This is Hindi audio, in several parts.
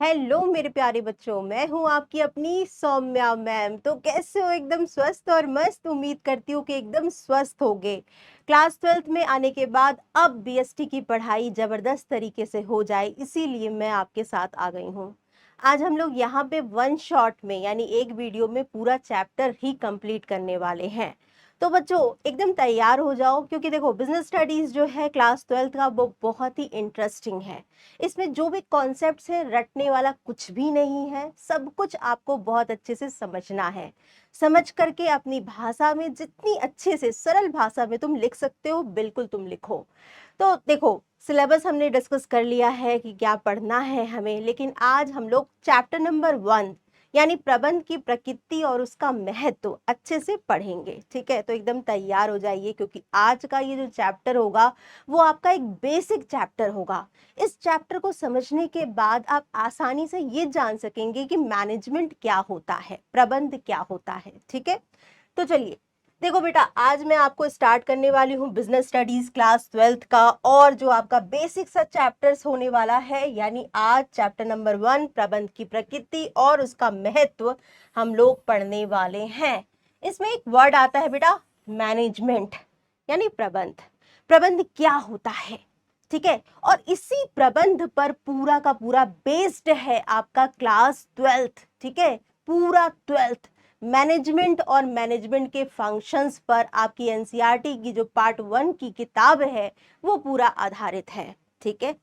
हेलो मेरे प्यारे बच्चों, मैं हूँ आपकी अपनी सौम्या मैम। तो कैसे हो? एकदम स्वस्थ और मस्त। उम्मीद करती हूँ कि एकदम स्वस्थ होगे। क्लास 12th में आने के बाद अब बीएसटी की पढ़ाई जबरदस्त तरीके से हो जाए, इसीलिए मैं आपके साथ आ गई हूँ। आज हम लोग यहाँ पे वन शॉट में यानी एक वीडियो में पूरा चैप्टर ही कंप्लीट करने वाले हैं। तो बच्चों एकदम तैयार हो जाओ, क्योंकि देखो बिजनेस स्टडीज जो है क्लास 12th का वो बहुत ही इंटरेस्टिंग है। इसमें जो भी कॉन्सेप्ट्स है रटने वाला कुछ भी नहीं है, सब कुछ आपको बहुत अच्छे से समझना है। समझ करके अपनी भाषा में जितनी अच्छे से सरल भाषा में तुम लिख सकते हो बिल्कुल तुम लिखो। तो देखो सिलेबस हमने डिस्कस कर लिया है कि क्या पढ़ना है हमें, लेकिन आज हम लोग चैप्टर नंबर 1 यानी प्रबंध की प्रकृति और उसका महत्व अच्छे से पढ़ेंगे। ठीक है, तो एकदम तैयार हो जाइए, क्योंकि आज का ये जो चैप्टर होगा वो आपका एक बेसिक चैप्टर होगा। इस चैप्टर को समझने के बाद आप आसानी से ये जान सकेंगे कि मैनेजमेंट क्या होता है, प्रबंध क्या होता है। ठीक है, तो चलिए देखो बेटा, आज मैं आपको स्टार्ट करने वाली हूँ बिजनेस स्टडीज क्लास 12th का, और जो आपका बेसिक सा चैप्टर्स होने वाला है, यानी आज चैप्टर नंबर 1 प्रबंध की प्रकृति और उसका महत्व हम लोग पढ़ने वाले हैं। इसमें एक वर्ड आता है बेटा, मैनेजमेंट यानी प्रबंध। प्रबंध क्या होता है, ठीक है, और इसी प्रबंध पर पूरा का पूरा बेस्ड है आपका क्लास 12th। ठीक है, पूरा 12th मैनेजमेंट और मैनेजमेंट के फंक्शंस पर आपकी एनसीईआरटी की जो पार्ट 1 की किताब है वो पूरा आधारित है। ठीक है,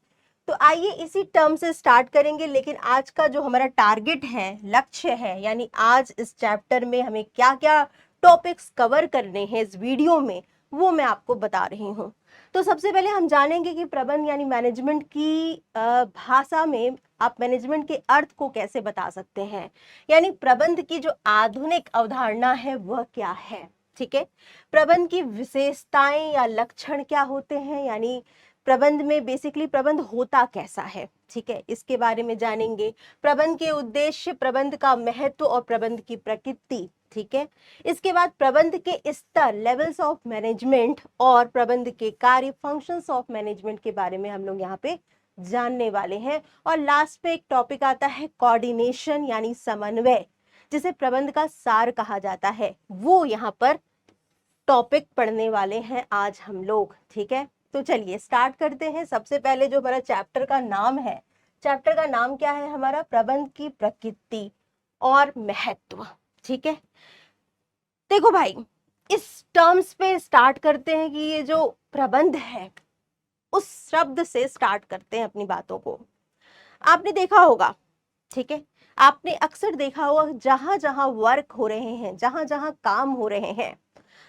तो आइए इसी टर्म से स्टार्ट करेंगे। लेकिन आज का जो हमारा टारगेट है, लक्ष्य है, यानी आज इस चैप्टर में हमें क्या क्या टॉपिक्स कवर करने हैं इस वीडियो में, वो मैं आपको बता रही हूँ। तो सबसे पहले हम जानेंगे कि प्रबंध यानी मैनेजमेंट की भाषा में आप मैनेजमेंट के अर्थ को कैसे बता सकते हैं, यानी प्रबंध की जो आधुनिक अवधारणा है वह क्या है। ठीक है, प्रबंध की विशेषताएं या लक्षण क्या होते हैं, यानी प्रबंध में बेसिकली प्रबंध होता कैसा है। ठीक है, इसके बारे में जानेंगे। प्रबंध के उद्देश्य, प्रबंध का महत्व और प्रबंध की प्रकृति। ठीक है, इसके बाद प्रबंध के स्तर, लेवल्स ऑफ मैनेजमेंट, और प्रबंध के कार्य, फंक्शंस ऑफ मैनेजमेंट के बारे में हम लोग यहाँ पे जानने वाले हैं। और लास्ट पे एक टॉपिक आता है कोऑर्डिनेशन यानी समन्वय, जिसे प्रबंध का सार कहा जाता है, वो यहाँ पर टॉपिक पढ़ने वाले हैं आज हम लोग। ठीक है, तो चलिए स्टार्ट करते हैं। सबसे पहले जो हमारा चैप्टर का नाम है, चैप्टर का नाम क्या है हमारा, प्रबंध की प्रकृति और महत्व। ठीक है, देखो भाई, इस टर्म्स पे स्टार्ट करते हैं कि ये जो प्रबंध है उस शब्द से स्टार्ट करते हैं अपनी बातों को। आपने देखा होगा, ठीक है, आपने अक्सर देखा होगा जहां जहां वर्क हो रहे हैं, जहां जहां काम हो रहे हैं,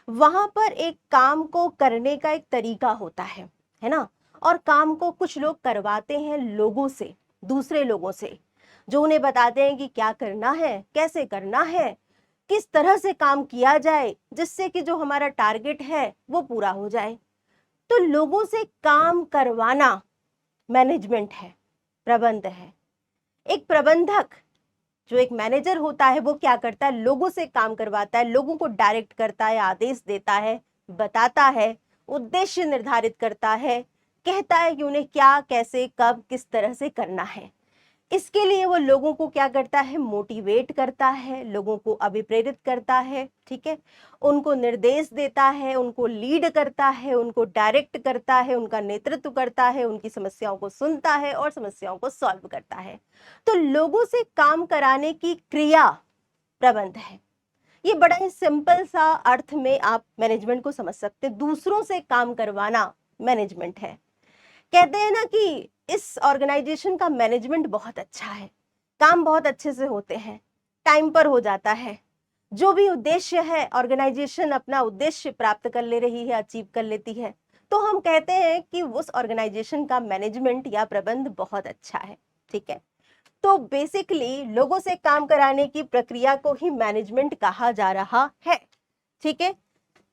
वहां पर एक काम को करने का एक तरीका होता है ना। और काम को कुछ लोग करवाते हैं लोगों से, दूसरे लोगों से, जो उन्हें बताते हैं कि क्या करना है, कैसे करना है, किस तरह से काम किया जाए, जिससे कि जो हमारा टारगेट है वो पूरा हो जाए। तो लोगों से काम करवाना मैनेजमेंट है, प्रबंध है। एक प्रबंधक जो एक मैनेजर होता है वो क्या करता है, लोगों से काम करवाता है, लोगों को डायरेक्ट करता है, आदेश देता है, बताता है, उद्देश्य निर्धारित करता है, कहता है कि उन्हें क्या, कैसे, कब, किस तरह से करना है। इसके लिए वो लोगों को क्या करता है, मोटिवेट करता है, लोगों को अभिप्रेरित करता है। ठीक है, उनको निर्देश देता है, उनको लीड करता है, उनको डायरेक्ट करता है, उनका नेतृत्व करता है, उनकी समस्याओं को सुनता है और समस्याओं को सॉल्व करता है। तो लोगों से काम कराने की क्रिया प्रबंध है। ये बड़ा ही सिंपल सा अर्थ में आप मैनेजमेंट को समझ सकते हैं। दूसरों से काम करवाना मैनेजमेंट है। कहते हैं ना कि इस ऑर्गेनाइजेशन का मैनेजमेंट बहुत अच्छा है, काम बहुत अच्छे से होते हैं, टाइम पर हो जाता है, जो भी उद्देश्य है ऑर्गेनाइजेशन अपना उद्देश्य प्राप्त कर ले रही है, अचीव कर लेती है, तो हम कहते हैं कि उस ऑर्गेनाइजेशन का मैनेजमेंट या प्रबंध बहुत अच्छा है। ठीक है, तो बेसिकली लोगों से काम कराने की प्रक्रिया को ही मैनेजमेंट कहा जा रहा है। ठीक है,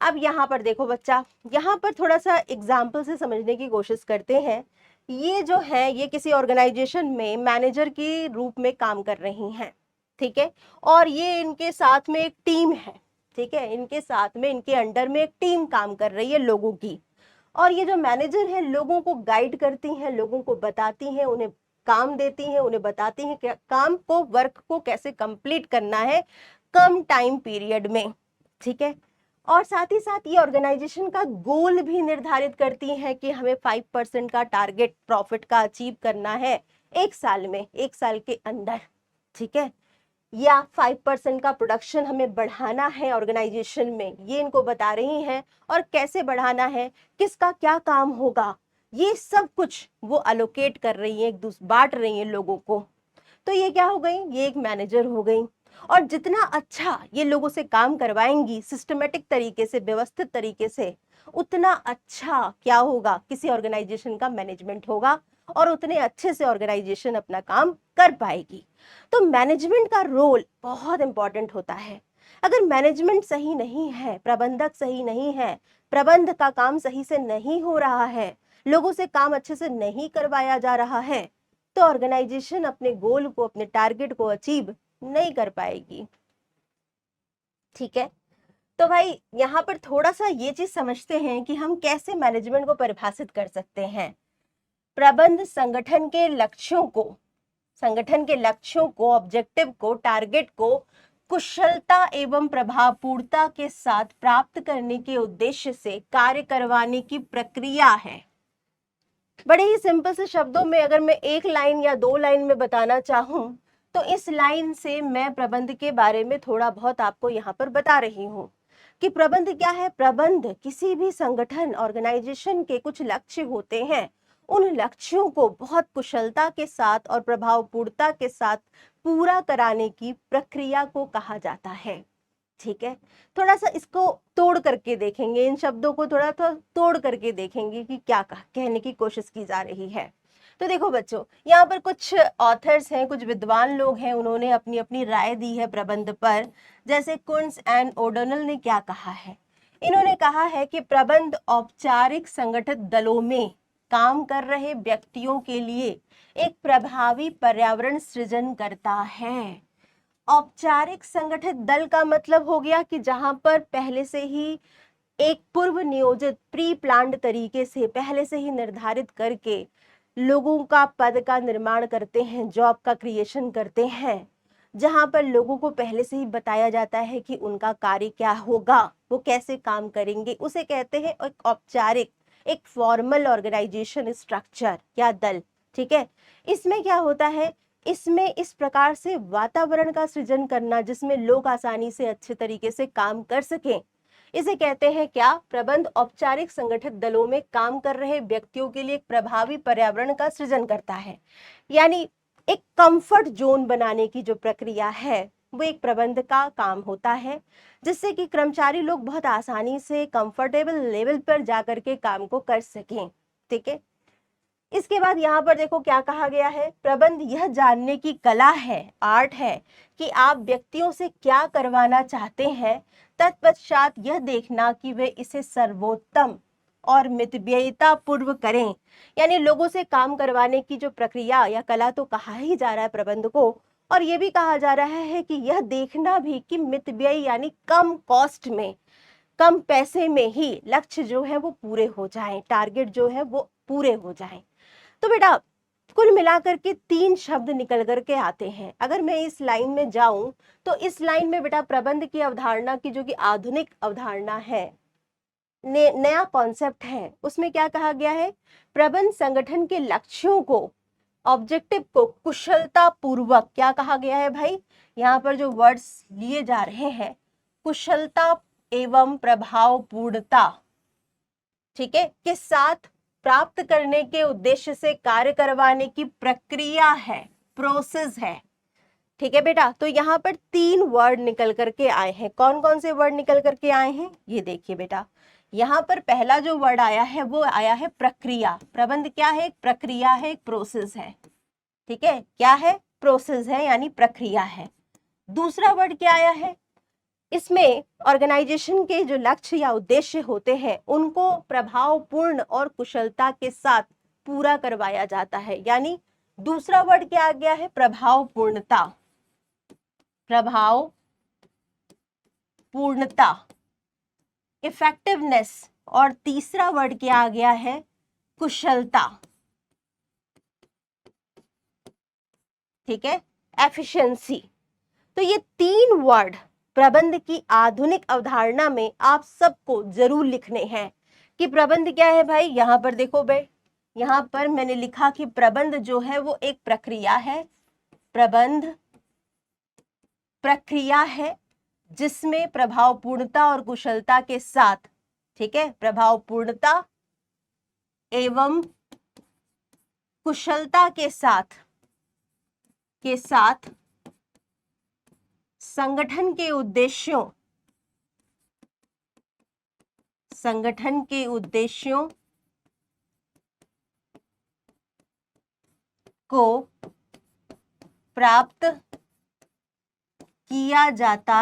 अब यहाँ पर देखो बच्चा, यहाँ पर थोड़ा सा एग्जाम्पल से समझने की कोशिश करते हैं। ये जो है ये किसी ऑर्गेनाइजेशन में मैनेजर के रूप में काम कर रही हैं। ठीक है, और ये इनके साथ में एक टीम है। ठीक है, इनके साथ में, इनके अंडर में एक टीम काम कर रही है लोगों की। और ये जो मैनेजर है लोगों को गाइड करती हैं, लोगों को बताती हैं, उन्हें काम देती हैं, उन्हें बताती हैं कि काम को, वर्क को कैसे कंप्लीट करना है कम टाइम पीरियड में, ठीक है। और साथ ही साथ ये ऑर्गेनाइजेशन का गोल भी निर्धारित करती हैं कि हमें 5% का टारगेट प्रॉफिट का अचीव करना है एक साल में, एक साल के अंदर, ठीक है, या 5% का प्रोडक्शन हमें बढ़ाना है ऑर्गेनाइजेशन में, ये इनको बता रही हैं। और कैसे बढ़ाना है, किसका क्या काम होगा, ये सब कुछ वो अलोकेट कर रही है, बांट रही हैं लोगों को। तो ये क्या हो गई, ये एक मैनेजर हो गई। और जितना अच्छा ये लोगों से काम करवाएंगी सिस्टमेटिक तरीके से, व्यवस्थित तरीके से, उतना अच्छा क्या होगा, किसी ऑर्गेनाइजेशन का मैनेजमेंट होगा और उतने अच्छे से ऑर्गेनाइजेशन अपना काम कर पाएगी। तो मैनेजमेंट का रोल बहुत इंपॉर्टेंट होता है। अगर मैनेजमेंट सही नहीं है, प्रबंधक सही नहीं है, प्रबंध का काम सही से नहीं हो रहा है, लोगों से काम अच्छे से नहीं करवाया जा रहा है, तो ऑर्गेनाइजेशन अपने गोल को, अपने टारगेट को अचीव नहीं कर पाएगी, ठीक है। तो भाई यहाँ पर थोड़ा सा ये चीज समझते हैं कि हम कैसे मैनेजमेंट को परिभाषित कर सकते हैं। प्रबंध संगठन के लक्ष्यों को, ऑब्जेक्टिव को, टारगेट को कुशलता एवं प्रभावपूर्णता के साथ प्राप्त करने के उद्देश्य से कार्य करवाने की प्रक्रिया है। बड़े ही सिंपल से शब्दों में अगर मैं एक लाइन या 2 लाइन में बताना चाहूं, तो इस लाइन से मैं प्रबंध के बारे में थोड़ा बहुत आपको यहाँ पर बता रही हूँ कि प्रबंध क्या है। प्रबंध किसी भी संगठन, ऑर्गेनाइजेशन के कुछ लक्ष्य होते हैं, उन लक्ष्यों को बहुत कुशलता के साथ और प्रभावपूर्णता के साथ पूरा कराने की प्रक्रिया को कहा जाता है, ठीक है। थोड़ा सा इसको तोड़ करके देखेंगे, इन शब्दों को थोड़ा थोड़ा तोड़ करके देखेंगे कि क्या कहने की कोशिश की जा रही है। तो देखो बच्चों, यहाँ पर कुछ ऑथर्स हैं, कुछ विद्वान लोग हैं, उन्होंने अपनी अपनी राय दी है प्रबंध पर। जैसे कुंस एंड ओडोनल ने क्या कहा है, इन्होंने कहा है कि प्रबंध औपचारिक संगठित दलों में काम कर रहे व्यक्तियों के लिए एक प्रभावी पर्यावरण सृजन करता है। औपचारिक संगठित दल का मतलब हो गया कि जहां पर पहले से ही एक पूर्व नियोजित, प्री प्लान्ड तरीके से, पहले से ही निर्धारित करके लोगों का पद का निर्माण करते हैं, जॉब का क्रिएशन करते हैं, जहां पर लोगों को पहले से ही बताया जाता है कि उनका कार्य क्या होगा, वो कैसे काम करेंगे, उसे कहते हैं एक औपचारिक, एक फॉर्मल ऑर्गेनाइजेशन स्ट्रक्चर या दल, ठीक है। इसमें क्या होता है, इसमें इस प्रकार से वातावरण का सृजन करना जिसमें लोग आसानी से अच्छे तरीके से काम कर सकें, इसे कहते हैं क्या, प्रबंध औपचारिक संगठित दलों में काम कर रहे व्यक्तियों के लिए एक प्रभावी पर्यावरण का सृजन करता है। यानी एक कंफर्ट जोन बनाने की जो प्रक्रिया है वो एक प्रबंध का काम होता है, जिससे कि कर्मचारी लोग बहुत आसानी से कंफर्टेबल लेवल पर जाकर के काम को कर सकें, ठीक है। इसके बाद यहाँ पर देखो क्या कहा गया है, प्रबंध यह जानने की कला है, आर्ट है, कि आप व्यक्तियों से क्या करवाना चाहते हैं, तत्पश्चात यह देखना कि वे इसे सर्वोत्तम और मितव्ययिता पूर्व करें। यानी लोगों से काम करवाने की जो प्रक्रिया या कला तो कहा ही जा रहा है प्रबंध को, और ये भी कहा जा रहा है कि यह देखना भी कि मितव्यय यानी कम कॉस्ट में, कम पैसे में ही लक्ष्य जो है वो पूरे हो जाएं, टारगेट जो है वो पूरे हो जाएं। तो बेटा कुल मिलाकर के 3 शब्द निकल करके आते हैं। अगर मैं इस लाइन में जाऊं तो इस लाइन में बेटा प्रबंध की अवधारणा की, जो कि आधुनिक अवधारणा है, नया कॉन्सेप्ट है, उसमें क्या कहा गया है, प्रबंध संगठन के लक्ष्यों को, ऑब्जेक्टिव को कुशलता पूर्वक, क्या कहा गया है भाई, यहाँ पर जो वर्ड्स लिए जा रहे हैं, कुशलता एवं प्रभावपूर्णता, ठीक है, के साथ प्राप्त करने के उद्देश्य से कार्य करवाने की प्रक्रिया है, प्रोसेस है, ठीक है बेटा। तो यहाँ पर 3 वर्ड निकल करके आए हैं। कौन कौन से वर्ड निकल करके आए हैं, ये देखिए बेटा। यहाँ पर पहला जो वर्ड आया है वो आया है प्रक्रिया। प्रबंध क्या है, एक प्रक्रिया है, एक प्रोसेस है, ठीक है, क्या है, प्रोसेस है यानी प्रक्रिया है। दूसरा वर्ड क्या आया है, इसमें ऑर्गेनाइजेशन के जो लक्ष्य या उद्देश्य होते हैं उनको प्रभावपूर्ण और कुशलता के साथ पूरा करवाया जाता है। यानी दूसरा वर्ड क्या आ गया है, प्रभावपूर्णता, प्रभावपूर्णता, इफेक्टिवनेस, और तीसरा वर्ड क्या आ गया है, कुशलता, ठीक है, एफिशिएंसी। तो ये 3 वर्ड प्रबंध की आधुनिक अवधारणा में आप सबको जरूर लिखने हैं कि प्रबंध क्या है भाई। यहां पर देखो भाई, यहां पर मैंने लिखा कि प्रबंध जो है वो एक प्रक्रिया है। प्रबंध प्रक्रिया है जिसमें प्रभावपूर्णता और कुशलता के साथ, ठीक है, प्रभावपूर्णता एवं कुशलता के साथ संगठन के उद्देश्यों को प्राप्त किया जाता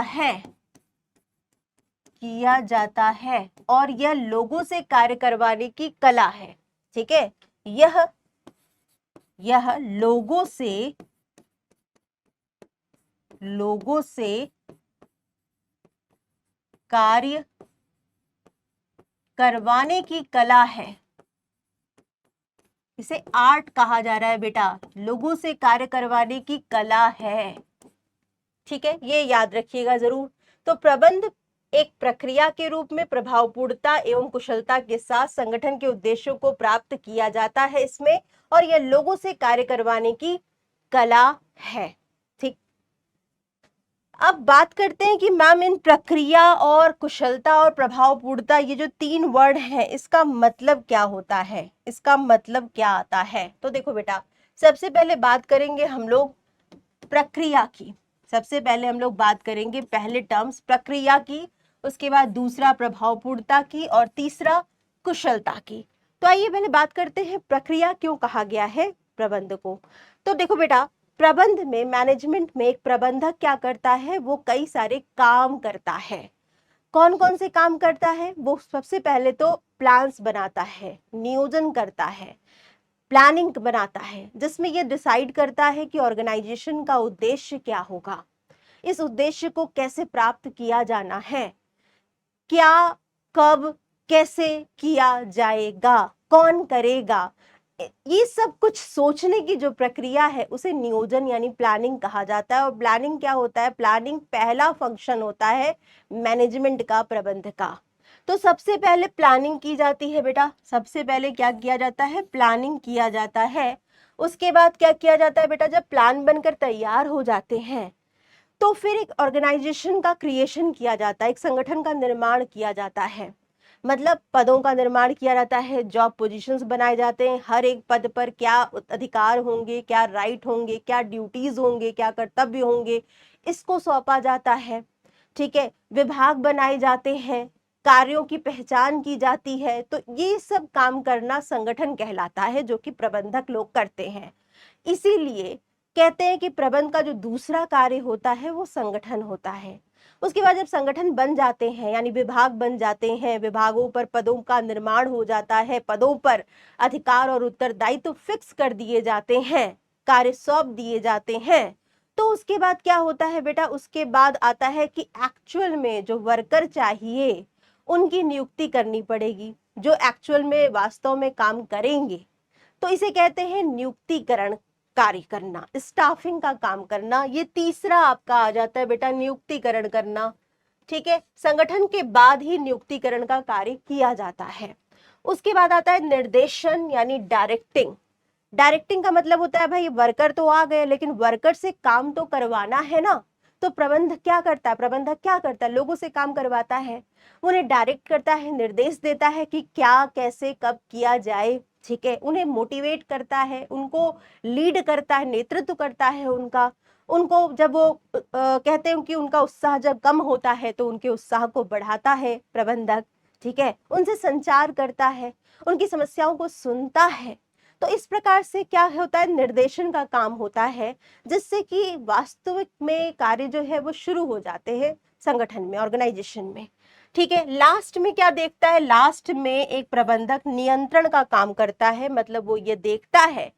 है और यह लोगों से कार्य करवाने की कला है। ठीक है, यह लोगों से कार्य करवाने की कला है। इसे आर्ट कहा जा रहा है बेटा, लोगों से कार्य करवाने की कला है। ठीक है, ये याद रखिएगा जरूर। तो प्रबंध एक प्रक्रिया के रूप में प्रभावपूर्णता एवं कुशलता के साथ संगठन के उद्देश्यों को प्राप्त किया जाता है इसमें, और यह लोगों से कार्य करवाने की कला है। ठीक, अब बात करते हैं कि मैम इन प्रक्रिया और कुशलता और प्रभावपूर्णता, ये जो 3 वर्ड हैं, इसका मतलब क्या होता है, इसका मतलब क्या आता है। तो देखो बेटा, सबसे पहले बात करेंगे हम लोग प्रक्रिया की। सबसे पहले हम लोग बात करेंगे पहले टर्म्स प्रक्रिया की, उसके बाद दूसरा प्रभावपूर्णता की और तीसरा कुशलता की। तो आइए पहले बात करते हैं प्रक्रिया क्यों कहा गया है प्रबंध को। तो देखो बेटा, प्रबंध में, मैनेजमेंट में एक प्रबंधक क्या करता है, वो कई सारे काम करता है। कौन कौन से काम करता है, वो सबसे पहले तो प्लान्स बनाता है, नियोजन करता है, प्लानिंग बनाता है, जिसमें ये डिसाइड करता है कि ऑर्गेनाइजेशन का उद्देश्य क्या होगा, इस उद्देश्य को कैसे प्राप्त किया जाना है, क्या, कब, कैसे किया जाएगा, कौन करेगा, ये सब कुछ सोचने की जो प्रक्रिया है उसे नियोजन यानी प्लानिंग कहा जाता है। और प्लानिंग क्या होता है, प्लानिंग पहला फंक्शन होता है मैनेजमेंट का, प्रबंध का। तो सबसे पहले प्लानिंग की जाती है बेटा, सबसे पहले क्या किया जाता है, प्लानिंग किया जाता है। उसके बाद क्या किया जाता है बेटा, जब प्लान बनकर तैयार हो जाते हैं तो फिर एक ऑर्गेनाइजेशन का क्रिएशन किया जाता है, एक संगठन का निर्माण किया जाता है। मतलब पदों का निर्माण किया जाता है, जॉब पोजीशंस बनाए जाते हैं, हर एक पद पर क्या अधिकार होंगे, क्या राइट होंगे, क्या ड्यूटीज होंगे, क्या कर्तव्य होंगे, इसको सौंपा जाता है। ठीक है, विभाग बनाए जाते हैं, कार्यों की पहचान की जाती है। तो ये सब काम करना संगठन कहलाता है, जो कि प्रबंधक लोग करते हैं। इसीलिए कहते हैं कि प्रबंध का जो दूसरा कार्य होता है वो संगठन होता है। उसके बाद जब संगठन बन जाते हैं, यानी विभाग बन जाते हैं, विभागों पर पदों का निर्माण हो जाता है, पदों पर अधिकार और उत्तरदायित्व फिक्स कर दिए जाते हैं, कार्य सौंप दिए जाते हैं, तो उसके बाद क्या होता है बेटा, उसके बाद आता है कि एक्चुअल में जो वर्कर चाहिए उनकी नियुक्ति करनी पड़ेगी, जो एक्चुअल में वास्तव में काम करेंगे। तो इसे कहते हैं नियुक्तिकरण कार्य करना, स्टाफिंग का काम करना। ये तीसरा आपका आ जाता है बेटा, नियुक्तिकरण करना। ठीक है, संगठन के बाद ही नियुक्तिकरण का कार्य किया जाता है। उसके बाद आता है निर्देशन यानी डायरेक्टिंग। डायरेक्टिंग का मतलब होता है भाई, वर्कर तो आ गए लेकिन वर्कर से काम तो करवाना है ना। तो प्रबंधक क्या करता है, प्रबंधक क्या करता है, लोगों से काम करवाता है, उन्हें डायरेक्ट करता है, निर्देश देता है कि क्या, कैसे, कब किया जाए। ठीक है, उन्हें मोटिवेट करता है, उनको लीड करता है, नेतृत्व करता है उनका। उनको जब वो कहते हैं कि उनका उत्साह जब कम होता है तो उनके उत्साह को बढ़ाता है प्रबंधक। ठीक है, उनसे संचार करता है, उनकी समस्याओं को सुनता है। तो इस प्रकार से क्या होता है, निर्देशन का काम होता है, जिससे कि वास्तविक में कार्य जो है वो शुरू हो जाते हैं संगठन में, ऑर्गेनाइजेशन में। ठीक है, लास्ट में क्या देखता है, लास्ट में एक प्रबंधक नियंत्रण का काम करता है। मतलब वो ये देखता है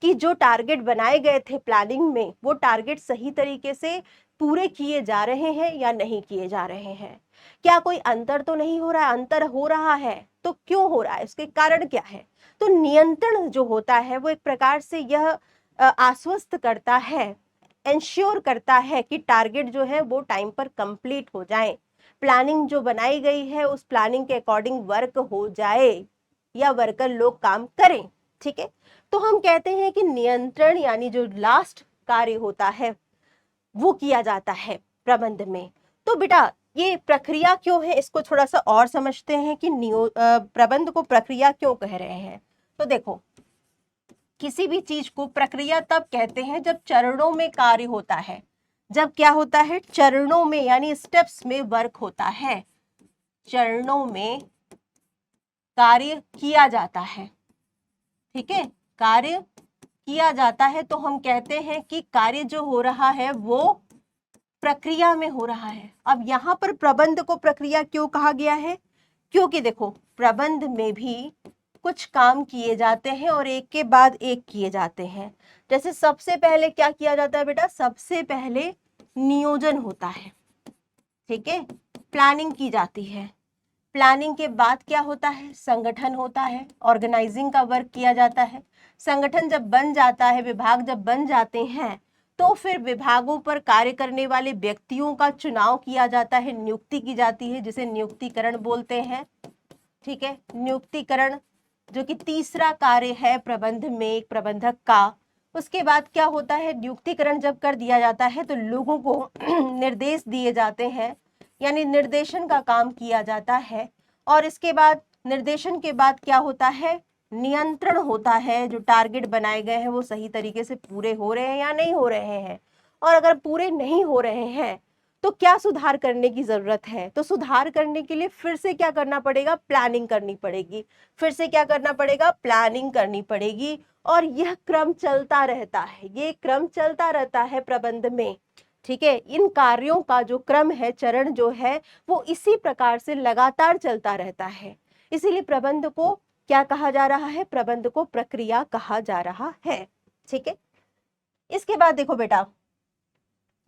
कि जो टारगेट बनाए गए थे प्लानिंग में, वो टारगेट सही तरीके से पूरे किए जा रहे हैं या नहीं किए जा रहे हैं, क्या कोई अंतर तो नहीं हो रहा है, अंतर हो रहा है तो क्यों हो रहा है, उसके कारण क्या है। तो नियंत्रण जो होता है वो एक प्रकार से यह आश्वस्त करता है, इंश्योर करता है कि टारगेट जो है वो टाइम पर कंप्लीट हो जाए, प्लानिंग जो बनाई गई है उस प्लानिंग के अकॉर्डिंग वर्क हो जाए या वर्कर लोग काम करें। ठीक है, तो हम कहते हैं कि नियंत्रण यानी जो लास्ट कार्य होता है वो किया जाता है प्रबंध में। तो बेटा ये प्रक्रिया क्यों है, इसको थोड़ा सा और समझते हैं कि प्रबंध को प्रक्रिया क्यों कह रहे हैं। तो देखो, किसी भी चीज को प्रक्रिया तब कहते हैं जब चरणों में कार्य होता है। जब क्या होता है, चरणों में यानी स्टेप्स में वर्क होता है, चरणों में कार्य किया जाता है। ठीक है, कार्य किया जाता है तो हम कहते हैं कि कार्य जो हो रहा है वो प्रक्रिया में हो रहा है। अब यहां पर प्रबंध को प्रक्रिया क्यों कहा गया है, क्योंकि देखो प्रबंध में भी कुछ काम किए जाते हैं और एक के बाद एक किए जाते हैं। जैसे सबसे पहले क्या किया जाता है बेटा, सबसे पहले नियोजन होता है। ठीक है, प्लानिंग की जाती है। प्लानिंग के बाद क्या होता है, संगठन होता है, ऑर्गेनाइजिंग का वर्क किया जाता है। संगठन जब बन जाता है, विभाग जब बन जाते हैं, तो फिर विभागों पर कार्य करने वाले व्यक्तियों का चुनाव किया जाता है, नियुक्ति की जाती है, जिसे नियुक्तिकरण बोलते हैं। ठीक है, नियुक्तिकरण जो कि तीसरा कार्य है प्रबंध में एक प्रबंधक का। उसके बाद क्या होता है, नियुक्तिकरण जब कर दिया जाता है तो लोगों को निर्देश दिए जाते हैं, यानी निर्देशन का काम किया जाता है। और इसके बाद निर्देशन के बाद क्या होता है, नियंत्रण होता है, जो टारगेट बनाए गए हैं वो सही तरीके से पूरे हो रहे हैं या नहीं हो रहे हैं। और अगर पूरे नहीं हो रहे हैं तो क्या सुधार करने की जरूरत है, तो सुधार करने के लिए फिर से क्या करना पड़ेगा, प्लानिंग करनी पड़ेगी। फिर से क्या करना पड़ेगा, प्लानिंग करनी पड़ेगी। और यह क्रम चलता रहता है, ये क्रम चलता रहता है प्रबंध में। ठीक है, इन कार्यों का जो क्रम है, चरण जो है वो इसी प्रकार से लगातार चलता रहता है। इसीलिए प्रबंध को क्या कहा जा रहा है, प्रबंध को प्रक्रिया कहा जा रहा है। ठीक है, इसके बाद देखो बेटा,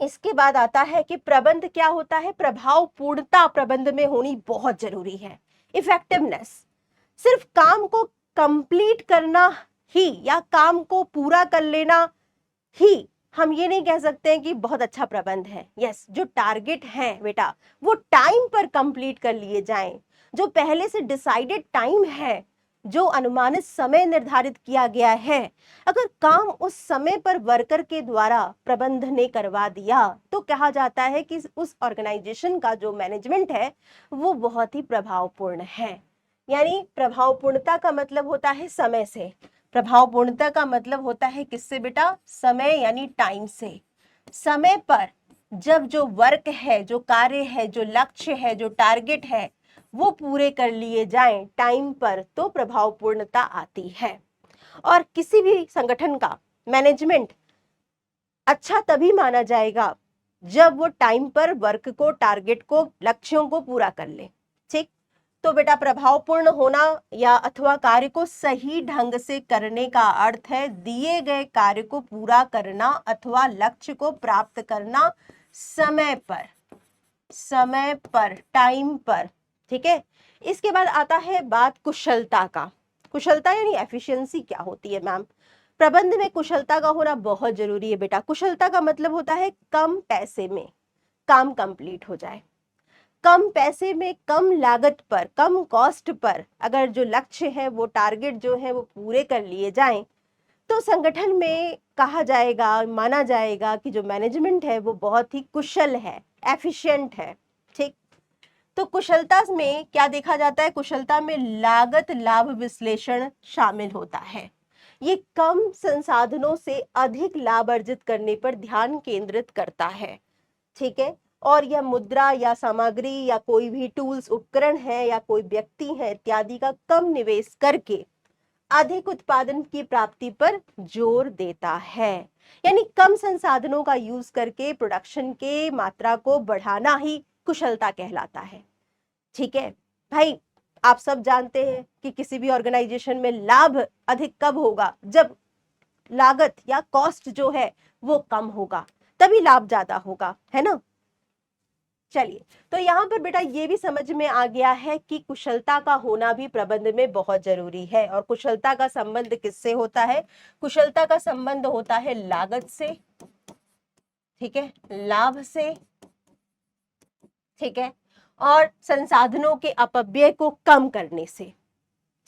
इसके बाद आता है कि प्रबंध क्या होता है, प्रभावपूर्णता प्रबंध में होनी बहुत जरूरी है। इफेक्टिवनेस, सिर्फ काम को कंप्लीट करना ही या काम को पूरा कर लेना ही हम ये नहीं कह सकते हैं कि बहुत अच्छा प्रबंध है। यस, जो टारगेट है बेटा वो टाइम पर कंप्लीट कर लिए जाएं। जो पहले से डिसाइडेड टाइम है, जो अनुमानित समय निर्धारित किया गया है, अगर काम उस समय पर वर्कर के द्वारा प्रबंध ने करवा दिया तो कहा जाता है कि उस ऑर्गेनाइजेशन का जो मैनेजमेंट है वो बहुत ही प्रभावपूर्ण है। यानी प्रभावपूर्णता का मतलब होता है समय से, प्रभावपूर्णता का मतलब होता है किससे बेटा, समय यानी टाइम से। समय पर जब जो वर्क है, जो कार्य है, जो लक्ष्य है, जो टारगेट है वो पूरे कर लिए जाएं टाइम पर, तो प्रभावपूर्णता आती है। और किसी भी संगठन का मैनेजमेंट अच्छा तभी माना जाएगा जब वो टाइम पर वर्क को, टारगेट को, लक्ष्यों को पूरा कर ले। ठीक, तो बेटा प्रभावपूर्ण होना या अथवा कार्य को सही ढंग से करने का अर्थ है दिए गए कार्य को पूरा करना अथवा लक्ष्य को प्राप्त करना समय पर, समय पर, टाइम पर। ठीक है, इसके बाद आता है बात कुशलता का। कुशलता यानी एफिशिएंसी क्या होती है मैम, प्रबंध में कुशलता का होना बहुत जरूरी है बेटा। कुशलता का मतलब होता है कम पैसे में काम कंप्लीट हो जाए, कम पैसे में, कम लागत पर, कम कॉस्ट पर अगर जो लक्ष्य है, वो टारगेट जो है वो पूरे कर लिए जाएं तो संगठन में कहा जाएगा, माना जाएगा कि जो मैनेजमेंट है वो बहुत ही कुशल है, एफिशिएंट है। ठीक, तो कुशलता में क्या देखा जाता है, कुशलता में लागत लाभ विश्लेषण शामिल होता है। ये कम संसाधनों से अधिक लाभ अर्जित करने पर ध्यान केंद्रित करता है। ठीक है, और यह मुद्रा या सामग्री या कोई भी टूल्स, उपकरण है या कोई व्यक्ति है इत्यादि का कम निवेश करके अधिक उत्पादन की प्राप्ति पर जोर देता है। यानी कम संसाधनों का यूज करके प्रोडक्शन के मात्रा को बढ़ाना ही कुशलता कहलाता है। ठीक है भाई, आप सब जानते हैं कि किसी भी ऑर्गेनाइजेशन में लाभ अधिक कब होगा, जब लागत या कॉस्ट जो है वो कम होगा, तभी लाभ ज्यादा होगा, है ना। चलिए, तो यहाँ पर बेटा ये भी समझ में आ गया है कि कुशलता का होना भी प्रबंध में बहुत जरूरी है। और कुशलता का संबंध किससे होता है? कुशलता का संबंध होता है लागत से, ठीक है, लाभ से, ठीक है, और संसाधनों के अपव्यय को कम करने से,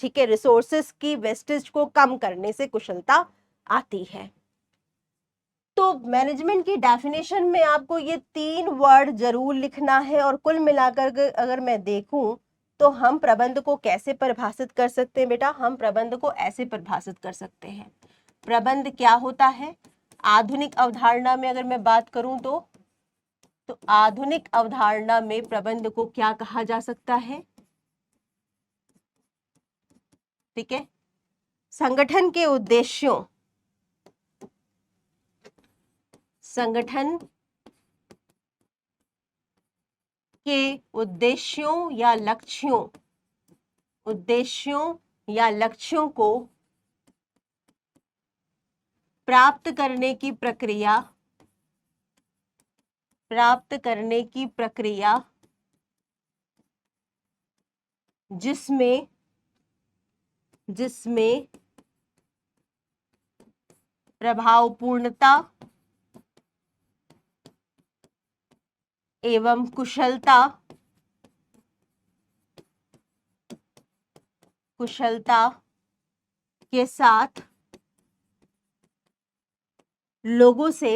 ठीक है, रिसोर्सेस की वेस्टेज को कम करने से कुशलता आती है। तो मैनेजमेंट की डेफिनेशन में आपको ये 3 वर्ड जरूर लिखना है। और कुल मिलाकर अगर मैं देखूं तो हम प्रबंध को कैसे परिभाषित कर सकते हैं बेटा? हम प्रबंध को ऐसे परिभाषित कर सकते हैं। प्रबंध क्या होता है? आधुनिक अवधारणा में अगर मैं बात करूं तो आधुनिक अवधारणा में प्रबंध को क्या कहा जा सकता है? ठीक है, संगठन के उद्देश्यों, संगठन के उद्देश्यों या लक्ष्यों को प्राप्त करने की प्रक्रिया जिसमें प्रभावपूर्णता एवं कुशलता के साथ लोगों से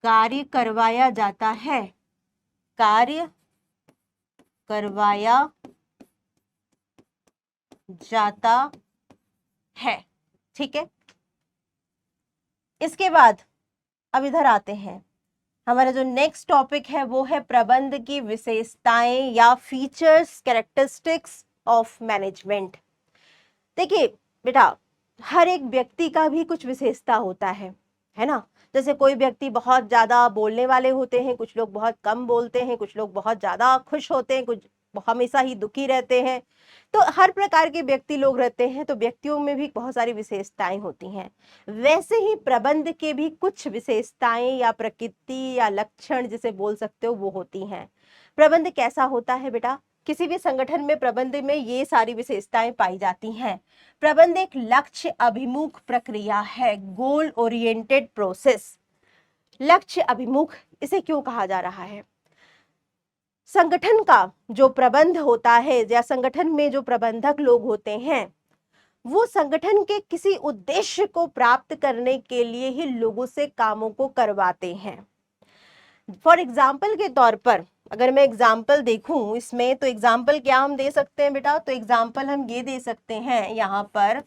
कार्य करवाया जाता है, ठीक है। इसके बाद अब इधर आते हैं, हमारा जो नेक्स्ट टॉपिक है वो है प्रबंध की विशेषताएं या फीचर्स, कैरेक्टरिस्टिक्स ऑफ मैनेजमेंट। देखिए बेटा, हर एक व्यक्ति का भी कुछ विशेषता होता है ना। जैसे कोई व्यक्ति बहुत ज्यादा बोलने वाले होते हैं, कुछ लोग बहुत कम बोलते हैं, कुछ लोग बहुत ज्यादा खुश होते हैं, कुछ हमेशा ही दुखी रहते हैं। तो हर प्रकार के व्यक्ति लोग रहते हैं, तो व्यक्तियों में भी बहुत सारी विशेषताएं होती हैं। वैसे ही प्रबंध के भी कुछ विशेषताएं या प्रकृति या लक्षण जिसे बोल सकते हो वो होती हैं। प्रबंध कैसा होता है बेटा? किसी भी संगठन में प्रबंध में ये सारी विशेषताएं पाई जाती हैं। प्रबंध एक लक्ष्य अभिमुख प्रक्रिया है, गोल ओरिएंटेड प्रोसेस। लक्ष्य अभिमुख इसे क्यों कहा जा रहा है? संगठन का जो प्रबंध होता है या संगठन में जो प्रबंधक लोग होते हैं वो संगठन के किसी उद्देश्य को प्राप्त करने के लिए ही लोगों से कामों को करवाते हैं। फॉर एग्जाम्पल के तौर पर अगर मैं एग्जाम्पल देखूं इसमें, तो एग्जाम्पल क्या हम दे सकते हैं बेटा? तो एग्जाम्पल हम ये दे सकते हैं यहाँ पर,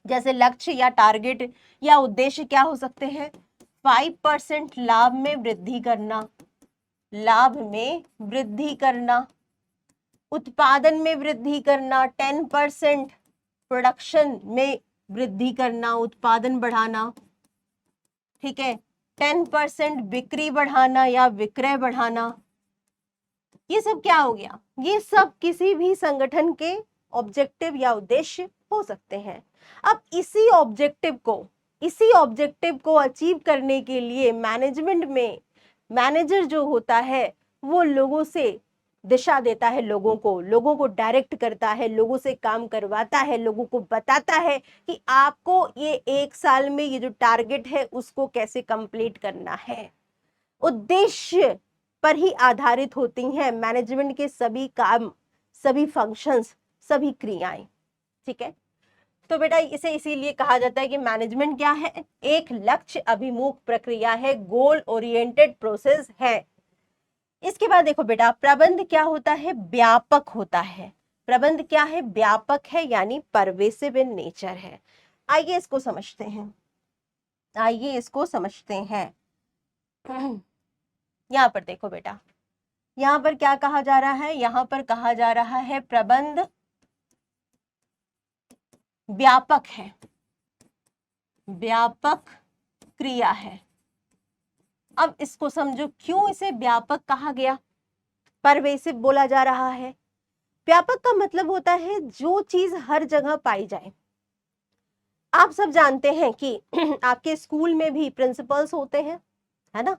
जैसे लक्ष्य या टारगेट या उद्देश्य क्या हो सकते हैं? 5% लाभ में वृद्धि करना, उत्पादन में वृद्धि करना, 10% प्रोडक्शन में वृद्धि करना, उत्पादन बढ़ाना, ठीक है, 10% बिक्री बढ़ाना या विक्रय बढ़ाना। ये सब क्या हो गया? ये सब किसी भी संगठन के ऑब्जेक्टिव या उद्देश्य हो सकते हैं। अब इसी ऑब्जेक्टिव को अचीव करने के लिए मैनेजमेंट में मैनेजर जो होता है वो लोगों से दिशा देता है, लोगों को डायरेक्ट करता है, लोगों से काम करवाता है, लोगों को बताता है कि आपको ये 1 साल में ये जो टारगेट है उसको कैसे कंप्लीट करना है। उद्देश्य पर ही आधारित होती हैं मैनेजमेंट के सभी काम, सभी फंक्शंस, सभी क्रियाएं, ठीक है। तो बेटा इसे इसीलिए कहा जाता है कि मैनेजमेंट क्या है? एक लक्ष्य अभिमुख प्रक्रिया है, गोल ओरिएंटेड प्रोसेस है। इसके बाद देखो बेटा, प्रबंध क्या होता है? व्यापक होता है। प्रबंध क्या है? व्यापक है, यानी परवेसिव इन नेचर है। आइए इसको समझते हैं। यहाँ पर देखो बेटा, यहाँ पर क्या कहा जा रहा है? यहाँ पर कहा जा रहा है प्रबंध व्यापक है, व्यापक क्रिया है। अब इसको समझो, क्यों इसे व्यापक कहा गया, परवेसिव बोला जा रहा है? व्यापक का मतलब होता है जो चीज हर जगह पाई जाए। आप सब जानते हैं कि आपके स्कूल में भी प्रिंसिपल्स होते हैं, है ना?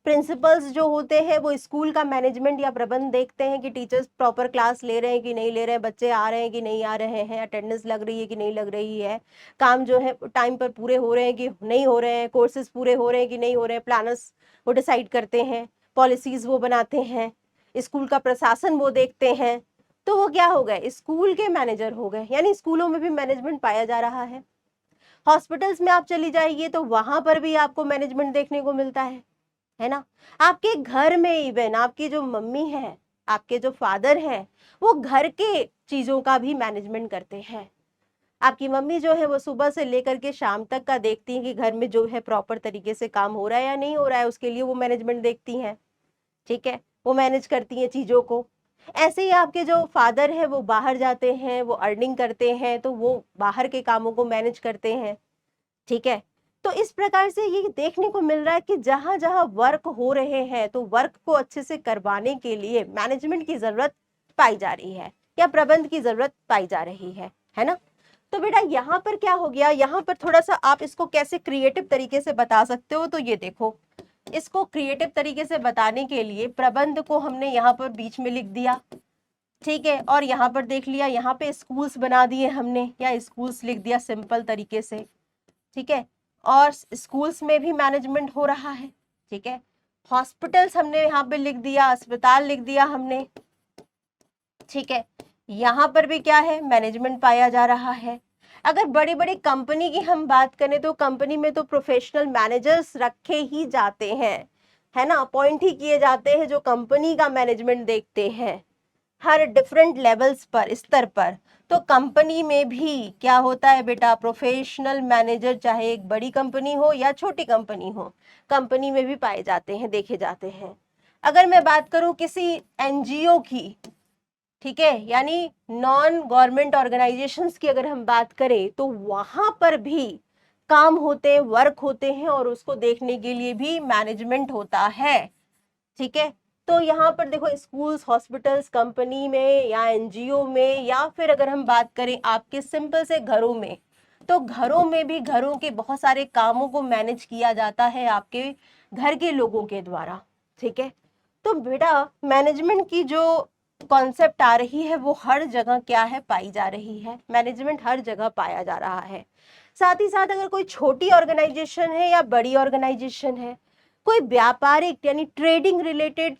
प्रिंसिपल्स जो होते हैं वो स्कूल का मैनेजमेंट या प्रबंध देखते हैं कि टीचर्स प्रॉपर क्लास ले रहे हैं कि नहीं ले रहे हैं, बच्चे आ रहे हैं कि नहीं आ रहे हैं, अटेंडेंस लग रही है कि नहीं लग रही है, काम जो है टाइम पर पूरे हो रहे हैं कि नहीं हो रहे हैं, कोर्सेज पूरे हो रहे हैं कि नहीं हो रहे हैं। प्लानर्स वो डिसाइड करते हैं, पॉलिसीज वो बनाते हैं, स्कूल का प्रशासन वो देखते हैं। तो वो क्या हो गए, स्कूल के मैनेजर हो गए, यानी स्कूलों में भी मैनेजमेंट पाया जा रहा है। हॉस्पिटल्स में आप चली जाइए तो वहां पर भी आपको मैनेजमेंट देखने को मिलता है ना? आपके घर में इवन आपकी जो मम्मी है, आपके जो फादर है, वो घर के चीजों का भी मैनेजमेंट करते हैं। आपकी मम्मी जो है वो सुबह से लेकर के शाम तक का देखती हैं कि घर में जो है प्रॉपर तरीके से काम हो रहा है या नहीं हो रहा है, उसके लिए वो मैनेजमेंट देखती हैं। ठीक है, वो मैनेज करती हैं चीजों को। ऐसे ही आपके जो फादर है वो बाहर जाते हैं, वो अर्निंग करते हैं, तो वो बाहर के कामों को मैनेज करते हैं। ठीक है, तो इस प्रकार से ये देखने को मिल रहा है कि जहां जहां वर्क हो रहे हैं तो वर्क को अच्छे से करवाने के लिए मैनेजमेंट की जरूरत पाई जा रही है या प्रबंध की जरूरत पाई जा रही है ना? तो बेटा यहाँ पर क्या हो गया, यहाँ पर थोड़ा सा आप इसको कैसे क्रिएटिव तरीके से बता सकते हो, तो ये देखो, इसको क्रिएटिव तरीके से बताने के लिए प्रबंध को हमने यहाँ पर बीच में लिख दिया। ठीक है, और यहाँ पर देख लिया, यहाँ पे स्कूल्स बना दिए हमने, या स्कूल्स लिख दिया सिंपल तरीके से। ठीक है, और स्कूल्स में भी मैनेजमेंट हो रहा है। ठीक है, हॉस्पिटल्स हमने यहाँ पे लिख दिया, अस्पताल लिख दिया हमने। ठीक है, यहाँ पर भी क्या है, मैनेजमेंट पाया जा रहा है। अगर बड़ी बड़ी कंपनी की हम बात करें तो कंपनी में तो प्रोफेशनल मैनेजर्स रखे ही जाते हैं, है ना? अपॉइंट ही किए जाते हैं जो कंपनी का मैनेजमेंट देखते हैं हर डिफरेंट लेवल्स पर, स्तर पर। तो कंपनी में भी क्या होता है बेटा, प्रोफेशनल मैनेजर, चाहे एक बड़ी कंपनी हो या छोटी कंपनी हो, कंपनी में भी पाए जाते हैं, देखे जाते हैं। अगर मैं बात करूं किसी एनजीओ की, ठीक है, यानी नॉन गवर्नमेंट ऑर्गेनाइजेशंस की अगर हम बात करें तो वहां पर भी काम होते हैं, वर्क होते हैं, और उसको देखने के लिए भी मैनेजमेंट होता है। ठीक है, तो यहाँ पर देखो, स्कूल्स, हॉस्पिटल्स, कंपनी में या एनजीओ में, या फिर अगर हम बात करें आपके सिंपल से घरों में, तो घरों में भी घरों के बहुत सारे कामों को मैनेज किया जाता है आपके घर के लोगों के द्वारा। ठीक है, तो बेटा मैनेजमेंट की जो कॉन्सेप्ट आ रही है वो हर जगह क्या है, पाई जा रही है। मैनेजमेंट हर जगह पाया जा रहा है। साथ ही साथ अगर कोई छोटी ऑर्गेनाइजेशन है या बड़ी ऑर्गेनाइजेशन है, कोई व्यापारिक यानी ट्रेडिंग रिलेटेड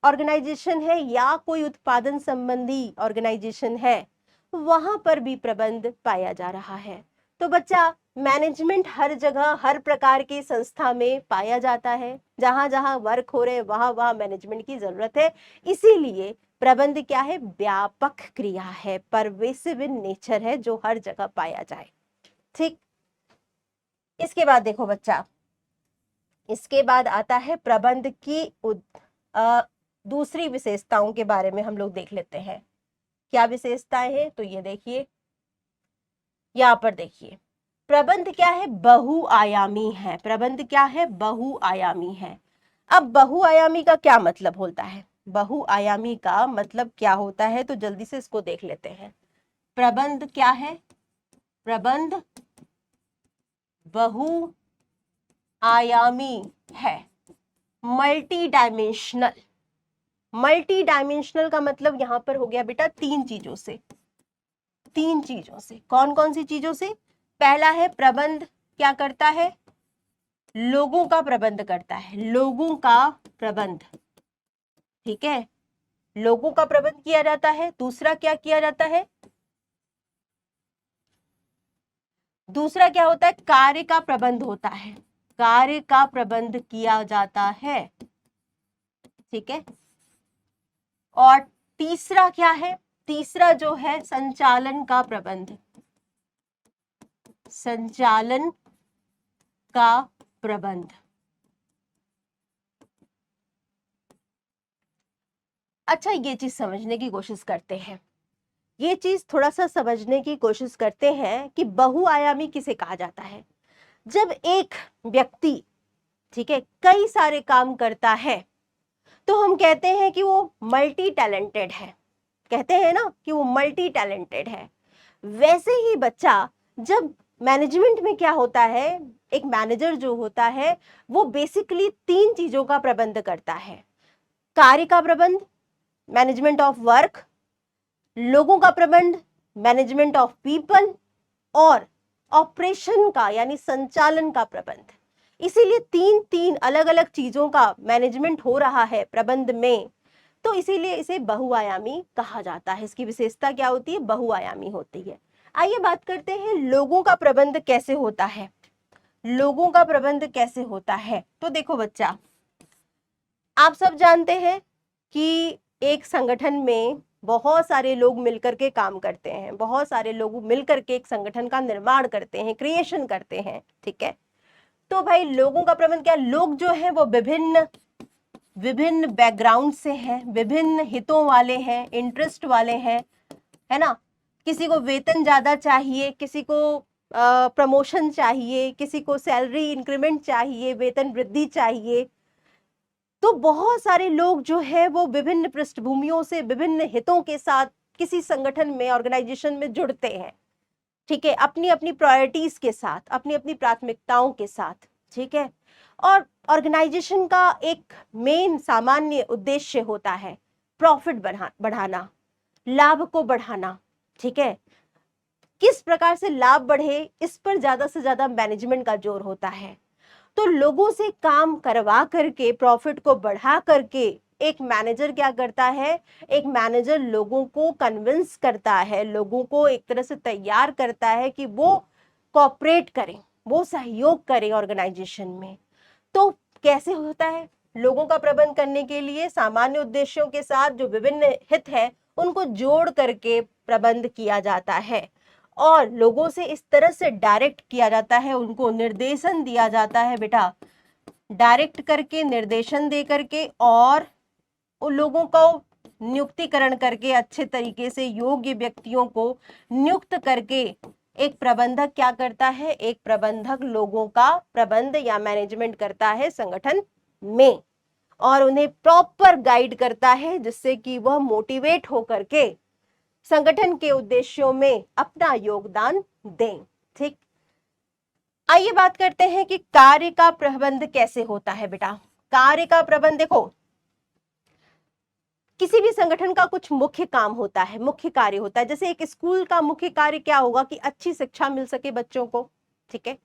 ऑर्गेनाइजेशन है या कोई उत्पादन संबंधी ऑर्गेनाइजेशन है, वहां पर भी प्रबंध पाया जा रहा है। तो बच्चा मैनेजमेंट हर जगह हर प्रकार की संस्था में पाया जाता है। जहां जहां वर्क हो रहे वहां वहां मैनेजमेंट की जरूरत है। इसीलिए प्रबंध क्या है, व्यापक क्रिया है, परवेसिव इन नेचर है, जो हर जगह पाया जाए। ठीक, इसके बाद देखो बच्चा, इसके बाद आता है प्रबंध की दूसरी विशेषताओं के बारे में हम लोग देख लेते हैं। क्या विशेषताएं हैं, तो ये देखिए, यहाँ पर देखिए, प्रबंध क्या है, बहुआयामी है। प्रबंध क्या है, बहुआयामी है। अब बहुआयामी का क्या मतलब होता है, बहुआयामी का मतलब क्या होता है, तो जल्दी से इसको देख लेते हैं। प्रबंध क्या है, प्रबंध बहुआयामी है, मल्टी डायमेंशनल। मल्टी डायमेंशनल का मतलब यहां पर हो गया बेटा तीन चीजों से। तीन चीजों से, कौन कौन सी चीजों से? पहला है, प्रबंध क्या करता है, लोगों का प्रबंध करता है, लोगों का प्रबंध। ठीक है, लोगों का प्रबंध किया जाता है। दूसरा क्या किया जाता है, दूसरा क्या होता है, कार्य का प्रबंध होता है, कार्य का प्रबंध किया जाता है। ठीक है, और तीसरा क्या है, तीसरा जो है संचालन का प्रबंध, संचालन का प्रबंध। अच्छा, ये चीज समझने की कोशिश करते हैं, ये चीज थोड़ा सा समझने की कोशिश करते हैं कि बहुआयामी किसे कहा जाता है। जब एक व्यक्ति, ठीक है, कई सारे काम करता है तो हम कहते हैं कि वो मल्टी टैलेंटेड है, कहते हैं ना कि वो मल्टी टैलेंटेड है। वैसे ही बच्चा जब मैनेजमेंट में क्या होता है, एक मैनेजर जो होता है वो बेसिकली 3 चीजों का प्रबंध करता है। कार्य का प्रबंध, मैनेजमेंट ऑफ वर्क, लोगों का प्रबंध, मैनेजमेंट ऑफ पीपल, और ऑपरेशन का यानी संचालन का प्रबंध। इसीलिए 3 अलग अलग चीजों का मैनेजमेंट हो रहा है प्रबंध में, तो इसीलिए इसे बहुआयामी कहा जाता है। इसकी विशेषता क्या होती है, बहुआयामी होती है। आइए बात करते हैं लोगों का प्रबंध कैसे होता है। लोगों का प्रबंध कैसे होता है, तो देखो बच्चा, आप सब जानते हैं कि एक संगठन में बहुत सारे लोग मिलकर के काम करते हैं, बहुत सारे लोग मिलकर के एक संगठन का निर्माण करते हैं, क्रिएशन करते हैं, ठीक है। तो भाई लोगों का प्रबंध क्या, लोग जो हैं वो विभिन्न विभिन्न बैकग्राउंड से हैं, विभिन्न हितों वाले हैं, इंटरेस्ट वाले हैं, है ना। किसी को वेतन ज्यादा चाहिए, किसी को प्रमोशन चाहिए, किसी को सैलरी इंक्रीमेंट चाहिए, वेतन वृद्धि चाहिए। तो बहुत सारे लोग जो है वो विभिन्न पृष्ठभूमियों से, विभिन्न हितों के साथ किसी संगठन में, ऑर्गेनाइजेशन में जुड़ते हैं, ठीक है, अपनी अपनी प्रायोरिटीज के साथ, अपनी अपनी प्राथमिकताओं के साथ, ठीक है। और ऑर्गेनाइजेशन का एक मेन सामान्य उद्देश्य होता है प्रॉफिट बढ़ाना, लाभ को बढ़ाना, ठीक है। किस प्रकार से लाभ बढ़े, इस पर ज्यादा से ज्यादा मैनेजमेंट का जोर होता है। तो लोगों से काम करवा करके, प्रॉफिट को बढ़ा करके एक मैनेजर क्या करता है, एक मैनेजर लोगों को कन्विंस करता है, लोगों को एक तरह से तैयार करता है कि वो कोऑपरेट करें, वो सहयोग करें ऑर्गेनाइजेशन में। तो कैसे होता है, लोगों का प्रबंध करने के लिए सामान्य उद्देश्यों के साथ जो विभिन्न हित है उनको जोड़ करके प्रबंध किया जाता है, और लोगों से इस तरह से डायरेक्ट किया जाता है, उनको निर्देशन दिया जाता है बेटा, डायरेक्ट करके, निर्देशन दे करके, और उन लोगों को नियुक्तिकरण करके, अच्छे तरीके से योग्य व्यक्तियों को नियुक्त करके एक प्रबंधक क्या करता है, एक प्रबंधक लोगों का प्रबंध या मैनेजमेंट करता है संगठन में, और उन्हें प्रॉपर गाइड करता है जिससे कि वह मोटिवेट होकर के संगठन के उद्देश्यों में अपना योगदान दें, ठीक। आइए बात करते हैं कि कार्य का प्रबंध कैसे होता है बेटा। कार्य का प्रबंध, देखो किसी भी संगठन का कुछ मुख्य काम होता है, मुख्य कार्य होता है। जैसे एक स्कूल का मुख्य कार्य क्या होगा कि अच्छी शिक्षा मिल सके बच्चों को, ठीक है।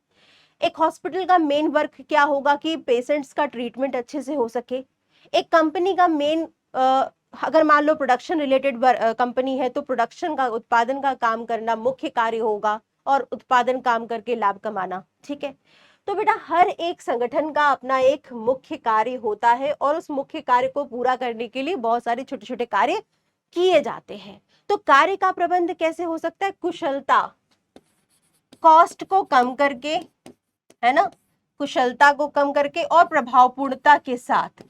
एक हॉस्पिटल का मेन वर्क क्या होगा कि पेशेंट्स का ट्रीटमेंट अच्छे से हो सके। एक कंपनी का मेन, अगर मान लो प्रोडक्शन रिलेटेड कंपनी है तो प्रोडक्शन का, उत्पादन का काम करना मुख्य कार्य होगा, और उत्पादन काम करके लाभ कमाना, ठीक है। तो बेटा हर एक संगठन का अपना एक मुख्य कार्य होता है, और उस मुख्य कार्य को पूरा करने के लिए बहुत सारे छोटे छोटे कार्य किए जाते हैं। तो कार्य का प्रबंध कैसे हो सकता है, कुशलता, कॉस्ट को कम करके, है ना, कुशलता को कम करके और प्रभावपूर्णता के साथ,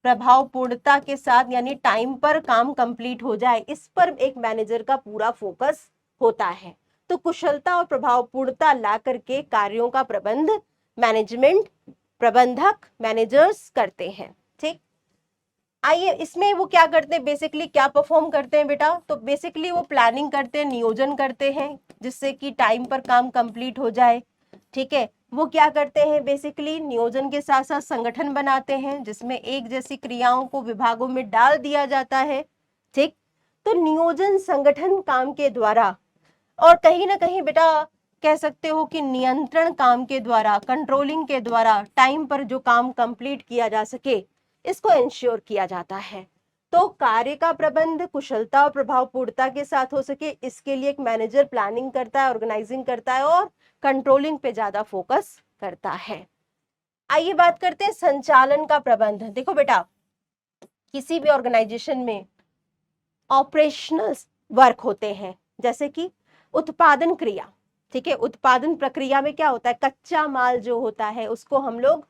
प्रभावपूर्णता के साथ यानी टाइम पर काम कंप्लीट हो जाए, इस पर एक मैनेजर का पूरा फोकस होता है। तो कुशलता और प्रभावपूर्णता ला करके कार्यों का प्रबंध मैनेजमेंट, प्रबंधक, मैनेजर्स करते हैं, ठीक। आइए इसमें वो क्या करते हैं, बेसिकली क्या परफॉर्म करते हैं बेटा, तो बेसिकली वो प्लानिंग करते हैं, नियोजन करते हैं जिससे कि टाइम पर काम कंप्लीट हो जाए, ठीक है। वो क्या करते हैं, बेसिकली नियोजन के साथ साथ संगठन बनाते हैं जिसमें एक जैसी क्रियाओं को विभागों में डाल दिया जाता है, ठीक। तो नियोजन संगठन काम के द्वारा, और कहीं ना कहीं बेटा कह सकते हो कि नियंत्रण काम के द्वारा, कंट्रोलिंग के द्वारा टाइम पर जो काम कंप्लीट किया जा सके, इसको इंश्योर किया जाता है। तो कार्य का प्रबंध कुशलता और प्रभावपूर्णता के साथ हो सके, इसके लिए एक मैनेजर प्लानिंग करता है, ऑर्गेनाइजिंग करता है, और कंट्रोलिंग पे ज्यादा फोकस करता है। आइए बात करते हैं संचालन का प्रबंध। देखो बेटा किसी भी ऑर्गेनाइजेशन में ऑपरेशनल वर्क होते हैं, जैसे कि उत्पादन क्रिया, ठीक है। उत्पादन प्रक्रिया में क्या होता है, कच्चा माल जो होता है उसको हम लोग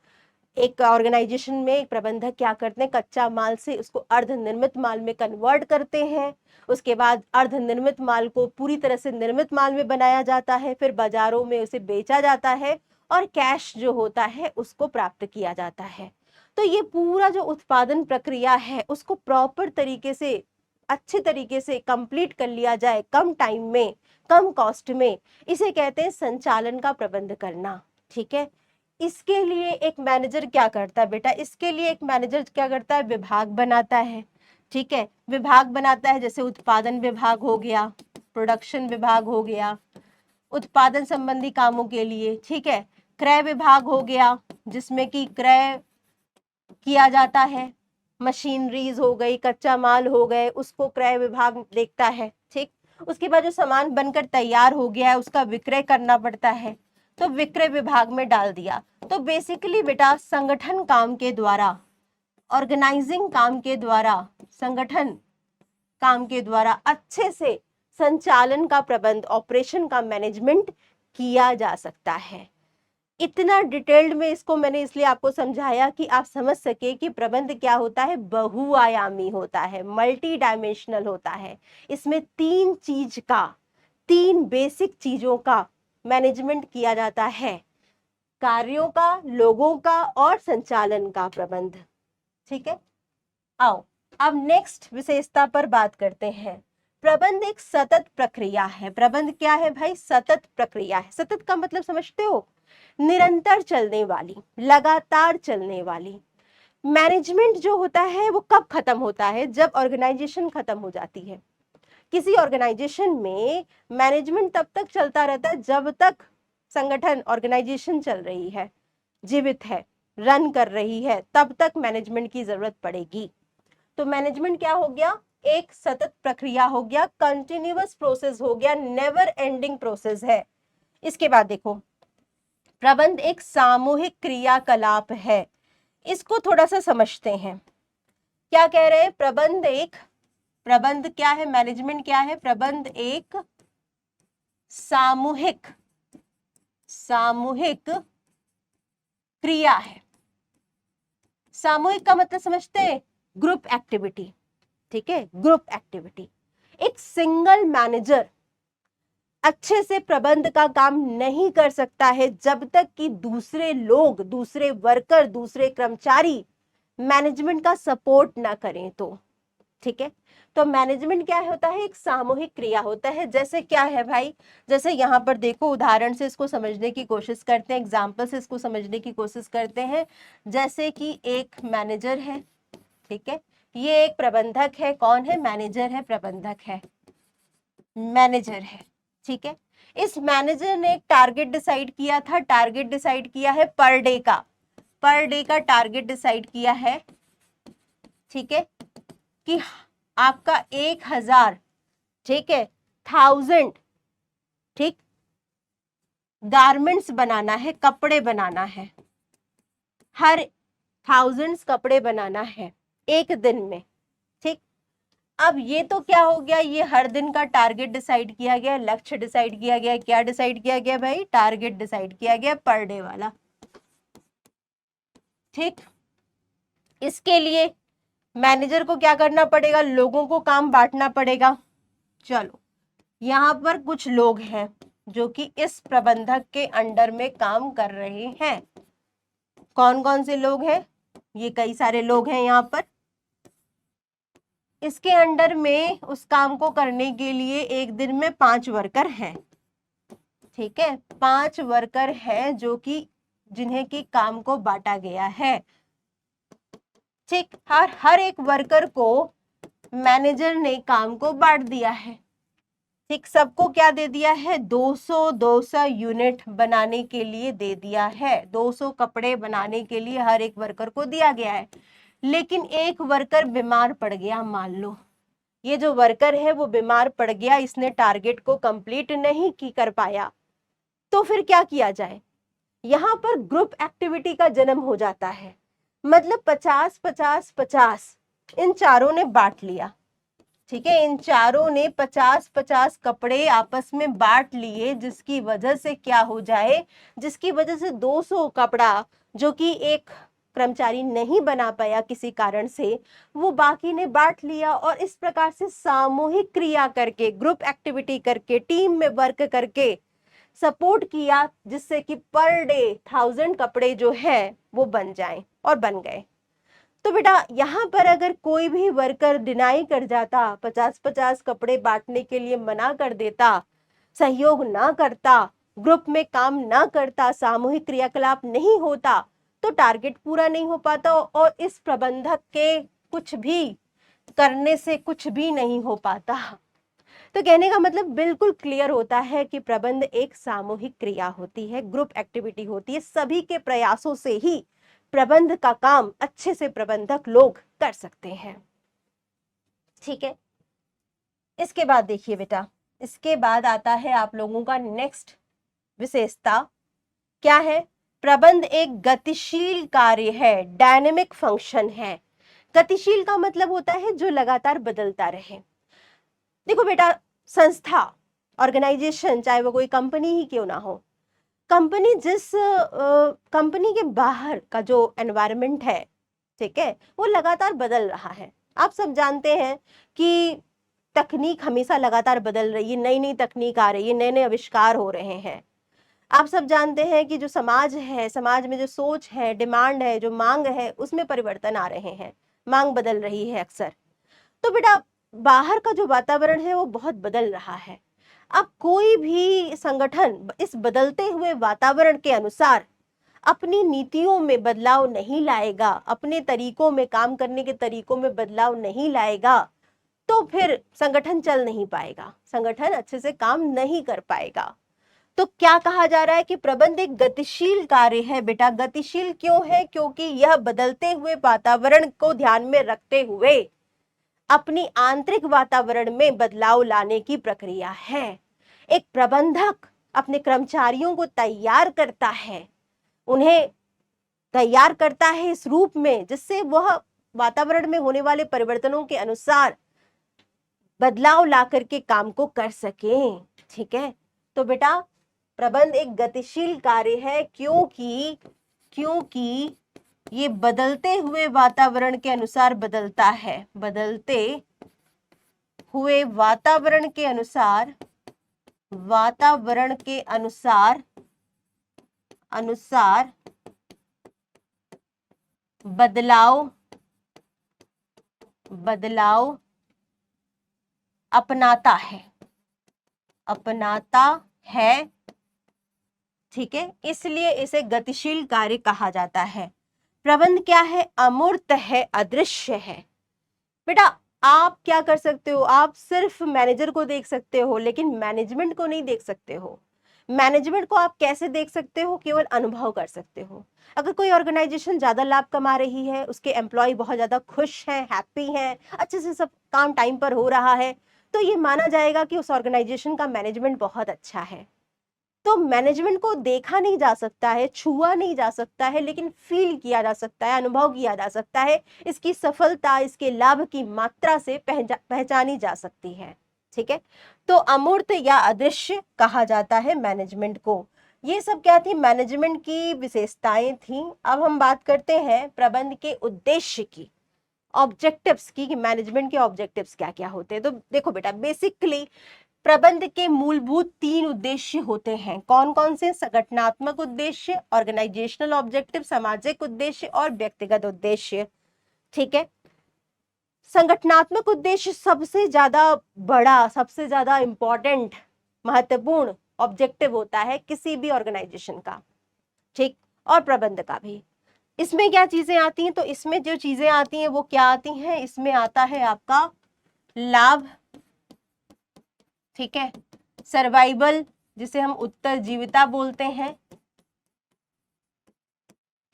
एक ऑर्गेनाइजेशन में एक प्रबंधक क्या करते हैं, कच्चा माल से उसको अर्धनिर्मित माल में कन्वर्ट करते हैं। उसके बाद अर्धनिर्मित माल को पूरी तरह से निर्मित माल में बनाया जाता है, फिर बाजारों में उसे बेचा जाता है, और कैश जो होता है उसको प्राप्त किया जाता है। तो ये पूरा जो उत्पादन प्रक्रिया है उसको प्रॉपर तरीके से अच्छे तरीके से कंप्लीट कर लिया जाए, कम टाइम में, कम कॉस्ट में, इसे कहते हैं संचालन का प्रबंध करना। ठीक है, इसके लिए एक मैनेजर क्या करता है बेटा, इसके लिए एक मैनेजर क्या करता है, विभाग बनाता है। ठीक है, विभाग बनाता है, जैसे उत्पादन विभाग हो गया, प्रोडक्शन विभाग हो गया, उत्पादन संबंधी कामों के लिए। ठीक है, क्रय विभाग हो गया, जिसमें कि क्रय किया जाता है, मशीनरीज हो गई, कच्चा माल हो गए, उसको क्रय विभाग देखता है। ठीक, उसके बाद जो सामान बनकर तैयार हो गया है उसका विक्रय करना पड़ता है, तो विक्रय विभाग में डाल दिया। तो बेसिकली बेटा संगठन काम के द्वारा, ऑर्गेनाइजिंग काम के द्वारा, संगठन काम के द्वारा अच्छे से संचालन का प्रबंध, ऑपरेशन का मैनेजमेंट किया जा सकता है। इतना डिटेल्ड में इसको मैंने इसलिए आपको समझाया कि आप समझ सके कि प्रबंध क्या होता है, बहुआयामी होता है, मल्टी डायमेंशनल होता है। इसमें तीन बेसिक चीजों का मैनेजमेंट किया जाता है, कार्यों का, लोगों का और संचालन का प्रबंध। ठीक है, आओ अब नेक्स्ट विशेषता पर बात करते हैं। प्रबंध एक सतत प्रक्रिया है। प्रबंध क्या है भाई, सतत प्रक्रिया है। सतत का मतलब समझते हो, निरंतर चलने वाली, लगातार चलने वाली। मैनेजमेंट जो होता है वो कब खत्म होता है, जब ऑर्गेनाइजेशन खत्म हो जाती है। किसी ऑर्गेनाइजेशन में मैनेजमेंट तब तक चलता रहता है जब तक संगठन, ऑर्गेनाइजेशन चल रही है, जीवित है, रन कर रही है, तब तक मैनेजमेंट की जरूरत पड़ेगी। तो मैनेजमेंट क्या हो गया, एक सतत प्रक्रिया हो गया, कंटिन्यूअस प्रोसेस हो गया, नेवर एंडिंग प्रोसेस है। इसके बाद देखो, प्रबंध एक सामूहिक क्रियाकलाप है। इसको थोड़ा सा समझते हैं, क्या कह रहे हैं, प्रबंध क्या है, मैनेजमेंट क्या है, प्रबंध एक सामूहिक क्रिया है। सामूहिक का मतलब समझते हैं, ग्रुप एक्टिविटी। ठीक है, ग्रुप एक्टिविटी। एक सिंगल मैनेजर अच्छे से प्रबंध का काम नहीं कर सकता है जब तक कि दूसरे लोग, दूसरे वर्कर, दूसरे कर्मचारी मैनेजमेंट का सपोर्ट ना करें तो। ठीक है, तो मैनेजमेंट क्या होता है, एक सामूहिक क्रिया होता है। जैसे क्या है भाई, जैसे यहाँ पर देखो, उदाहरण से इसको समझने की कोशिश करते हैं, एग्जाम्पल से इसको समझने की कोशिश करते हैं। जैसे कि एक मैनेजर है, ठीक है, ये एक प्रबंधक है। कौन है, मैनेजर है, प्रबंधक है, मैनेजर है। ठीक है, इस मैनेजर ने एक टारगेट डिसाइड किया था, टारगेट डिसाइड किया है पर डे का टारगेट डिसाइड किया है। ठीक है, कि आपका 1000, ठीक है, 1000, ठीक, गारमेंट्स बनाना है, कपड़े बनाना है, हर 1000 कपड़े बनाना है एक दिन में। ठीक, अब ये तो क्या हो गया, ये हर दिन का टारगेट डिसाइड किया गया, लक्ष्य डिसाइड किया गया। क्या डिसाइड किया गया भाई, टारगेट डिसाइड किया गया पर डे वाला। ठीक, इसके लिए मैनेजर को क्या करना पड़ेगा, लोगों को काम बांटना पड़ेगा। चलो, यहाँ पर कुछ लोग हैं जो कि इस प्रबंधक के अंडर में काम कर रहे हैं। कौन कौन से लोग हैं, ये कई सारे लोग हैं यहाँ पर। इसके अंडर में उस काम को करने के लिए एक दिन में 5 वर्कर हैं। ठीक है, 5 वर्कर हैं जो कि जिन्हें की काम को बांटा गया है। ठीक, हर एक वर्कर को मैनेजर ने काम को बांट दिया है। ठीक, सबको क्या दे दिया है, 200 यूनिट बनाने के लिए दे दिया है। 200 कपड़े बनाने के लिए हर एक वर्कर को दिया गया है। लेकिन एक वर्कर बीमार पड़ गया, मान लो ये जो वर्कर है वो बीमार पड़ गया, इसने टारगेट को कंप्लीट नहीं कर पाया, तो फिर क्या किया जाए, यहाँ पर ग्रुप एक्टिविटी का जन्म हो जाता है। मतलब 50-50-50 इन चारों ने बांट लिया। ठीक है, इन चारों ने 50-50 कपड़े आपस में बांट लिए, जिसकी वजह से क्या हो जाए, जिसकी वजह से 200 कपड़ा जो कि एक कर्मचारी नहीं बना पाया किसी कारण से, वो बाकी ने बांट लिया। और इस प्रकार से सामूहिक क्रिया करके, ग्रुप एक्टिविटी करके, टीम में वर्क करके सपोर्ट किया, जिससे कि पर डे 1000 कपड़े जो है वो बन जाएं, और बन गए। तो बेटा यहाँ पर अगर कोई भी वर्कर डिनाई कर जाता, 50-50 कपड़े बांटने के लिए मना कर देता, सहयोग ना करता, ग्रुप में काम ना करता, सामूहिक क्रियाकलाप नहीं होता, तो टारगेट पूरा नहीं हो पाता और इस प्रबंधक के कुछ भी करने से कुछ भी नहीं हो पाता। तो कहने का मतलब बिल्कुल क्लियर होता है कि प्रबंध एक सामूहिक क्रिया होती है, ग्रुप एक्टिविटी होती है, सभी के प्रयासों से ही प्रबंध का काम अच्छे से प्रबंधक लोग कर सकते हैं। ठीक है, इसके बाद देखिए बेटा, इसके बाद आता है आप लोगों का नेक्स्ट विशेषता क्या है? प्रबंध एक गतिशील कार्य है, डायनेमिक फंक्शन है। गतिशील का मतलब होता है जो लगातार बदलता रहे। देखो बेटा, संस्था, ऑर्गेनाइजेशन, चाहे वो कोई कंपनी ही क्यों ना हो, कंपनी कंपनी के बाहर का जो एनवायरनमेंट है, ठीक है, वो लगातार बदल रहा है। आप सब जानते हैं कि तकनीक हमेशा लगातार बदल रही है, नई नई तकनीक आ रही है, नए नए आविष्कार हो रहे हैं। आप सब जानते हैं कि जो समाज है, समाज में जो सोच है, डिमांड है, जो मांग है, उसमें परिवर्तन आ रहे हैं, मांग बदल रही है अक्सर। तो बेटा बाहर का जो वातावरण है वो बहुत बदल रहा है। अब कोई भी संगठन इस बदलते हुए वातावरण के अनुसार अपनी नीतियों में बदलाव नहीं लाएगा, अपने तरीकों में, काम करने के तरीकों में बदलाव नहीं लाएगा, तो फिर संगठन चल नहीं पाएगा, संगठन अच्छे से काम नहीं कर पाएगा। तो क्या कहा जा रहा है कि प्रबंध एक गतिशील कार्य है। बेटा गतिशील क्यों है? क्योंकि यह बदलते हुए वातावरण को ध्यान में रखते हुए अपनी आंतरिक वातावरण में बदलाव लाने की प्रक्रिया है। एक प्रबंधक अपने कर्मचारियों को तैयार करता है, उन्हें तैयार करता है इस रूप में जिससे वह वातावरण में होने वाले परिवर्तनों के अनुसार बदलाव ला करके काम को कर सके। ठीक है, तो बेटा प्रबंध एक गतिशील कार्य है क्योंकि ये बदलते हुए वातावरण के अनुसार बदलता है, बदलते हुए वातावरण के अनुसार बदलाव अपनाता है। ठीक है, इसलिए इसे गतिशील कार्य कहा जाता है। प्रबंध क्या है? अमूर्त है, अदृश्य है। बेटा आप क्या कर सकते हो? आप सिर्फ मैनेजर को देख सकते हो लेकिन मैनेजमेंट को नहीं देख सकते हो। मैनेजमेंट को आप कैसे देख सकते हो? केवल अनुभव कर सकते हो। अगर कोई ऑर्गेनाइजेशन ज्यादा लाभ कमा रही है, उसके एम्प्लॉय बहुत ज्यादा खुश हैं, हैप्पी हैं, अच्छे से सब काम टाइम पर हो रहा है, तो ये माना जाएगा कि उस ऑर्गेनाइजेशन का मैनेजमेंट बहुत अच्छा है। तो मैनेजमेंट को देखा नहीं जा सकता है, छुआ नहीं जा सकता है, लेकिन फील किया जा सकता है, अनुभव किया जा सकता है। इसकी सफलता, इसके लाभ की मात्रा से पहचानी जा सकती है। ठीक है, तो अमूर्त या अदृश्य कहा जाता है मैनेजमेंट को। ये सब क्या थी? मैनेजमेंट की विशेषताएं थी। अब हम बात करते हैं प्रबंध के उद्देश्य की, ऑब्जेक्टिव्स की, कि मैनेजमेंट के ऑब्जेक्टिव्स क्या क्या होते हैं। तो देखो बेटा, बेसिकली प्रबंध के मूलभूत 3 उद्देश्य होते हैं। कौन कौन से? संगठनात्मक उद्देश्य, ऑर्गेनाइजेशनल ऑब्जेक्टिव, सामाजिक उद्देश्य और व्यक्तिगत उद्देश्य। ठीक है, संगठनात्मक उद्देश्य सबसे ज्यादा बड़ा, सबसे ज्यादा इंपॉर्टेंट, महत्वपूर्ण ऑब्जेक्टिव होता है किसी भी ऑर्गेनाइजेशन का, ठीक, और प्रबंध का भी। इसमें क्या चीजें आती हैं? तो इसमें जो चीजें आती हैं वो क्या आती हैं? इसमें आता है आपका लाभ, ठीक है, सर्वाइवल, जिसे हम उत्तरजीविता बोलते हैं,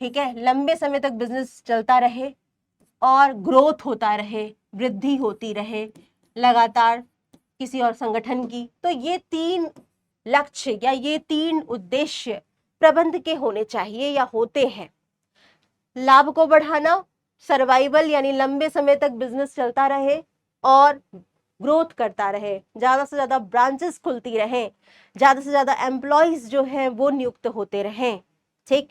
ठीक है, लंबे समय तक बिजनेस चलता रहे और ग्रोथ होता रहे, वृद्धि होती रहे लगातार किसी और संगठन की। तो ये 3 लक्ष्य या ये 3 उद्देश्य प्रबंध के होने चाहिए या होते हैं। लाभ को बढ़ाना, सर्वाइवल यानी लंबे समय तक बिजनेस चलता रहे और ग्रोथ करता रहे, ज्यादा से ज्यादा ब्रांचेस खुलती रहे, ज्यादा से ज्यादा एम्प्लॉयज जो हैं वो नियुक्त होते रहें, ठीक,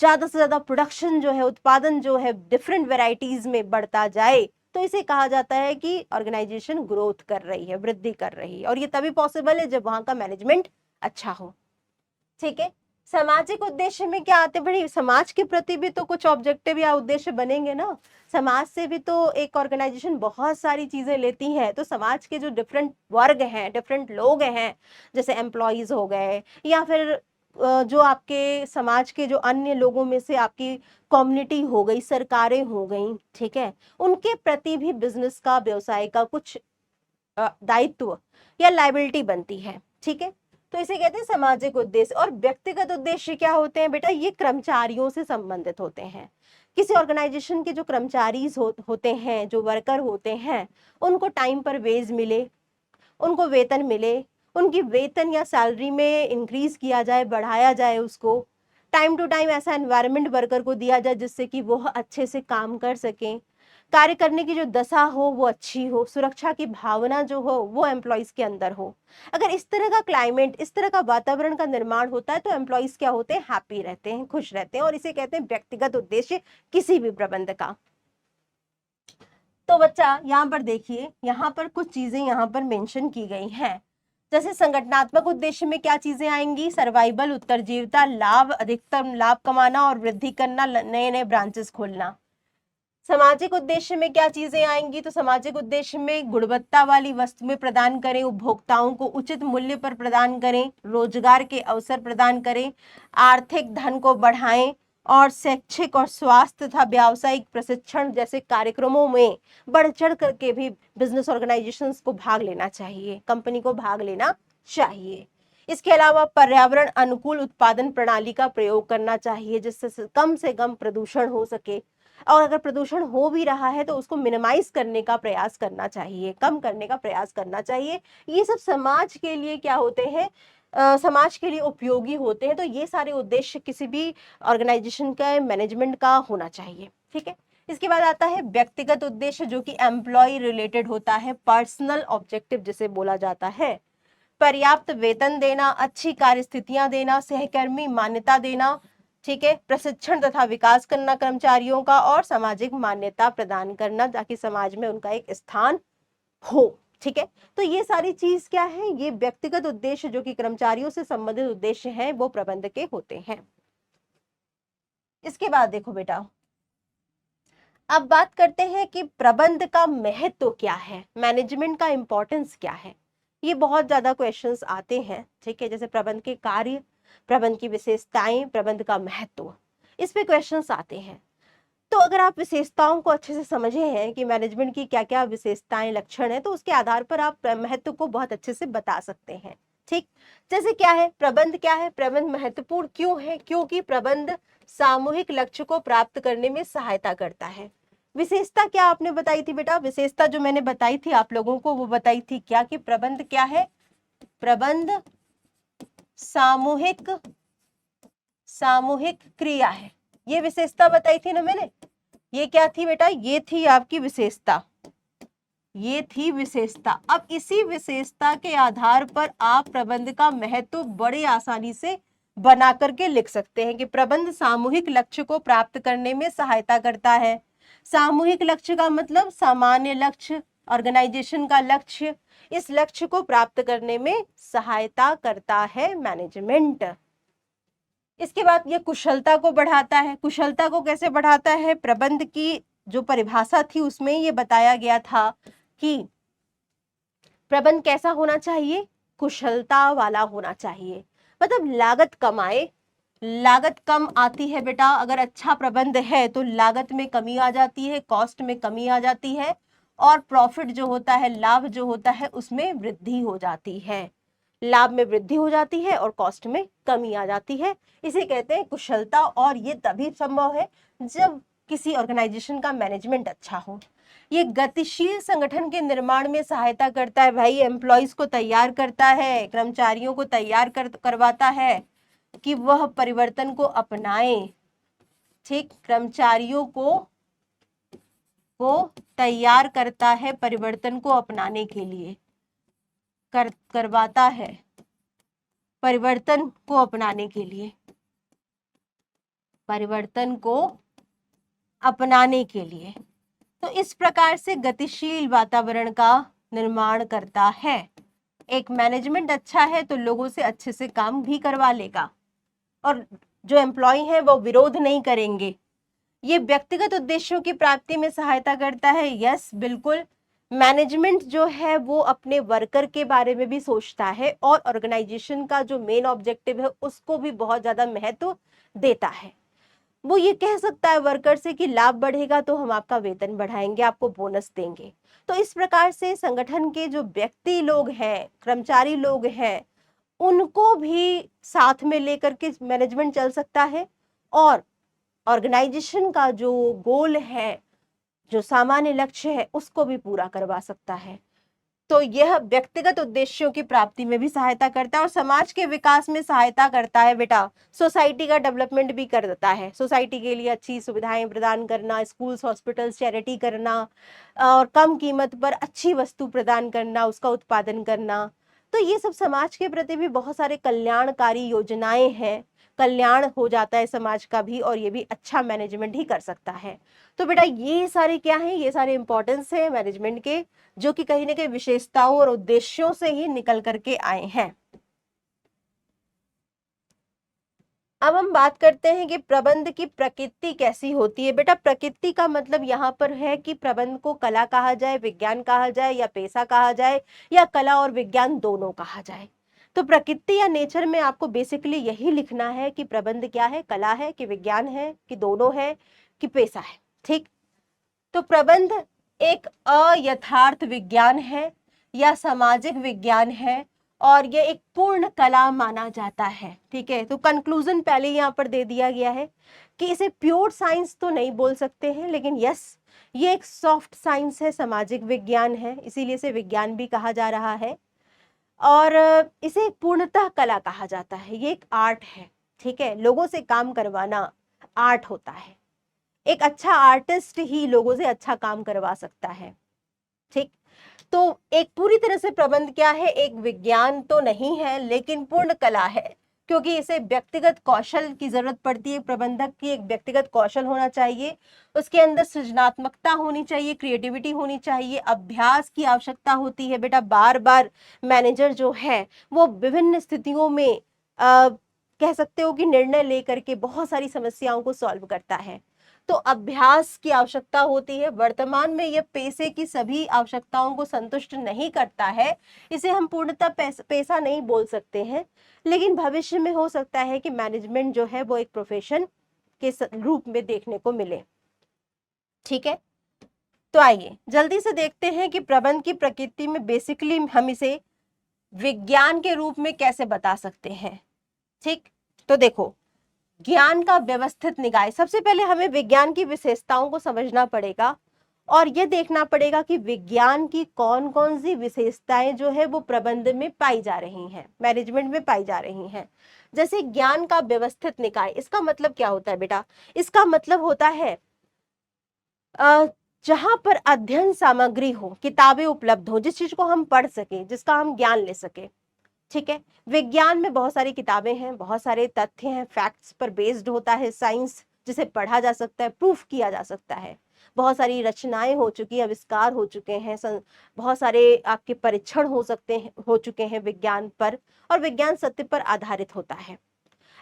ज्यादा से ज्यादा प्रोडक्शन जो है, उत्पादन जो है डिफरेंट वेराइटीज में बढ़ता जाए, तो इसे कहा जाता है कि ऑर्गेनाइजेशन ग्रोथ कर रही है, वृद्धि कर रही है। और ये तभी पॉसिबल है जब वहां का मैनेजमेंट अच्छा हो। ठीक है, सामाजिक उद्देश्य में क्या आते हैं भाई, समाज के प्रति भी तो कुछ ऑब्जेक्टिव या उद्देश्य बनेंगे ना। समाज से भी तो एक ऑर्गेनाइजेशन बहुत सारी चीजें लेती है, तो समाज के जो डिफरेंट वर्ग हैं, डिफरेंट लोग हैं, जैसे एम्प्लॉयज हो गए, या फिर जो आपके समाज के जो अन्य लोगों में से आपकी कम्युनिटी हो गई, सरकारें हो गई, ठीक है, उनके प्रति भी बिजनेस का, व्यवसाय का कुछ दायित्व या लाइबिलिटी बनती है, ठीक है। तो इसे कहते हैं सामाजिक उद्देश्य। और व्यक्तिगत उद्देश्य क्या होते हैं बेटा, ये कर्मचारियों से संबंधित होते हैं। किसी ऑर्गेनाइजेशन के जो कर्मचारी होते हैं, जो वर्कर होते हैं, उनको टाइम पर वेज मिले, उनको वेतन मिले, उनकी वेतन या सैलरी में इंक्रीज किया जाए, बढ़ाया जाए, उसको टाइम टू टाइम ऐसा एनवायरनमेंट वर्कर को दिया जाए जिससे कि वो अच्छे से काम कर सकें, कार्य करने की जो दशा हो वो अच्छी हो, सुरक्षा की भावना जो हो वो एम्प्लॉयज के अंदर हो। अगर इस तरह का क्लाइमेट, इस तरह का वातावरण का निर्माण होता है तो एम्प्लॉयज क्या होते हैं, हैप्पी रहते हैं, खुश रहते हैं, और इसे कहते हैं व्यक्तिगत उद्देश्य किसी भी प्रबंध का। तो बच्चा यहाँ पर देखिए, यहाँ पर कुछ चीजें यहाँ पर मेंशन की गई हैं। जैसे संगठनात्मक उद्देश्य में क्या चीजें आएंगी, सर्वाइवल, उत्तरजीविता, लाभ, अधिकतम लाभ कमाना और वृद्धि करना, नए नए ब्रांचेस खोलना। सामाजिक उद्देश्य में क्या चीजें आएंगी, तो सामाजिक उद्देश्य में गुणवत्ता वाली वस्तुएं प्रदान करें, उपभोक्ताओं को उचित मूल्य पर प्रदान करें, रोजगार के अवसर प्रदान करें, आर्थिक धन को बढ़ाएं, और शैक्षिक और स्वास्थ्य तथा व्यावसायिक प्रशिक्षण जैसे कार्यक्रमों में बढ़ चढ़ करके भी बिजनेस ऑर्गेनाइजेशंस को भाग लेना चाहिए, कंपनी को भाग लेना चाहिए। इसके अलावा पर्यावरण अनुकूल उत्पादन प्रणाली का प्रयोग करना चाहिए जिससे से कम प्रदूषण हो सके, और अगर प्रदूषण हो भी रहा है तो उसको मिनिमाइज करने का प्रयास करना चाहिए, कम करने का प्रयास करना चाहिए। ये सब समाज के लिए क्या होते हैं, समाज के लिए उपयोगी होते हैं। तो ये सारे उद्देश्य किसी भी ऑर्गेनाइजेशन का, मैनेजमेंट का होना चाहिए, ठीक है। इसके बाद आता है व्यक्तिगत उद्देश्य जो कि एम्प्लॉय रिलेटेड होता है, पर्सनल ऑब्जेक्टिव जिसे बोला जाता है। पर्याप्त वेतन देना, अच्छी कार्य स्थितियां देना, सहकर्मी मान्यता देना, ठीक है, प्रशिक्षण तथा विकास करना कर्मचारियों का, और सामाजिक मान्यता प्रदान करना ताकि समाज में उनका एक स्थान हो, ठीक है। तो ये सारी चीज क्या है, ये व्यक्तिगत उद्देश्य जो कि कर्मचारियों से संबंधित उद्देश्य हैं वो प्रबंध के होते हैं। इसके बाद देखो बेटा, अब बात करते हैं कि प्रबंध का महत्व क्या है, मैनेजमेंट का इंपॉर्टेंस क्या है। ये बहुत ज्यादा क्वेश्चंस आते हैं, ठीक है, जैसे प्रबंध के कार्य, प्रबंध की विशेषताएं, प्रबंध का महत्व, इस पे क्वेश्चंस आते हैं। तो अगर आप विशेषताओं को अच्छे से समझे हैं कि मैनेजमेंट की क्या क्या विशेषताएं, लक्षण है, तो उसके आधार पर आप महत्व को बहुत अच्छे से बता सकते हैं, ठीक। जैसे क्या है प्रबंध, क्या है प्रबंध, महत्वपूर्ण क्यों है, क्योंकि प्रबंध सामूहिक लक्ष्य को प्राप्त करने में सहायता करता है। विशेषता क्या आपने बताई थी बेटा, विशेषता जो मैंने बताई थी आप लोगों को वो बताई थी क्या, कि प्रबंध क्या है, प्रबंध सामूहिक, सामूहिक क्रिया है, ये विशेषता बताई थी ना मैंने। ये क्या थी बेटा, ये थी आपकी विशेषता, ये थी विशेषता। अब इसी विशेषता के आधार पर आप प्रबंध का महत्व बड़े आसानी से बना करके लिख सकते हैं कि प्रबंध सामूहिक लक्ष्य को प्राप्त करने में सहायता करता है। सामूहिक लक्ष्य का मतलब सामान्य लक्ष्य, ऑर्गेनाइजेशन का लक्ष्य, इस लक्ष्य को प्राप्त करने में सहायता करता है मैनेजमेंट। इसके बाद ये कुशलता को बढ़ाता है। कुशलता को कैसे बढ़ाता है, प्रबंध की जो परिभाषा थी उसमें ये बताया गया था कि प्रबंध कैसा होना चाहिए, कुशलता वाला होना चाहिए, मतलब लागत कमाए। लागत कम आती है बेटा, अगर अच्छा प्रबंध है तो लागत में कमी आ जाती है, कॉस्ट में कमी आ जाती है, और प्रॉफिट जो होता है, लाभ जो होता है, उसमें वृद्धि हो जाती है। लाभ में वृद्धि हो जाती है और कॉस्ट में कमी आ जाती है। इसे कहते हैं कुशलता, और ये तभी संभव है जब किसी ऑर्गेनाइजेशन का मैनेजमेंट अच्छा हो। ये गतिशील संगठन के निर्माण में सहायता करता है भाई, एम्प्लॉयज को तैयार करता है, कर्मचारियों को तैयार करवाता है कि वह परिवर्तन को अपनाए, ठीक, कर्मचारियों को तैयार करता है परिवर्तन को अपनाने के लिए, करवाता है परिवर्तन को अपनाने के लिए, परिवर्तन को अपनाने के लिए। तो इस प्रकार से गतिशील वातावरण का निर्माण करता है। एक मैनेजमेंट अच्छा है तो लोगों से अच्छे से काम भी करवा लेगा, और जो एम्प्लॉय हैं वो विरोध नहीं करेंगे। ये व्यक्तिगत उद्देश्यों की प्राप्ति में सहायता करता है, यस बिल्कुल। मैनेजमेंट जो है वो अपने वर्कर के बारे में भी सोचता है और ऑर्गेनाइजेशन का जो मेन ऑब्जेक्टिव है उसको भी बहुत ज्यादा महत्व देता है। वो ये कह सकता है वर्कर से कि लाभ बढ़ेगा तो हम आपका वेतन बढ़ाएंगे, आपको बोनस देंगे। तो इस प्रकार से संगठन के जो व्यक्ति लोग हैं, कर्मचारी लोग हैं, उनको भी साथ में लेकर के मैनेजमेंट चल सकता है और ऑर्गेनाइजेशन का जो गोल है, जो सामान्य लक्ष्य है, उसको भी पूरा करवा सकता है। तो यह व्यक्तिगत उद्देश्यों की प्राप्ति में भी सहायता करता है और समाज के विकास में सहायता करता है बेटा। सोसाइटी का डेवलपमेंट भी कर देता है, सोसाइटी के लिए अच्छी सुविधाएं प्रदान करना, स्कूल्स, हॉस्पिटल्स, चैरिटी करना और कम कीमत पर अच्छी वस्तु प्रदान करना, उसका उत्पादन करना। तो ये सब समाज के प्रति भी बहुत सारे कल्याणकारी योजनाएं हैं, कल्याण हो जाता है समाज का भी और ये भी अच्छा मैनेजमेंट ही कर सकता है। तो बेटा ये सारे क्या हैं, ये सारे इंपॉर्टेंस है मैनेजमेंट के, जो कि कहीं ना कहीं विशेषताओं और उद्देश्यों से ही निकल करके आए हैं। अब हम बात करते हैं कि प्रबंध की प्रकृति कैसी होती है। बेटा प्रकृति का मतलब यहाँ पर है कि प्रबंध को कला कहा जाए, विज्ञान कहा जाए या पेशा कहा जाए या कला और विज्ञान दोनों कहा जाए। तो प्रकृति या नेचर में आपको बेसिकली यही लिखना है कि प्रबंध क्या है, कला है कि विज्ञान है कि दोनों है कि पेशा है। ठीक, तो प्रबंध एक अयथार्थ विज्ञान है या सामाजिक विज्ञान है और ये एक पूर्ण कला माना जाता है। ठीक है, तो कंक्लूजन पहले यहाँ पर दे दिया गया है कि इसे प्योर साइंस तो नहीं बोल सकते हैं, लेकिन यस ये एक सॉफ्ट साइंस है, सामाजिक विज्ञान है, इसीलिए इसे विज्ञान भी कहा जा रहा है। और इसे पूर्णतः कला कहा जाता है, ये एक आर्ट है। ठीक है, लोगों से काम करवाना आर्ट होता है। एक अच्छा आर्टिस्ट ही लोगों से अच्छा काम करवा सकता है। ठीक, तो एक पूरी तरह से प्रबंध क्या है, एक विज्ञान तो नहीं है लेकिन पूर्ण कला है, क्योंकि इसे व्यक्तिगत कौशल की जरूरत पड़ती है। प्रबंधक की एक व्यक्तिगत कौशल होना चाहिए, उसके अंदर सृजनात्मकता होनी चाहिए, क्रिएटिविटी होनी चाहिए, अभ्यास की आवश्यकता होती है। बेटा बार बार मैनेजर जो है वो विभिन्न स्थितियों में कह सकते हो कि निर्णय लेकर के बहुत सारी समस्याओं को सॉल्व करता है। तो अभ्यास की आवश्यकता होती है। वर्तमान में यह पेशे की सभी आवश्यकताओं को संतुष्ट नहीं करता है, इसे हम पूर्णतः पेशा नहीं बोल सकते हैं, लेकिन भविष्य में हो सकता है कि मैनेजमेंट जो है वो एक प्रोफेशन के रूप में देखने को मिले। ठीक है, तो आइए जल्दी से देखते हैं कि प्रबंध की प्रकृति में बेसिकली हम इसे विज्ञान के रूप में कैसे बता सकते हैं। ठीक, तो देखो ज्ञान का व्यवस्थित निकाय, सबसे पहले हमें विज्ञान की विशेषताओं को समझना पड़ेगा और यह देखना पड़ेगा कि विज्ञान की कौन कौन सी विशेषताएं जो है वो प्रबंध में पाई जा रही हैं, मैनेजमेंट में पाई जा रही हैं। जैसे ज्ञान का व्यवस्थित निकाय, इसका मतलब क्या होता है बेटा, इसका मतलब होता है जहां पर अध्ययन सामग्री हो, किताबें उपलब्ध हो, जिस चीज को हम पढ़ सके, जिसका हम ज्ञान ले सके। ठीक है, विज्ञान में बहुत सारी किताबें हैं, बहुत सारे तथ्य हैं, फैक्ट्स पर बेस्ड होता है साइंस, जिसे पढ़ा जा सकता है, प्रूफ किया जा सकता है। बहुत सारी रचनाएं हो चुकी, आविष्कार हो चुके हैं, बहुत सारे आपके परीक्षण हो सकते हैं, हो चुके हैं विज्ञान पर, और विज्ञान सत्य पर आधारित होता है।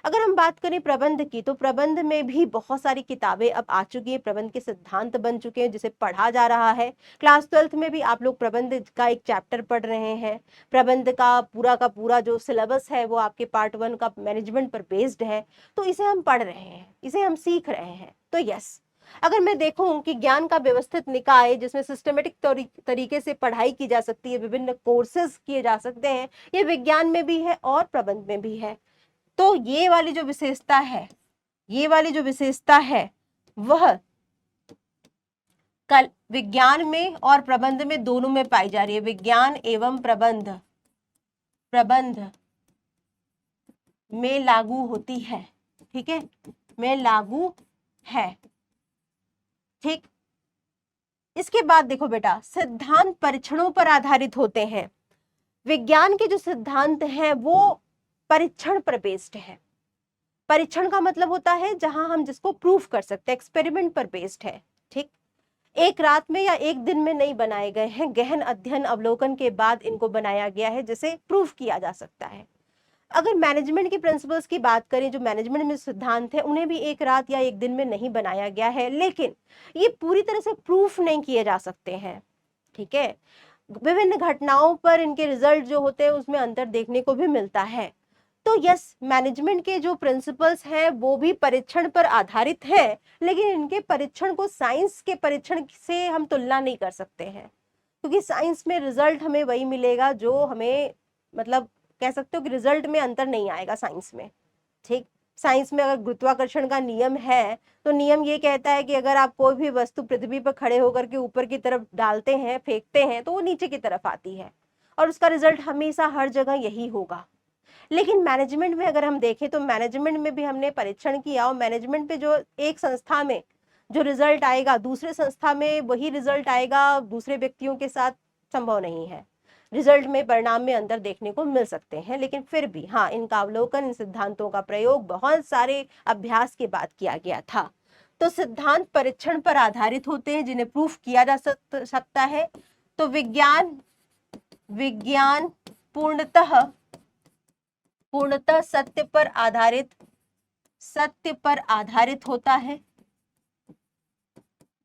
अगर हम बात करें प्रबंध की, तो प्रबंध में भी बहुत सारी किताबें अब आ चुकी है, प्रबंध के सिद्धांत बन चुके हैं जिसे पढ़ा जा रहा है। क्लास 12th में भी आप लोग प्रबंध का एक चैप्टर पढ़ रहे हैं। प्रबंध का पूरा जो सिलेबस है वो आपके पार्ट 1 का मैनेजमेंट पर बेस्ड है, तो इसे हम पढ़ रहे हैं, इसे हम सीख रहे हैं। तो यस, अगर मैं देखूं कि ज्ञान का व्यवस्थित निकाय जिसमें सिस्टमेटिक तरीके से पढ़ाई की जा सकती है, विभिन्न कोर्सेज किए जा सकते हैं, ये विज्ञान में भी है और प्रबंध में भी है। तो ये वाली जो विशेषता है, ये वाली जो विशेषता है वह कल विज्ञान में और प्रबंध में दोनों में पाई जा रही है। विज्ञान एवं प्रबंध में लागू होती है। ठीक है, में लागू है। ठीक, इसके बाद देखो बेटा, सिद्धांत परीक्षणों पर आधारित होते हैं। विज्ञान के जो सिद्धांत हैं वो परीक्षण पर बेस्ड है। परीक्षण का मतलब होता है जहां हम जिसको प्रूफ कर सकते हैं, एक्सपेरिमेंट पर बेस्ड है। ठीक, एक रात में या एक दिन में नहीं बनाए गए हैं, गहन अध्ययन अवलोकन के बाद इनको बनाया गया है, जिसे प्रूफ किया जा सकता है। अगर मैनेजमेंट के प्रिंसिपल्स की बात करें, जो मैनेजमेंट में सिद्धांत है, उन्हें भी एक रात या एक दिन में नहीं बनाया गया है, लेकिन ये पूरी तरह से प्रूफ नहीं किए जा सकते हैं। ठीक है, विभिन्न घटनाओं पर इनके रिजल्ट जो होते हैं उसमें अंतर देखने को भी मिलता है। तो यस, मैनेजमेंट के जो प्रिंसिपल्स हैं वो भी परीक्षण पर आधारित है, लेकिन इनके परीक्षण को साइंस के परीक्षण से हम तुलना नहीं कर सकते हैं, क्योंकि साइंस में रिजल्ट हमें वही मिलेगा जो हमें, मतलब कह सकते हो कि रिजल्ट में अंतर नहीं आएगा साइंस में। ठीक, साइंस में अगर गुरुत्वाकर्षण का नियम है तो नियम ये कहता है कि अगर आप कोई भी वस्तु पृथ्वी पर खड़े होकर के ऊपर की तरफ डालते हैं, फेंकते हैं, तो वो नीचे की तरफ आती है और उसका रिजल्ट हमेशा हर जगह यही होगा। लेकिन मैनेजमेंट में अगर हम देखें तो मैनेजमेंट में भी हमने परीक्षण किया और मैनेजमेंट पे जो एक संस्था में जो रिजल्ट आएगा दूसरे संस्था में वही रिजल्ट आएगा दूसरे व्यक्तियों के साथ, संभव नहीं है। रिजल्ट में, परिणाम में अंतर देखने को मिल सकते हैं, लेकिन फिर भी हाँ, इनका अवलोकन, इन सिद्धांतों का प्रयोग बहुत सारे अभ्यास के बाद किया गया था। तो सिद्धांत परीक्षण पर आधारित होते हैं जिन्हें प्रूफ किया जा सकता है। तो विज्ञान पूर्णतः सत्य पर आधारित होता है,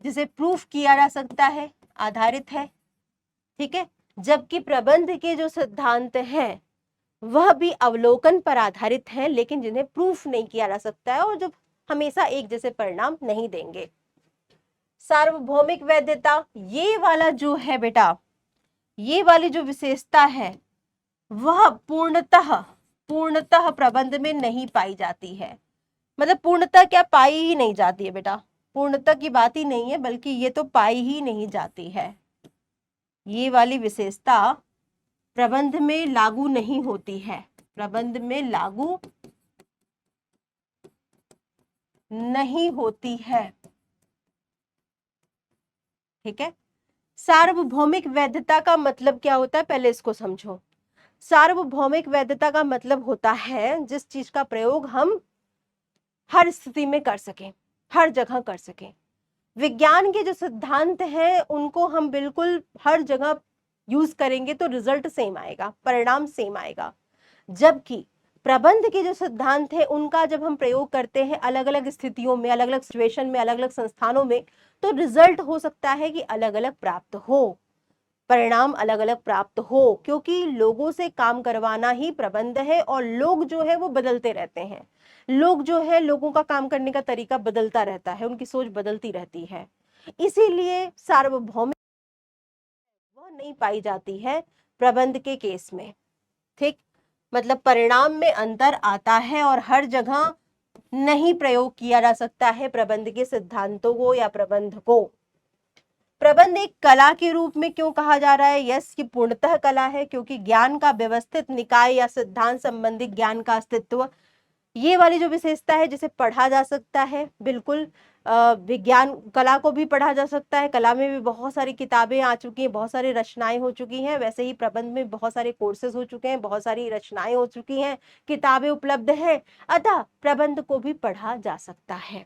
जिसे प्रूफ किया जा सकता है, आधारित है। ठीक है, जबकि प्रबंध के जो सिद्धांत हैं वह भी अवलोकन पर आधारित हैं, लेकिन जिन्हें प्रूफ नहीं किया जा सकता है और जो हमेशा एक जैसे परिणाम नहीं देंगे। सार्वभौमिक वैधता, ये वाला जो है बेटा, ये वाली जो विशेषता है वह पूर्णतः प्रबंध में नहीं पाई जाती है। मतलब पूर्णतः क्या, पाई ही नहीं जाती है बेटा, पूर्णतः की बात ही नहीं है, बल्कि ये तो पाई ही नहीं जाती है। ये वाली विशेषता प्रबंध में लागू नहीं होती है, प्रबंध में लागू नहीं होती है। ठीक है, सार्वभौमिक वैधता का मतलब क्या होता है, पहले इसको समझो। सार्वभौमिक वैधता का मतलब होता है जिस चीज का प्रयोग हम हर स्थिति में कर सकें, हर जगह कर सकें। विज्ञान के जो सिद्धांत हैं उनको हम बिल्कुल हर जगह यूज करेंगे तो रिजल्ट सेम आएगा, परिणाम सेम आएगा। जबकि प्रबंध के जो सिद्धांत है उनका जब हम प्रयोग करते हैं अलग अलग स्थितियों में, अलग अलग सिचुएशन में, अलग अलग संस्थानों में, तो रिजल्ट हो सकता है कि अलग अलग प्राप्त हो, परिणाम अलग अलग प्राप्त हो, क्योंकि लोगों से काम करवाना ही प्रबंध है और लोग जो है वो बदलते रहते हैं। लोग जो है, लोगों का काम करने का तरीका बदलता रहता है, उनकी सोच बदलती रहती है, इसीलिए सार्वभौमिक वह नहीं पाई जाती है प्रबंध के केस में। ठीक, मतलब परिणाम में अंतर आता है और हर जगह नहीं प्रयोग किया जा सकता है प्रबंध के सिद्धांतों को या प्रबंध को। प्रबंध एक कला के रूप में क्यों कहा जा रहा है, यस, कि पूर्णतः कला है, क्योंकि ज्ञान का व्यवस्थित निकाय या सिद्धांत संबंधित ज्ञान का अस्तित्व, ये वाली जो विशेषता है जिसे पढ़ा जा सकता है, बिल्कुल विज्ञान, कला को भी पढ़ा जा सकता है, कला में भी बहुत सारी किताबें आ चुकी हैं, बहुत सारी रचनाएं हो चुकी हैं, वैसे ही प्रबंध में बहुत सारे कोर्सेज हो चुके हैं, बहुत सारी रचनाएं हो चुकी हैं, किताबें उपलब्ध हैं, अतः प्रबंध को भी पढ़ा जा सकता है।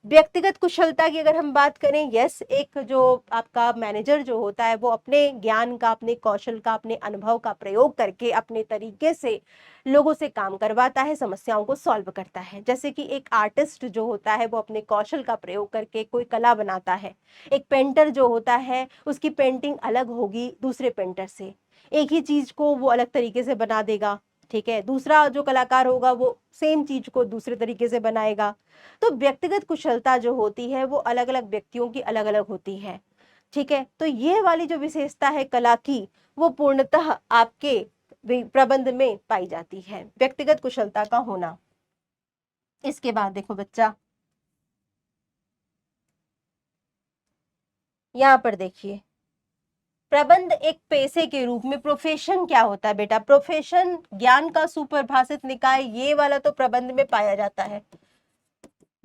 व्यक्तिगत कुशलता की अगर हम बात करें, यस, एक जो आपका मैनेजर जो होता है वो अपने ज्ञान का, अपने कौशल का, अपने अनुभव का प्रयोग करके अपने तरीके से लोगों से काम करवाता है, समस्याओं को सॉल्व करता है। जैसे कि एक आर्टिस्ट जो होता है वो अपने कौशल का प्रयोग करके कोई कला बनाता है। एक पेंटर जो होता है उसकी पेंटिंग अलग होगी दूसरे पेंटर से, एक ही चीज को वो अलग तरीके से बना देगा। ठीक है, दूसरा जो कलाकार होगा वो सेम चीज को दूसरे तरीके से बनाएगा। तो व्यक्तिगत कुशलता जो होती है वो अलग अलग व्यक्तियों की अलग अलग होती है। ठीक है, तो ये वाली जो विशेषता है कला की वो पूर्णतः आपके प्रबंध में पाई जाती है, व्यक्तिगत कुशलता का होना। इसके बाद देखो बच्चा, यहाँ पर देखिए, प्रबंध एक पेशे के रूप में, प्रोफेशन क्या होता है बेटा, प्रोफेशन ज्ञान का सुपरिभाषित निकाय, ये वाला तो प्रबंध में पाया जाता है।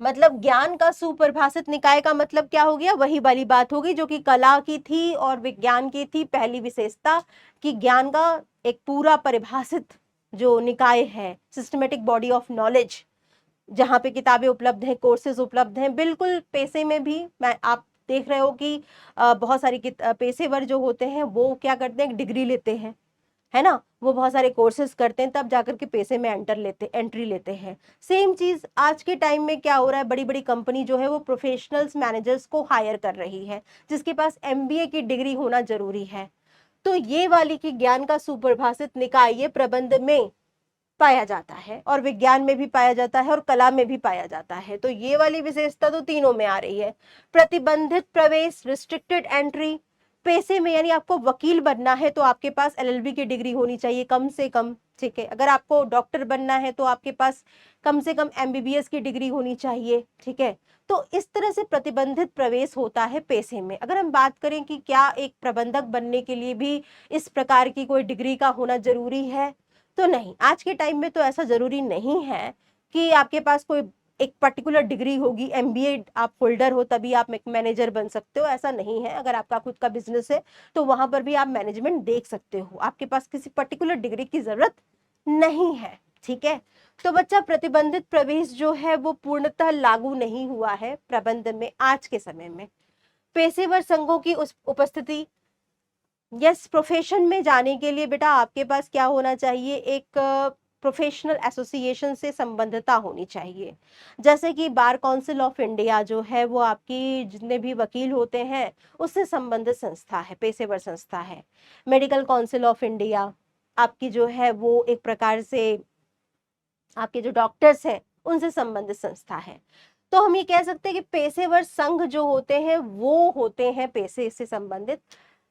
मतलब ज्ञान का सुपरिभाषित निकाय का मतलब क्या हो गया, वही वाली बात होगी जो कि कला की थी और विज्ञान की थी। पहली विशेषता कि ज्ञान का एक पूरा परिभाषित जो निकाय है, सिस्टमेटिक बॉडी ऑफ नॉलेज, जहाँ पे किताबें उपलब्ध हैं, कोर्सेज उपलब्ध हैं। बिल्कुल पेशे में भी आप देख रहे हो कि बहुत सारी पेशेवर जो होते हैं वो क्या करते हैं, डिग्री लेते हैं। है ना, वो बहुत सारे कोर्सेज करते हैं, तब जाकर के पैसे में एंट्री लेते हैं। सेम चीज आज के टाइम में क्या हो रहा है, बड़ी बड़ी कंपनी जो है वो प्रोफेशनल्स मैनेजर्स को हायर कर रही है, जिसके पास एमबीए की डिग्री होना जरूरी है। तो ये वाली की ज्ञान का सुप्रभाषित निकाय ये प्रबंध में पाया जाता है, और विज्ञान में भी पाया जाता है और कला में भी पाया जाता है। तो ये वाली विशेषता तो तीनों में आ रही है। प्रतिबंधित प्रवेश, रिस्ट्रिक्टेड एंट्री, पैसे में यानी आपको वकील बनना है तो आपके पास एलएलबी की डिग्री होनी चाहिए कम से कम, ठीक है। अगर आपको डॉक्टर बनना है तो आपके पास कम से कम एमबीबीएस की डिग्री होनी चाहिए, ठीक है। तो इस तरह से प्रतिबंधित प्रवेश होता है पैसे में। अगर हम बात करें कि क्या एक प्रबंधक बनने के लिए भी इस प्रकार की कोई डिग्री का होना जरूरी है, तो नहीं, आज के टाइम में तो ऐसा जरूरी नहीं है कि आपके पास कोई एक पर्टिकुलर डिग्री होगी, एमबीए आप होल्डर हो तभी आप मैनेजर बन सकते हो, ऐसा नहीं है। अगर आपका खुद का बिजनेस है तो वहां पर भी आप मैनेजमेंट देख सकते हो, आपके पास किसी पर्टिकुलर डिग्री की जरूरत नहीं है, ठीक है। तो बच्चा, प्रतिबंधित प्रवेश जो है वो पूर्णतः लागू नहीं हुआ है प्रबंध में आज के समय में। पेशेवर संघों की उस उपस्थिति, यस, प्रोफेशन में जाने के लिए बेटा आपके पास क्या होना चाहिए, एक प्रोफेशनल एसोसिएशन से संबद्धता होनी चाहिए। जैसे कि बार काउंसिल ऑफ इंडिया जो है वो आपकी जितने भी वकील होते हैं उससे संबंधित संस्था है, पेशेवर संस्था है। मेडिकल काउंसिल ऑफ इंडिया आपकी जो है वो एक प्रकार से आपके जो डॉक्टर्स हैं उनसे संबंधित संस्था है। तो हम ये कह सकते हैं कि पेशेवर संघ जो होते हैं वो होते हैं पैसे से संबंधित।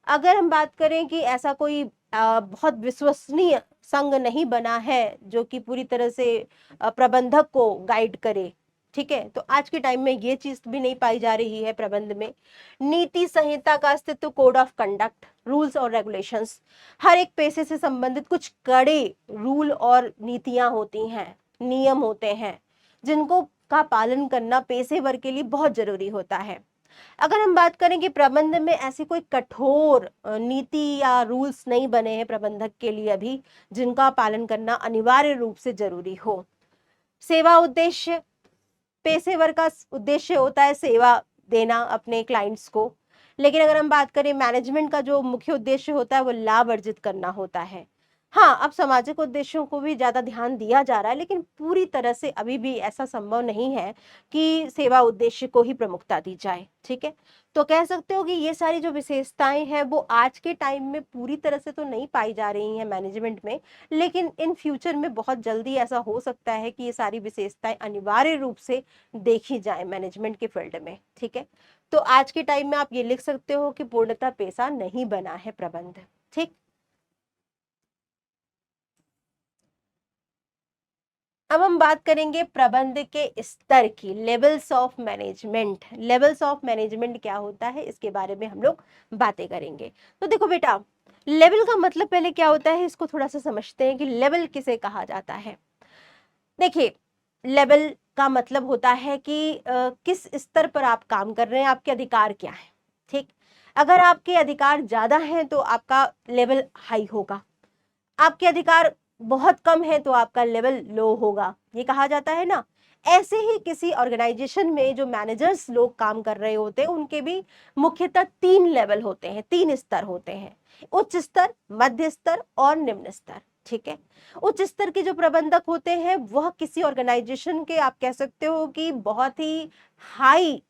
अगर हम बात करें कि ऐसा कोई बहुत विश्वसनीय संघ नहीं बना है जो कि पूरी तरह से प्रबंधक को गाइड करे, ठीक है, तो आज के टाइम में ये चीज भी नहीं पाई जा रही है प्रबंध में। नीति संहिता का अस्तित्व, कोड ऑफ कंडक्ट, रूल्स और रेगुलेशंस, हर एक पेशे से संबंधित कुछ कड़े रूल और नीतियां होती हैं, नियम होते हैं, जिनको का पालन करना पेशेवर के लिए बहुत जरूरी होता है। अगर हम बात करें कि प्रबंध में ऐसी कोई कठोर नीति या रूल्स नहीं बने हैं प्रबंधक के लिए अभी, जिनका पालन करना अनिवार्य रूप से जरूरी हो। सेवा उद्देश्य, पेशेवर का उद्देश्य होता है सेवा देना अपने क्लाइंट्स को, लेकिन अगर हम बात करें मैनेजमेंट का जो मुख्य उद्देश्य होता है वो लाभ अर्जित करना होता है। हाँ, अब सामाजिक उद्देश्यों को भी ज्यादा ध्यान दिया जा रहा है, लेकिन पूरी तरह से अभी भी ऐसा संभव नहीं है कि सेवा उद्देश्य को ही प्रमुखता दी जाए, ठीक है। तो कह सकते हो कि ये सारी जो विशेषताएं हैं वो आज के टाइम में पूरी तरह से तो नहीं पाई जा रही हैं मैनेजमेंट में, लेकिन इन फ्यूचर में बहुत जल्दी ऐसा हो सकता है कि ये सारी विशेषताएं अनिवार्य रूप से देखी जाए मैनेजमेंट के फील्ड में, ठीक है। तो आज के टाइम में आप ये लिख सकते हो कि पूर्णतः पेशा नहीं बना है प्रबंध, ठीक। अब हम बात करेंगे प्रबंध के स्तर की, levels of management. Levels of management क्या होता है इसके बारे में हम लोग बातें करेंगे। तो देखो बेटा, लेवल का मतलब पहले क्या होता है इसको थोड़ा सा समझते हैं कि लेवल किसे कहा जाता है। देखिए, लेवल का मतलब होता है कि किस स्तर पर आप काम कर रहे हैं, आपके अधिकार क्या है, ठीक। अगर आपके अधिकार ज्यादा हैं तो आपका लेवल हाई होगा, आपके अधिकार बहुत कम है तो आपका लेवल लो होगा, ये कहा जाता है ना। ऐसे ही किसी ऑर्गेनाइजेशन में जो मैनेजर्स लोग काम कर रहे होते हैं उनके भी मुख्यतः 3 लेवल होते हैं, 3 स्तर होते हैं, उच्च स्तर, मध्य स्तर और निम्न स्तर, ठीक है। उच्च स्तर के जो प्रबंधक होते हैं वह किसी ऑर्गेनाइजेशन के, आप कह सकते हो कि बहुत ही हाई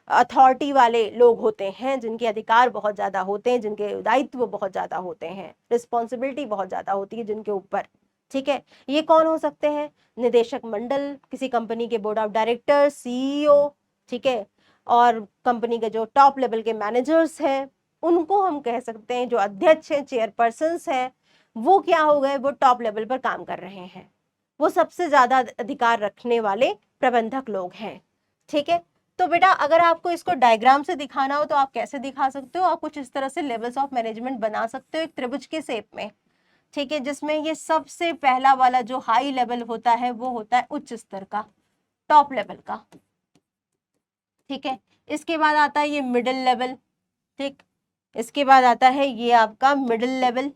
अथॉरिटी वाले लोग होते हैं, जिनके अधिकार बहुत ज्यादा होते हैं, जिनके दायित्व बहुत ज्यादा होते हैं, रिस्पॉन्सिबिलिटी बहुत ज्यादा होती है जिनके ऊपर, ठीक है। ये कौन हो सकते हैं, निदेशक मंडल, किसी कंपनी के बोर्ड ऑफ डायरेक्टर, सीईओ, ठीक है, और कंपनी के जो टॉप लेवल के मैनेजर्स हैं उनको हम कह सकते हैं, जो अध्यक्ष हैं, चेयरपर्सन हैं, वो क्या हो गए, वो टॉप लेवल पर काम कर रहे हैं, वो सबसे ज्यादा अधिकार रखने वाले प्रबंधक लोग हैं, ठीक है। तो बेटा अगर आपको इसको डायग्राम से दिखाना हो तो आप कैसे दिखा सकते हो, आप कुछ इस तरह से लेवल्स ऑफ मैनेजमेंट बना सकते हो एक त्रिभुज के शेप में, ठीक है, जिसमें ये सबसे पहला वाला जो हाई लेवल होता है वो होता है उच्च स्तर का, टॉप लेवल का, ठीक है। इसके बाद आता है ये मिडिल लेवल, ठीक। इसके बाद आता है ये आपका मिडिल लेवल,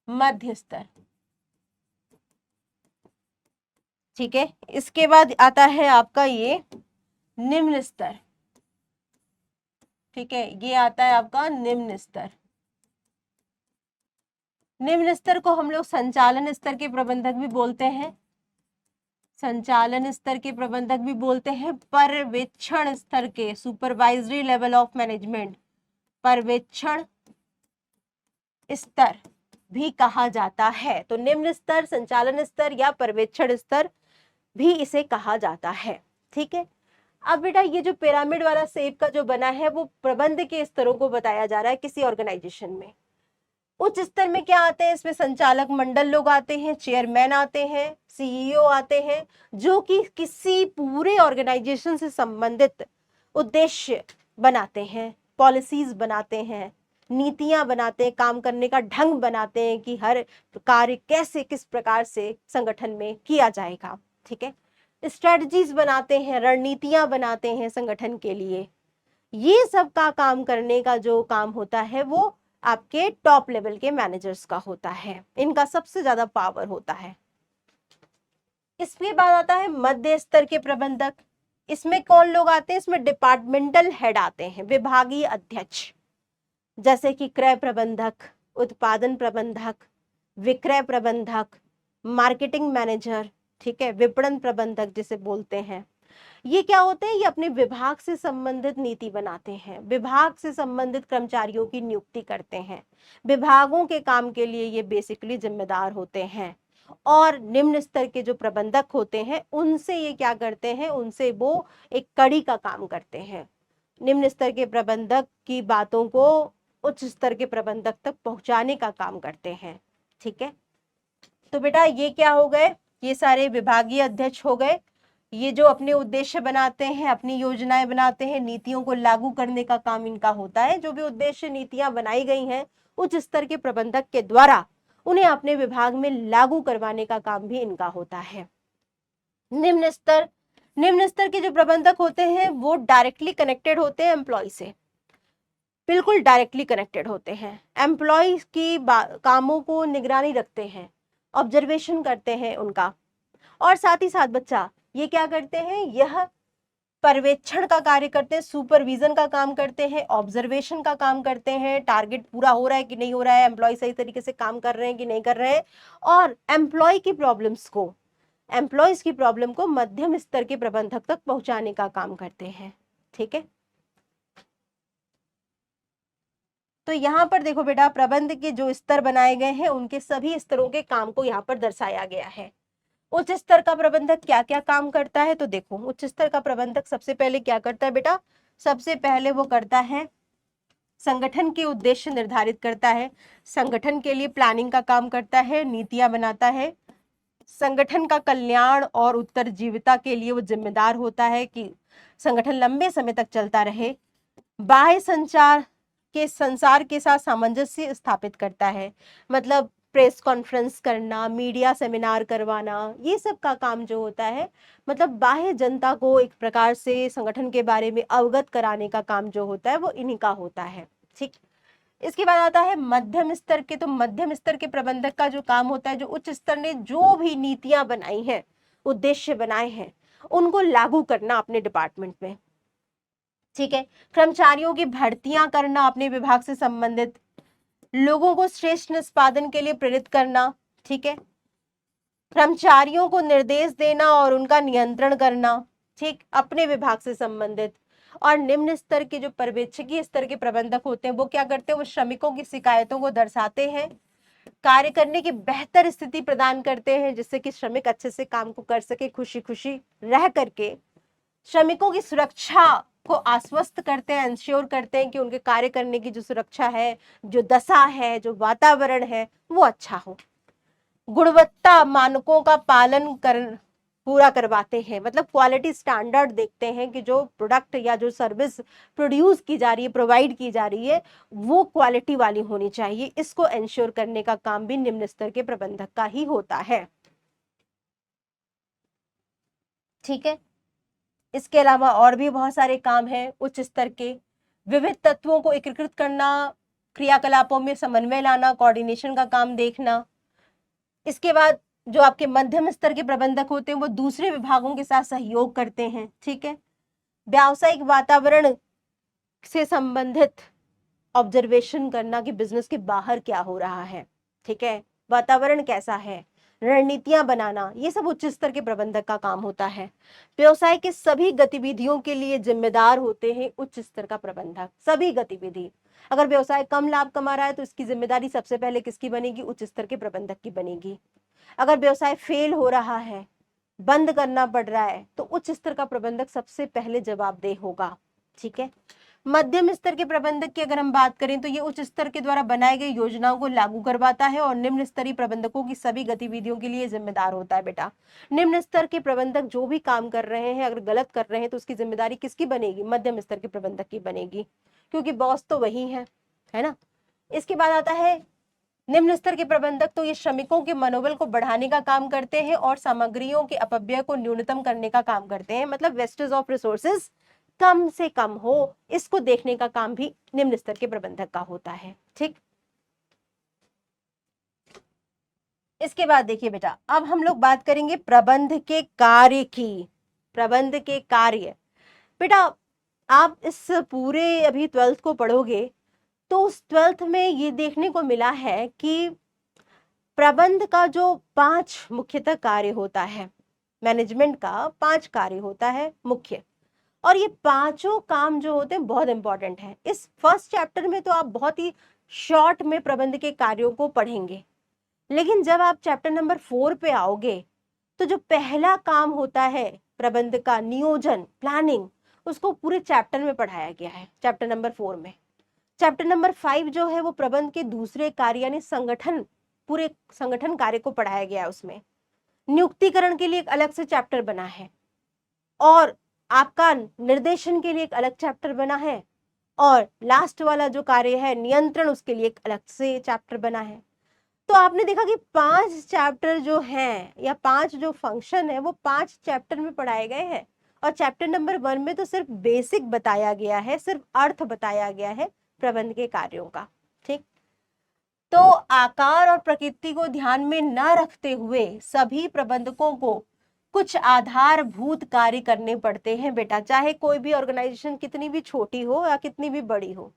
मध्य स्तर, ठीक है। इसके बाद आता है आपका ये निम्न स्तर, ठीक है, ये आता है आपका निम्न स्तर। निम्न स्तर को हम लोग संचालन स्तर के प्रबंधक भी बोलते हैं, संचालन स्तर के प्रबंधक भी बोलते हैं, पर्यवेक्षण स्तर के, सुपरवाइजरी लेवल ऑफ मैनेजमेंट, पर्यवेक्षण स्तर भी कहा जाता है। तो निम्न स्तर, संचालन स्तर या पर्यवेक्षण स्तर भी इसे कहा जाता है। ठीक है, अब बेटा ये जो पिरामिड वाला शेप का जो बना है वो प्रबंध के स्तरों को बताया जा रहा है किसी ऑर्गेनाइजेशन में। उच्च स्तर में क्या आते हैं, इसमें संचालक मंडल लोग आते हैं, चेयरमैन आते हैं, सीईओ आते हैं, जो कि किसी पूरे ऑर्गेनाइजेशन से संबंधित उद्देश्य बनाते हैं, पॉलिसीज बनाते हैं, नीतियां बनाते हैं, काम करने का ढंग बनाते हैं कि हर कार्य कैसे किस प्रकार से संगठन में किया जाएगा। ठीक है, स्ट्रेटजीज बनाते हैं, रणनीतियां बनाते हैं संगठन के लिए। ये सब का काम करने का जो काम होता है वो आपके टॉप लेवल के मैनेजर्स का होता है, इनका सबसे ज्यादा पावर होता है। इसके बाद आता है मध्य स्तर के प्रबंधक। इसमें कौन लोग आते हैं, इसमें डिपार्टमेंटल हेड आते हैं, विभागीय अध्यक्ष, जैसे कि क्रय प्रबंधक, उत्पादन प्रबंधक, विक्रय प्रबंधक, मार्केटिंग मैनेजर, ठीक है, विपणन प्रबंधक जिसे बोलते हैं। ये क्या होते हैं, ये अपने विभाग से संबंधित नीति बनाते हैं, विभाग से संबंधित कर्मचारियों की नियुक्ति करते हैं, विभागों के काम के लिए ये बेसिकली जिम्मेदार होते हैं। और निम्न स्तर के जो प्रबंधक होते हैं उनसे ये क्या करते हैं, उनसे वो एक कड़ी का काम करते हैं, निम्न स्तर के प्रबंधक की बातों को उच्च स्तर के प्रबंधक तक पहुंचाने का काम करते हैं। ठीक है, तो बेटा ये क्या हो गए, ये सारे विभागीय अध्यक्ष हो गए। ये जो अपने उद्देश्य बनाते हैं, अपनी योजनाएं बनाते हैं, नीतियों को लागू करने का काम इनका होता है। जो भी उद्देश्य नीतियां बनाई गई हैं उच्च स्तर के प्रबंधक के द्वारा उन्हें अपने विभाग में लागू करवाने का काम भी इनका होता है। निम्न स्तर के जो प्रबंधक होते हैं वो डायरेक्टली कनेक्टेड होते हैं एम्प्लॉय से, बिल्कुल डायरेक्टली कनेक्टेड होते हैं, एम्प्लॉय की कामों को निगरानी रखते हैं, ऑब्जर्वेशन करते हैं उनका। और साथ ही साथ बच्चा ये क्या करते हैं, यह पर्यवेक्षण का कार्य करते हैं, सुपरविजन का काम करते हैं, ऑब्जर्वेशन का काम करते हैं, टारगेट पूरा हो रहा है कि नहीं हो रहा है, एम्प्लॉय सही तरीके से काम कर रहे हैं कि नहीं कर रहे हैं, और एम्प्लॉय की प्रॉब्लम को मध्यम स्तर के प्रबंधक तक पहुंचाने का काम करते हैं। ठीक है, तो यहाँ पर देखो बेटा प्रबंध के जो स्तर बनाए गए हैं उनके सभी स्तरों के काम को यहाँ पर दर्शाया गया है। उच्च स्तर का प्रबंधक क्या क्या काम करता है, तो देखो उच्च स्तर का प्रबंधक सबसे पहले क्या करता है बेटा, सबसे पहले वो करता है संगठन के उद्देश्य निर्धारित करता है, संगठन के लिए प्लानिंग का काम करता है, नीतियां बनाता है, संगठन का कल्याण और उत्तरजीविता के लिए वो जिम्मेदार होता है कि संगठन लंबे समय तक चलता रहे, बाह्य संसार के साथ सामंजस्य स्थापित करता है, मतलब प्रेस कॉन्फ्रेंस करना, मीडिया सेमिनार करवाना, ये सब का काम जो होता है, मतलब बाह्य जनता को एक प्रकार से संगठन के बारे में अवगत कराने का काम जो होता है वो इन्हीं का होता है। ठीक, इसके बाद आता है मध्यम स्तर के। तो मध्यम स्तर के प्रबंधक का जो काम होता है, जो उच्च स्तर ने जो भी नीतियां बनाई हैं, उद्देश्य बनाए हैं, उनको लागू करना अपने डिपार्टमेंट में। ठीक है, कर्मचारियों की भर्तियां करना अपने विभाग से संबंधित, लोगों को श्रेष्ठ निष्पादन के लिए प्रेरित करना। ठीक है, कर्मचारियों को निर्देश देना और उनका नियंत्रण करना, ठीक, अपने विभाग से संबंधित। और निम्न स्तर के जो पर्यवेक्षकीय स्तर के प्रबंधक होते हैं वो क्या करते हैं, वो श्रमिकों की शिकायतों को दर्शाते हैं, कार्य करने की बेहतर स्थिति प्रदान करते हैं जिससे कि श्रमिक अच्छे से काम को कर सके, खुशी खुशी रह करके श्रमिकों की सुरक्षा को आश्वस्त करते हैं, इंश्योर करते हैं कि उनके कार्य करने की जो सुरक्षा है, जो दशा है, जो वातावरण है वो अच्छा हो। गुणवत्ता मानकों का पालन पूरा करवाते हैं, मतलब क्वालिटी स्टैंडर्ड देखते हैं कि जो प्रोडक्ट या जो सर्विस प्रोड्यूस की जा रही है, प्रोवाइड की जा रही है, वो क्वालिटी वाली होनी चाहिए। इसको इंश्योर करने का काम भी निम्न स्तर के प्रबंधक का ही होता है। ठीक है, इसके अलावा और भी बहुत सारे काम हैं उच्च स्तर के, विविध तत्वों को एकीकृत करना, क्रियाकलापों में समन्वय लाना, कोऑर्डिनेशन का काम देखना। इसके बाद जो आपके मध्यम स्तर के प्रबंधक होते हैं वो दूसरे विभागों के साथ सहयोग करते हैं। ठीक है, व्यावसायिक वातावरण से संबंधित ऑब्जर्वेशन करना कि बिजनेस के बाहर क्या हो रहा है। ठीक है, वातावरण कैसा है, रणनीतियां बनाना, ये सब उच्च स्तर के प्रबंधक का काम होता है। व्यवसाय के सभी गतिविधियों के लिए जिम्मेदार होते हैं उच्च स्तर का प्रबंधक। सभी गतिविधि, अगर व्यवसाय कम लाभ कमा रहा है तो इसकी जिम्मेदारी सबसे पहले किसकी बनेगी? उच्च स्तर के प्रबंधक की बनेगी। अगर व्यवसाय फेल हो रहा है, बंद करना पड़ रहा है, तो उच्च स्तर का प्रबंधक सबसे पहले जवाबदेह होगा। ठीक है, मध्यम स्तर के प्रबंधक की अगर हम बात करें तो ये उच्च स्तर के द्वारा बनाई गई योजनाओं को लागू करवाता है और निम्न स्तरीय प्रबंधकों की सभी गतिविधियों के लिए जिम्मेदार होता है। बेटा, निम्न स्तर के प्रबंधक जो भी काम कर रहे हैं, अगर गलत कर रहे हैं तो उसकी जिम्मेदारी किसकी बनेगी? मध्यम स्तर के प्रबंधक की बनेगी, क्योंकि बॉस तो वही है ना। इसके बाद आता है निम्न स्तर के प्रबंधक, तो ये श्रमिकों के मनोबल को बढ़ाने का काम करते हैं और सामग्रियों के अपव्यय को न्यूनतम करने का काम करते हैं। मतलब वेस्टेज ऑफ रिसोर्सेज कम से कम हो, इसको देखने का काम भी निम्न स्तर के प्रबंधक का होता है। ठीक, इसके बाद देखिए बेटा, अब हम लोग बात करेंगे प्रबंध के कार्य की। प्रबंध के कार्य, बेटा आप इस पूरे अभी 12th को पढ़ोगे तो उस 12th में ये देखने को मिला है कि प्रबंध का जो 5 मुख्यतः कार्य होता है, मैनेजमेंट का 5 कार्य होता है मुख्य, और ये पांचों काम जो होते हैं बहुत इंपॉर्टेंट है। इस फर्स्ट चैप्टर में तो आप बहुत ही शॉर्ट में प्रबंध के कार्यों को पढ़ेंगे, लेकिन जब आप चैप्टर नंबर 4 पे आओगे तो जो पहला काम होता है प्रबंध का, नियोजन, प्लानिंग, उसको पूरे चैप्टर में पढ़ाया गया है, चैप्टर नंबर 4 में। चैप्टर नंबर 5 जो है वो प्रबंध के दूसरे कार्य यानी संगठन, पूरे संगठन कार्य को पढ़ाया गया है। उसमें नियुक्तिकरण के लिए एक अलग से चैप्टर बना है और आपका निर्देशन के लिए एक अलग चैप्टर बना है, और लास्ट वाला जो कार्य है नियंत्रण, उसके लिए एक अलग से चैप्टर बना है। तो आपने देखा कि 5 चैप्टर जो हैं या 5 जो फंक्शन है वो 5 चैप्टर में पढ़ाए गए हैं, और चैप्टर नंबर 1 में तो सिर्फ बेसिक बताया गया है, सिर्फ अर्थ बताया गया है प्रबंध के कार्यों का। ठीक, तो आकार और प्रकृति को ध्यान में न रखते हुए सभी प्रबंधकों को कुछ आधारभूत कार्य करने पड़ते हैं बेटा, चाहे कोई भी ऑर्गेनाइजेशन कितनी भी छोटी हो या कितनी भी बड़ी हो।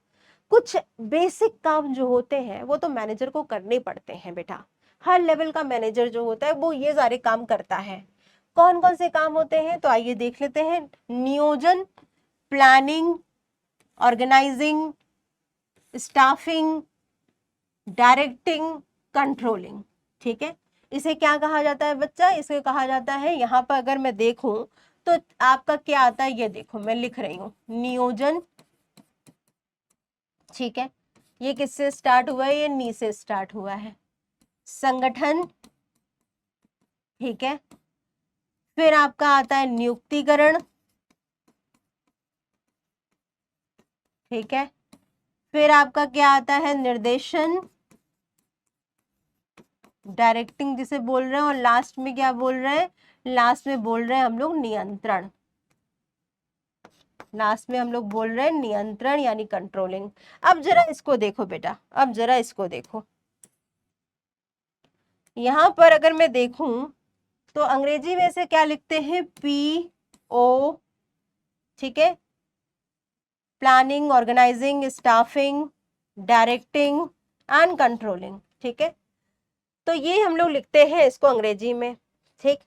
कुछ बेसिक काम जो होते हैं वो तो मैनेजर को करने पड़ते हैं बेटा। हर लेवल का मैनेजर जो होता है वो ये सारे काम करता है। कौन कौन से काम होते हैं तो आइए देख लेते हैं। नियोजन, planning, organising, staffing, directing, controlling. ठीक है, इसे क्या कहा जाता है बच्चा? इसे कहा जाता है, यहाँ पर अगर मैं देखूं तो आपका क्या आता है, ये देखो मैं लिख रही हूँ, नियोजन। ठीक है, ये किससे स्टार्ट हुआ है? ये नी से स्टार्ट हुआ है। संगठन, ठीक है, फिर आपका आता है नियुक्तिकरण, ठीक है, फिर आपका क्या आता है? निर्देशन, डायरेक्टिंग जिसे बोल रहे हैं, और लास्ट में क्या बोल रहे हैं? लास्ट में बोल रहे हैं हम लोग नियंत्रण। लास्ट में हम लोग बोल रहे हैं नियंत्रण यानी कंट्रोलिंग। अब जरा इसको देखो बेटा, अब जरा इसको देखो, यहां पर अगर मैं देखूं तो अंग्रेजी में से क्या लिखते हैं? PO, ठीक है, planning, organising, staffing, directing and controlling. ठीक है, तो ये हम लोग लिखते हैं इसको अंग्रेजी में। ठीक,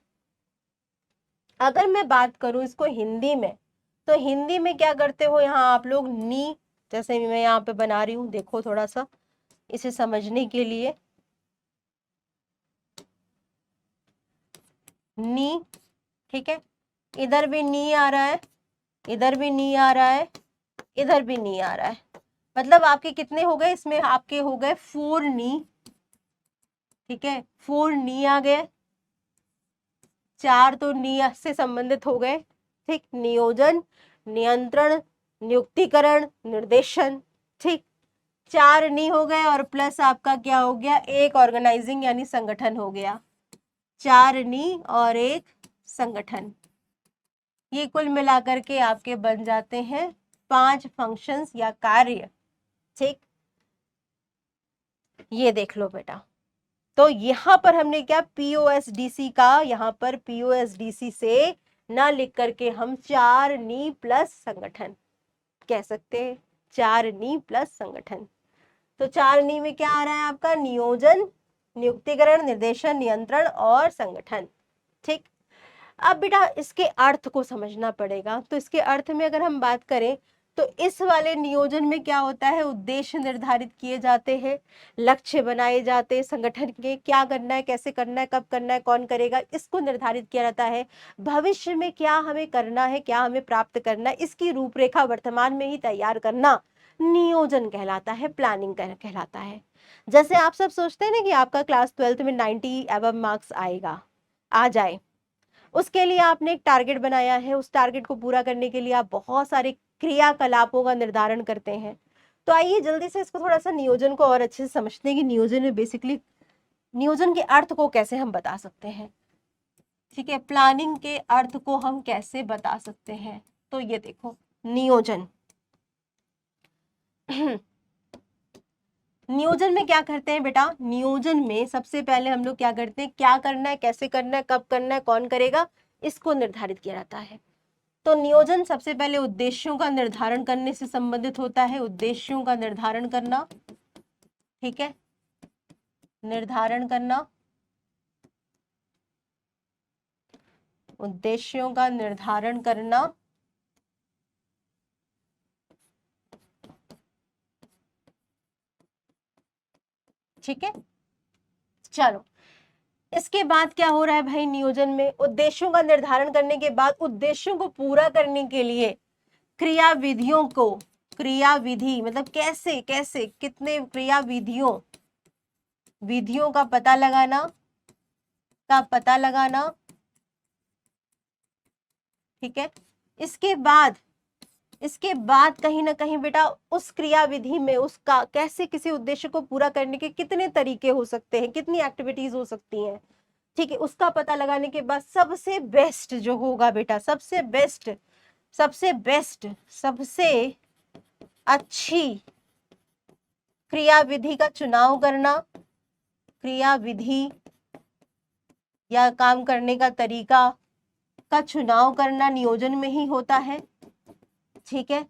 अगर मैं बात करूं इसको हिंदी में, तो हिंदी में क्या करते हो यहाँ आप लोग? नी, जैसे मैं यहाँ पे बना रही हूँ, देखो थोड़ा सा इसे समझने के लिए, नी, ठीक है, इधर भी नी आ रहा है, इधर भी नी आ रहा है, इधर भी नी आ रहा है। मतलब आपके कितने हो गए इसमें? आपके हो गए 4 नी। ठीक है, 4 नी आ गए, 4 तो नी से संबंधित हो गए। ठीक, नियोजन, नियंत्रण, नियुक्तिकरण, निर्देशन। ठीक, 4 नी हो गए, और प्लस आपका क्या हो गया? एक ऑर्गेनाइजिंग यानी संगठन हो गया। 4 नी और एक संगठन, ये कुल मिलाकर के आपके बन जाते हैं 5 फंक्शंस या कार्य। ठीक, ये देख लो बेटा, तो यहां पर हमने क्या POSDC का, यहां पर POSDC से ना लिख करके हम 4 नी प्लस संगठन कह सकते हैं, 4 नी प्लस संगठन। तो 4 नी में क्या आ रहा है आपका? नियोजन, नियुक्तिकरण, निर्देशन, नियंत्रण और संगठन। ठीक, अब बेटा इसके अर्थ को समझना पड़ेगा। तो इसके अर्थ में अगर हम बात करें तो इस वाले नियोजन में क्या होता है, उद्देश्य निर्धारित किए जाते हैं, लक्ष्य बनाए जाते हैं, संगठन के क्या करना है, कैसे करना है, कब करना है, कौन करेगा, इसको निर्धारित किया जाता है। भविष्य में क्या हमें करना है, क्या हमें प्राप्त करना है, इसकी रूपरेखा वर्तमान में ही तैयार करना नियोजन कहलाता है, प्लानिंग कहलाता है। जैसे आप सब सोचते हैं ना कि आपका क्लास 12th में 90 एबव मार्क्स आएगा, आ जाए, उसके लिए आपने एक टारगेट बनाया है। उस टारगेट को पूरा करने के लिए आप बहुत सारे क्रियाकलापों का निर्धारण करते हैं। तो आइए जल्दी से इसको थोड़ा सा नियोजन को और अच्छे से समझते हैं कि नियोजन में बेसिकली नियोजन के अर्थ को कैसे हम बता सकते हैं। ठीक है, प्लानिंग के अर्थ को हम कैसे बता सकते हैं। तो ये देखो नियोजन नियोजन में क्या करते हैं बेटा, नियोजन में सबसे पहले हम लोग क्या करते हैं, क्या करना है, कैसे करना है, कब करना है, कौन करेगा, इसको निर्धारित किया जाता है। तो नियोजन सबसे पहले उद्देश्यों का निर्धारण करने से संबंधित होता है। उद्देश्यों का निर्धारण करना, ठीक है, निर्धारण करना, उद्देश्यों का निर्धारण करना, ठीक है। चलो, इसके बाद क्या हो रहा है भाई, नियोजन में उद्देश्यों का निर्धारण करने के बाद उद्देश्यों को पूरा करने के लिए क्रियाविधियों को, क्रियाविधि मतलब कैसे कैसे कितने क्रियाविधियों, विधियों का पता लगाना, ठीक है। इसके बाद कहीं ना कहीं बेटा उस क्रियाविधि में उसका कैसे किसी उद्देश्य को पूरा करने के कितने तरीके हो सकते हैं, कितनी एक्टिविटीज हो सकती हैं, ठीक है, उसका पता लगाने के बाद सबसे बेस्ट जो होगा बेटा, सबसे बेस्ट, सबसे अच्छी क्रियाविधि का चुनाव करना, क्रियाविधि या काम करने का तरीका का चुनाव करना नियोजन में ही होता है, ठीक है।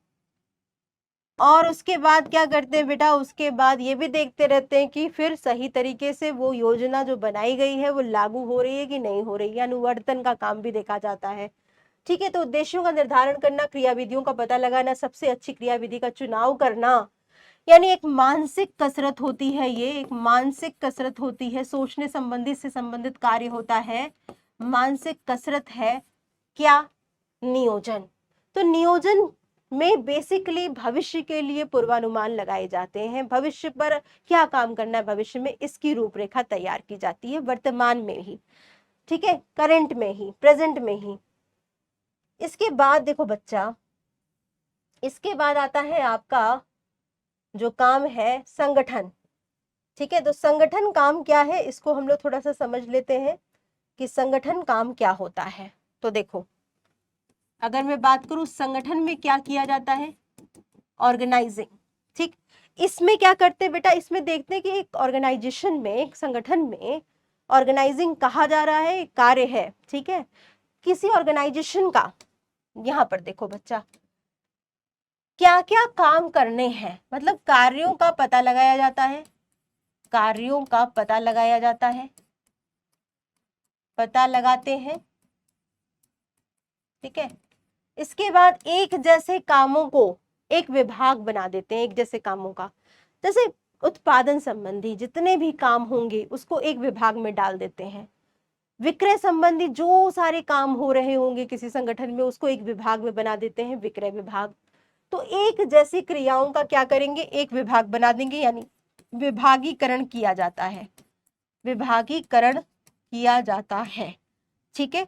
और उसके बाद क्या करते हैं बेटा, उसके बाद ये भी देखते रहते हैं कि फिर सही तरीके से वो योजना जो बनाई गई है वो लागू हो रही है कि नहीं हो रही है, अनुवर्तन का काम भी देखा जाता है, ठीक है। तो उद्देश्यों का निर्धारण करना, क्रियाविधियों का पता लगाना, सबसे अच्छी क्रियाविधि का चुनाव करना, यानी एक मानसिक कसरत होती है, ये एक मानसिक कसरत होती है, सोचने संबंधित से संबंधित कार्य होता है, मानसिक कसरत है क्या, नियोजन। तो नियोजन में बेसिकली भविष्य के लिए पूर्वानुमान लगाए जाते हैं, भविष्य पर क्या काम करना है, भविष्य में इसकी रूपरेखा तैयार की जाती है वर्तमान में ही, ठीक है, करंट में ही, प्रेजेंट में ही। इसके बाद देखो बच्चा, इसके बाद आता है आपका जो काम है संगठन, ठीक है। तो संगठन काम क्या है, इसको हम लोग थोड़ा सा समझ लेते हैं कि संगठन काम क्या होता है। तो देखो, अगर मैं बात करूं संगठन में क्या किया जाता है, ऑर्गेनाइजिंग, ठीक। इसमें क्या करते हैं बेटा, इसमें देखते हैं कि एक ऑर्गेनाइजेशन में, एक संगठन में ऑर्गेनाइजिंग कहा जा रहा है, कार्य है, ठीक है, किसी ऑर्गेनाइजेशन का। यहाँ पर देखो बच्चा, क्या क्या काम करने हैं, मतलब कार्यों का पता लगाया जाता है, कार्यों का पता लगाया जाता है, पता लगाते हैं, ठीक है। इसके बाद एक जैसे कामों को एक विभाग बना देते हैं, एक जैसे कामों का, जैसे उत्पादन संबंधी जितने भी काम होंगे उसको एक विभाग में डाल देते हैं, विक्रय संबंधी जो सारे काम हो रहे होंगे किसी संगठन में उसको एक विभाग में बना देते हैं, विक्रय विभाग। तो एक जैसी क्रियाओं का क्या करेंगे, एक विभाग बना देंगे, यानी विभागीकरण किया जाता है, विभागीकरण किया जाता है, ठीक है।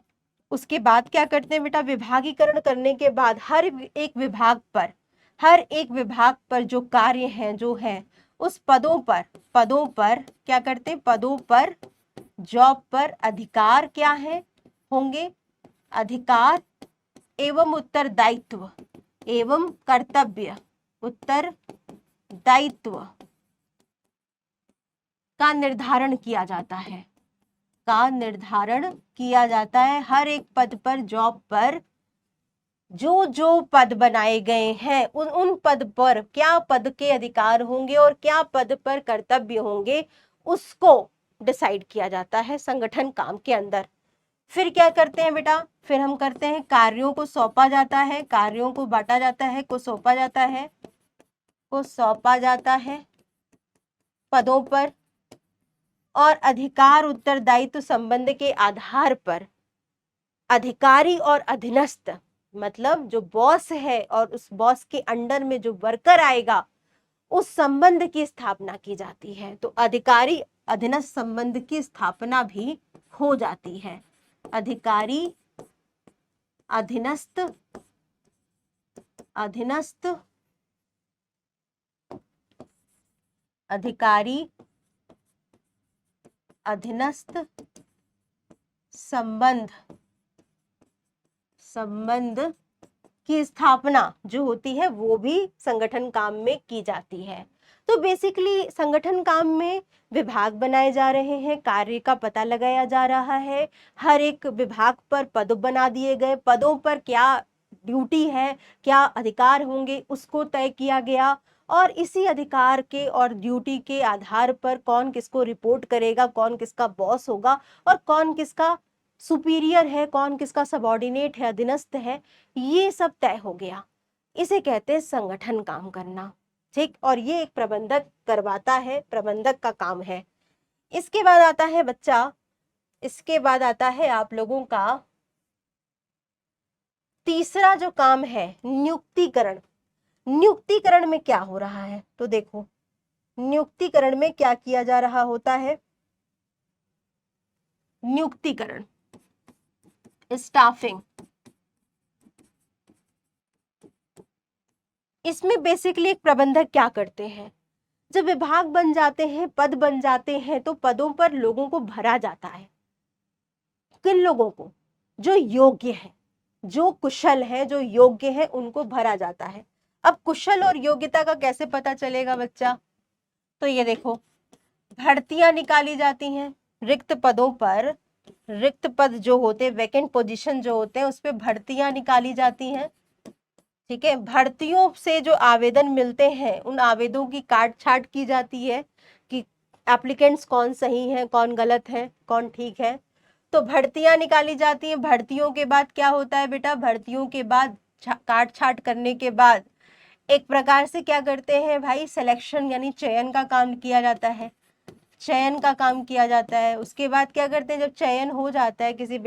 उसके बाद क्या करते हैं बेटा, विभागीकरण करने के बाद हर एक विभाग पर जो कार्य हैं, जो है उस पदों पर क्या करते हैं, पदों पर, जॉब पर अधिकार क्या है, होंगे, अधिकार एवं उत्तरदायित्व एवं कर्तव्य, उत्तरदायित्व का निर्धारण किया जाता है, हर एक पद पर, जॉब पर जो जो पद बनाए गए हैं उन पद पर क्या पद के अधिकार होंगे और क्या पद पर कर्तव्य होंगे, डिसाइड किया जाता है संगठन काम के अंदर। फिर क्या करते हैं बेटा, फिर हम करते हैं कार्यों को सौंपा जाता है, कार्यों को बांटा जाता है, को सौंपा जाता है, को सौंपा जाता है पदों पर, और अधिकार उत्तरदायित्व संबंध के आधार पर अधिकारी और अधीनस्थ, मतलब जो बॉस है और उस बॉस के अंडर में जो वर्कर आएगा, उस संबंध की स्थापना की जाती है। तो अधिकारी अधीनस्थ संबंध की स्थापना भी हो जाती है। अधिकारी अधीनस्थ, अधीनस्थ, अधिकारी अधीनस्थ संबंध, संबंध की स्थापना जो होती है वो भी संगठन काम में की जाती है। तो बेसिकली संगठन काम में विभाग बनाए जा रहे हैं, कार्य का पता लगाया जा रहा है, हर एक विभाग पर पद बना दिए गए, पदों पर क्या ड्यूटी है, क्या अधिकार होंगे उसको तय किया गया, और इसी अधिकार के और ड्यूटी के आधार पर कौन किसको रिपोर्ट करेगा, कौन किसका बॉस होगा और कौन किसका सुपीरियर है, कौन किसका सबॉर्डिनेट है, अधीनस्थ है, ये सब तय हो गया। इसे कहते हैं संगठन काम करना, ठीक। और ये एक प्रबंधक करवाता है, प्रबंधक का काम है। इसके बाद आता है बच्चा, इसके बाद आता है आप लोगों का तीसरा जो काम है, नियुक्तिकरण। नियुक्तिकरण में क्या हो रहा है, तो देखो नियुक्तिकरण में क्या किया जा रहा होता है। नियुक्तिकरण, स्टाफिंग, इसमें बेसिकली एक प्रबंधक क्या करते हैं, जब विभाग बन जाते हैं, पद बन जाते हैं, तो पदों पर लोगों को भरा जाता है। किन लोगों को, जो योग्य है, जो कुशल है, जो योग्य है, उनको भरा जाता है। अब कुशल और योग्यता का कैसे पता चलेगा बच्चा, तो ये देखो भर्तियां निकाली जाती हैं रिक्त पदों पर, रिक्त पद जो होते हैं, वैकेंट पोजीशन जो होते हैं, उस पर भर्तियां निकाली जाती हैं, ठीक है। भर्तियों से जो आवेदन मिलते हैं उन आवेदनों की काट छाट की जाती है कि एप्लीकेंट्स कौन सही हैं, कौन गलत है, कौन ठीक है। तो भर्तियां निकाली जाती हैं। भर्तियों के बाद क्या होता है बेटा, भर्तियों के बाद काट छाट करने के बाद एक प्रकार से क्या करते हैं भाई, सिलेक्शन यानी चयन का काम किया जाता है, चयन का काम किया जाता है। उसके बाद क्या करते हैं, जब चयन हो जाता है किसी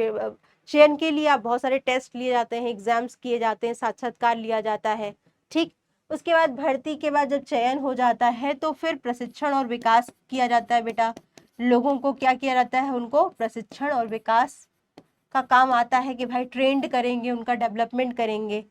चयन के लिए आप बहुत सारे टेस्ट लिए जाते हैं, एग्जाम्स किए जाते हैं, साक्षात्कार लिया जाता है, ठीक। उसके बाद भर्ती के बाद जब चयन हो जाता है तो फिर प्रशिक्षण और विकास किया जाता है बेटा। लोगों को क्या किया जाता है, उनको प्रशिक्षण और विकास का काम आता है कि भाई ट्रेंड करेंगे, उनका डेवलपमेंट करेंगे,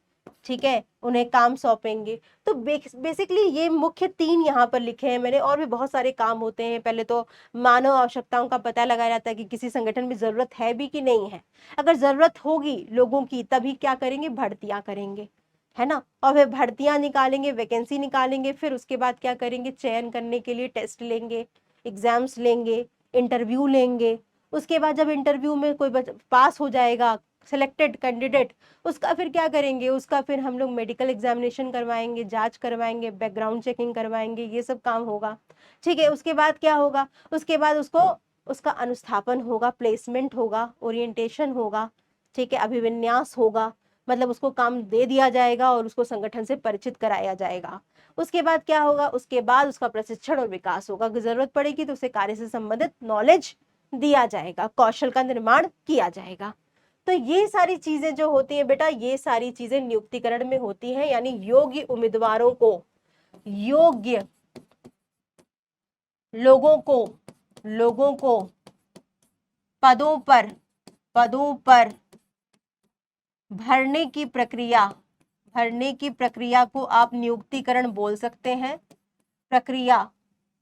ठीक है, उन्हें काम सौंपेंगे। तो बेसिकली ये मुख्य 3 यहाँ पर लिखे हैं मैंने, और भी बहुत सारे काम होते हैं। पहले तो मानव आवश्यकताओं का पता लगाया जाता है कि किसी संगठन में जरूरत है भी कि नहीं है। अगर जरूरत होगी लोगों की तभी क्या करेंगे, भर्तियां करेंगे, है ना। और फिर भर्तियां निकालेंगे, वैकेंसी निकालेंगे, फिर उसके बाद क्या करेंगे, चयन करने के लिए टेस्ट लेंगे, एग्जाम्स लेंगे, इंटरव्यू लेंगे। उसके बाद जब इंटरव्यू में कोई पास हो जाएगा, सिलेक्टेड कैंडिडेट, उसका फिर क्या करेंगे, उसका फिर हम लोग मेडिकल एग्जामिनेशन करवाएंगे, जांच करवाएंगे, बैकग्राउंड चेकिंग करवाएंगे, ये सब काम होगा, ठीक है। उसके बाद क्या होगा, उसके बाद उसको उसका अनुस्थापन होगा, प्लेसमेंट होगा, ओरिएंटेशन होगा, ठीक है, अभिविन्यास होगा, मतलब उसको काम दे दिया जाएगा और उसको संगठन से परिचित कराया जाएगा। उसके बाद क्या होगा, उसके बाद उसका प्रशिक्षण और विकास होगा, अगर जरूरत पड़ेगी तो उसे कार्य से संबंधित नॉलेज दिया जाएगा, कौशल का निर्माण किया जाएगा। तो ये सारी चीजें जो होती है बेटा, ये सारी चीजें नियुक्तिकरण में होती हैं, यानी योग्य उम्मीदवारों को, योग्य लोगों को पदों पर भरने की प्रक्रिया को आप नियुक्तिकरण बोल सकते हैं। प्रक्रिया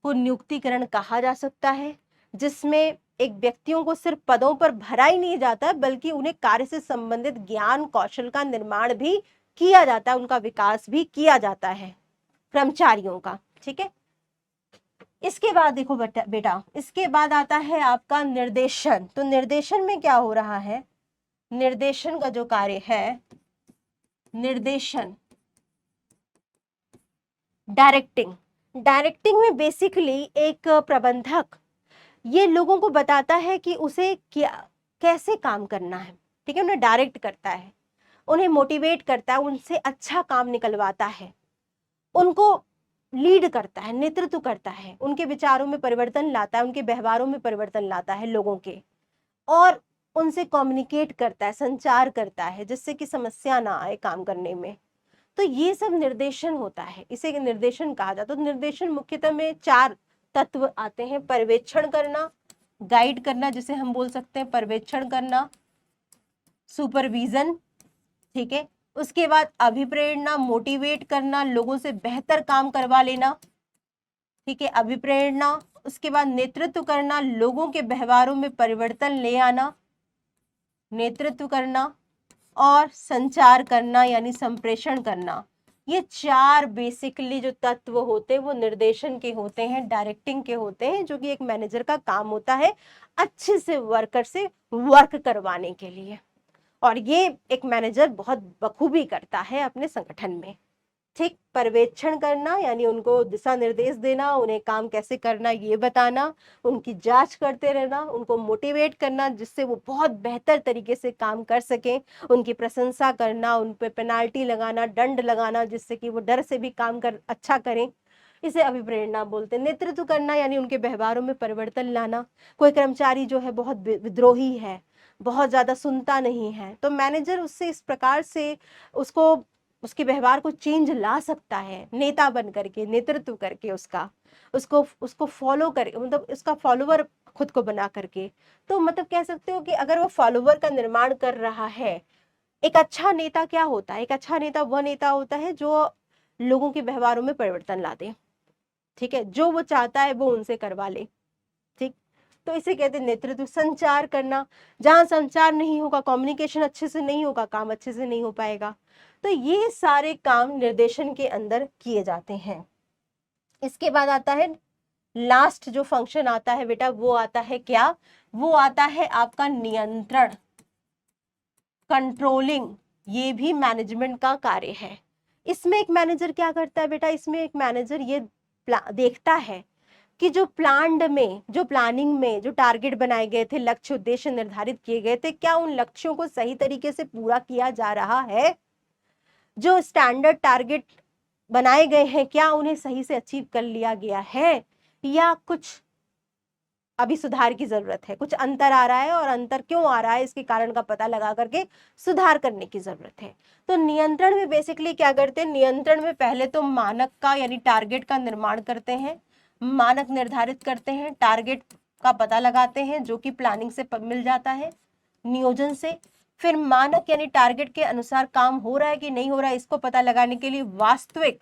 को नियुक्तिकरण कहा जा सकता है, जिसमें एक व्यक्तियों को सिर्फ पदों पर भरा ही नहीं जाता बल्कि उन्हें कार्य से संबंधित ज्ञान कौशल का निर्माण भी किया जाता है, उनका विकास भी किया जाता है कर्मचारियों का, ठीक है। इसके बाद देखो बेटा, इसके बाद आता है आपका निर्देशन। तो निर्देशन में क्या हो रहा है, निर्देशन का जो कार्य है, निर्देशन, डायरेक्टिंग में बेसिकली एक प्रबंधक ये लोगों को बताता है कि उसे क्या कैसे काम करना है, ठीक है, उन्हें डायरेक्ट करता है, उन्हें मोटिवेट करता है, उनसे अच्छा काम निकलवाता है, उनको लीड करता है, नेतृत्व करता है, उनके विचारों में परिवर्तन लाता है, उनके व्यवहारों में परिवर्तन लाता है लोगों के, और उनसे कम्युनिकेट करता है, संचार करता है, जिससे कि समस्या ना आए काम करने में। तो ये सब निर्देशन होता है, इसे निर्देशन कहा जाता है। तो निर्देशन मुख्यतः में 4 तत्व आते हैं: पर्यवेक्षण करना, गाइड करना, जिसे हम बोल सकते हैं पर्यवेक्षण करना, सुपरविजन, ठीक है, उसके बाद अभिप्रेरणा, मोटिवेट करना, लोगों से बेहतर काम करवा लेना, ठीक है, अभिप्रेरणा, उसके बाद नेतृत्व करना, लोगों के व्यवहारों में परिवर्तन ले आना, नेतृत्व करना, और संचार करना यानी संप्रेषण करना। ये 4 बेसिकली जो तत्व होते हैं वो निर्देशन के होते हैं, डायरेक्टिंग के होते हैं, जो कि एक मैनेजर का काम होता है अच्छे से वर्कर से वर्क करवाने के लिए। और ये एक मैनेजर बहुत बखूबी करता है अपने संगठन में। ठीक, पर्यवेक्षण करना यानी उनको दिशा निर्देश देना, उन्हें काम कैसे करना ये बताना, उनकी जांच करते रहना, उनको मोटिवेट करना जिससे वो बहुत बेहतर तरीके से काम कर सकें, उनकी प्रशंसा करना, उन पे पेनाल्टी लगाना, दंड लगाना, जिससे कि वो डर से भी काम कर अच्छा करें, इसे अभिप्रेरणा बोलते हैं। नेतृत्व करना यानी उनके व्यवहारों में परिवर्तन लाना। कोई कर्मचारी जो है बहुत विद्रोही है, बहुत ज्यादा सुनता नहीं है, तो मैनेजर उससे इस प्रकार से उसको उसके व्यवहार को चेंज ला सकता है, नेता बन करके, नेतृत्व करके, उसको उसको फॉलो कर, मतलब उसका फॉलोवर खुद को बना करके। तो मतलब कह सकते हो कि अगर वो फॉलोवर का निर्माण कर रहा है, एक अच्छा नेता क्या होता है? एक अच्छा नेता वह नेता होता है जो लोगों के व्यवहारों में परिवर्तन ला दे, ठीक है, जो वो चाहता है वो उनसे करवा ले, ठीक। तो इसे कहते हैं नेतृत्व। संचार करना, जहां संचार नहीं होगा, कम्युनिकेशन अच्छे से नहीं होगा, काम अच्छे से नहीं हो पाएगा। तो ये सारे काम निर्देशन के अंदर किए जाते हैं। इसके बाद आता है लास्ट जो फंक्शन आता है बेटा, वो आता है क्या? वो आता है आपका नियंत्रण, कंट्रोलिंग। ये भी मैनेजमेंट का कार्य है। इसमें एक मैनेजर क्या करता है बेटा? इसमें एक मैनेजर ये देखता है कि जो प्लान्ड में, जो प्लानिंग में जो टारगेट बनाए गए थे, लक्ष्य उद्देश्य निर्धारित किए गए थे, क्या उन लक्ष्यों को सही तरीके से पूरा किया जा रहा है? जो स्टैंडर्ड टारगेट बनाए गए हैं, क्या उन्हें सही से अचीव कर लिया गया है, या कुछ अभी सुधार की जरूरत है, कुछ अंतर आ रहा है, और अंतर क्यों आ रहा है इसके कारण का पता लगा करके सुधार करने की जरूरत है। तो नियंत्रण में बेसिकली क्या करते हैं? नियंत्रण में पहले तो मानक का यानी टारगेट का निर्माण करते हैं, मानक निर्धारित करते हैं, टारगेट का पता लगाते हैं जो कि प्लानिंग से मिल जाता है, नियोजन से। फिर मानक यानी टारगेट के अनुसार काम हो रहा है कि नहीं हो रहा है, इसको पता लगाने के लिए वास्तविक,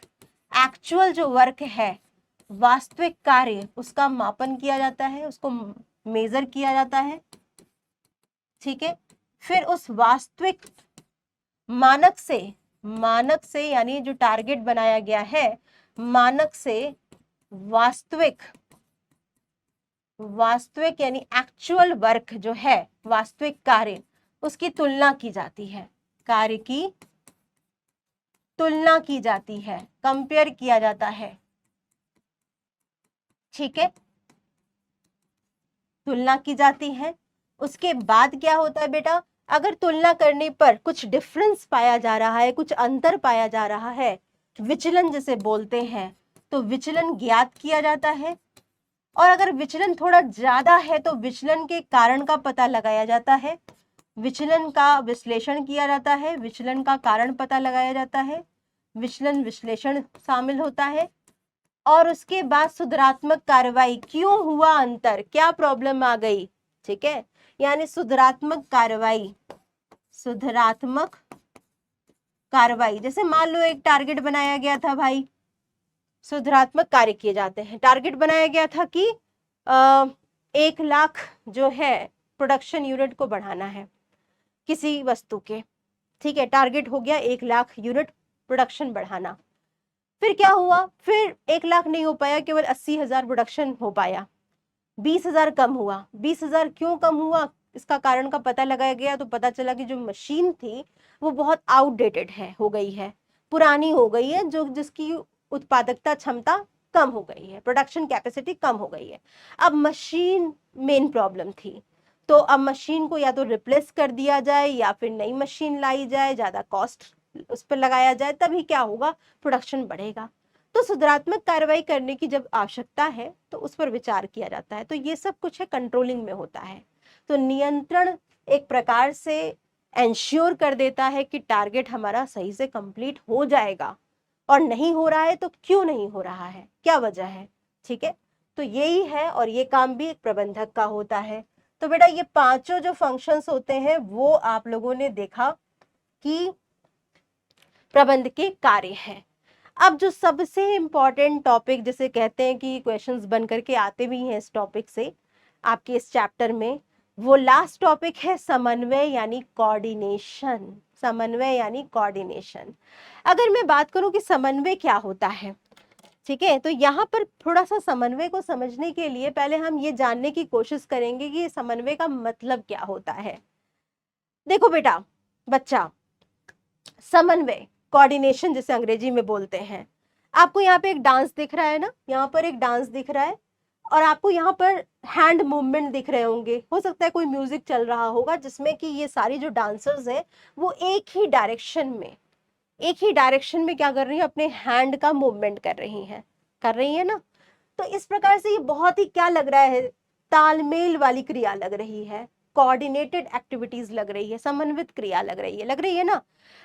एक्चुअल जो वर्क है, वास्तविक कार्य, उसका मापन किया जाता है, उसको मेजर किया जाता है, ठीक है। फिर उस वास्तविक मानक से यानी जो टारगेट बनाया गया है, मानक से वास्तविक यानी एक्चुअल वर्क जो है, वास्तविक कार्य, उसकी तुलना की जाती है, कार्य की तुलना की जाती है, कंपेयर किया जाता है, ठीक है, तुलना की जाती है। उसके बाद क्या होता है बेटा? अगर तुलना करने पर कुछ डिफरेंस पाया जा रहा है, कुछ अंतर पाया जा रहा है, विचलन जिसे बोलते हैं, तो विचलन ज्ञात किया जाता है। और अगर विचलन थोड़ा ज्यादा है तो विचलन के कारण का पता लगाया जाता है, विचलन का विश्लेषण किया जाता है, विचलन का कारण पता लगाया जाता है, विचलन विश्लेषण शामिल होता है। और उसके बाद सुधारात्मक कार्रवाई, क्यों हुआ अंतर, क्या प्रॉब्लम आ गई, ठीक है, यानी सुधारात्मक कार्रवाई, सुधारात्मक कार्रवाई। जैसे मान लो एक टारगेट बनाया गया था भाई, सुधारात्मक कार्य किए जाते हैं। टारगेट बनाया गया था कि 1 लाख जो है प्रोडक्शन यूनिट को बढ़ाना है किसी वस्तु के, ठीक है, टारगेट हो गया 1 लाख यूनिट प्रोडक्शन बढ़ाना। फिर क्या हुआ? फिर 1 लाख नहीं हो पाया, केवल 80,000 प्रोडक्शन हो पाया, 20,000 कम हुआ। 20,000 क्यों कम हुआ, इसका कारण का पता लगाया गया, तो पता चला कि जो मशीन थी वो बहुत आउटडेटेड है, हो गई है, पुरानी हो गई है, जो जिसकी उत्पादकता क्षमता कम हो गई है, प्रोडक्शन कैपेसिटी कम हो गई है। अब मशीन मेन प्रॉब्लम थी, तो अब मशीन को या तो रिप्लेस कर दिया जाए या फिर नई मशीन लाई जाए, ज़्यादा कॉस्ट उस पर लगाया जाए, तभी क्या होगा, प्रोडक्शन बढ़ेगा। तो सुधारात्मक कार्रवाई करने की जब आवश्यकता है तो उस पर विचार किया जाता है। तो ये सब कुछ है कंट्रोलिंग में होता है। तो नियंत्रण एक प्रकार से एंश्योर कर देता है कि टारगेट हमारा सही से कंप्लीट हो जाएगा, और नहीं हो रहा है तो क्यों नहीं हो रहा है, क्या वजह है, ठीक है। तो यही है, और ये काम भी एक प्रबंधक का होता है। तो बेटा ये पांचों जो फंक्शंस होते हैं वो आप लोगों ने देखा कि प्रबंध के कार्य हैं। अब जो सबसे इम्पॉर्टेंट टॉपिक जिसे कहते हैं कि क्वेश्चंस बन करके आते भी हैं इस टॉपिक से आपके इस चैप्टर में, वो लास्ट टॉपिक है समन्वय यानी कोऑर्डिनेशन। समन्वय यानी कोऑर्डिनेशन। अगर मैं बात करूं कि समन्वय क्या होता है, ठीक है, तो यहाँ पर थोड़ा सा समन्वय को समझने के लिए पहले हम ये जानने की कोशिश करेंगे कि समन्वय का मतलब क्या होता है। देखो बेटा बच्चा, समन्वय कोऑर्डिनेशन जिसे अंग्रेजी में बोलते हैं, आपको यहाँ पे एक डांस दिख रहा है ना, यहाँ पर एक डांस दिख रहा है, और आपको यहाँ पर हैंड मूवमेंट दिख रहे होंगे, हो सकता है कोई म्यूजिक चल रहा होगा जिसमें कि ये सारी जो डांसर्स हैं वो एक ही डायरेक्शन में क्या कर रही है, अपने हैंड का मूवमेंट कर रही है ना। तो इस प्रकार से ये बहुत ही क्या लग रहा है, तालमेल वाली क्रिया लग रही है, कोऑर्डिनेटेड एक्टिविटीज लग रही है, समन्वित क्रिया लग रही है ना।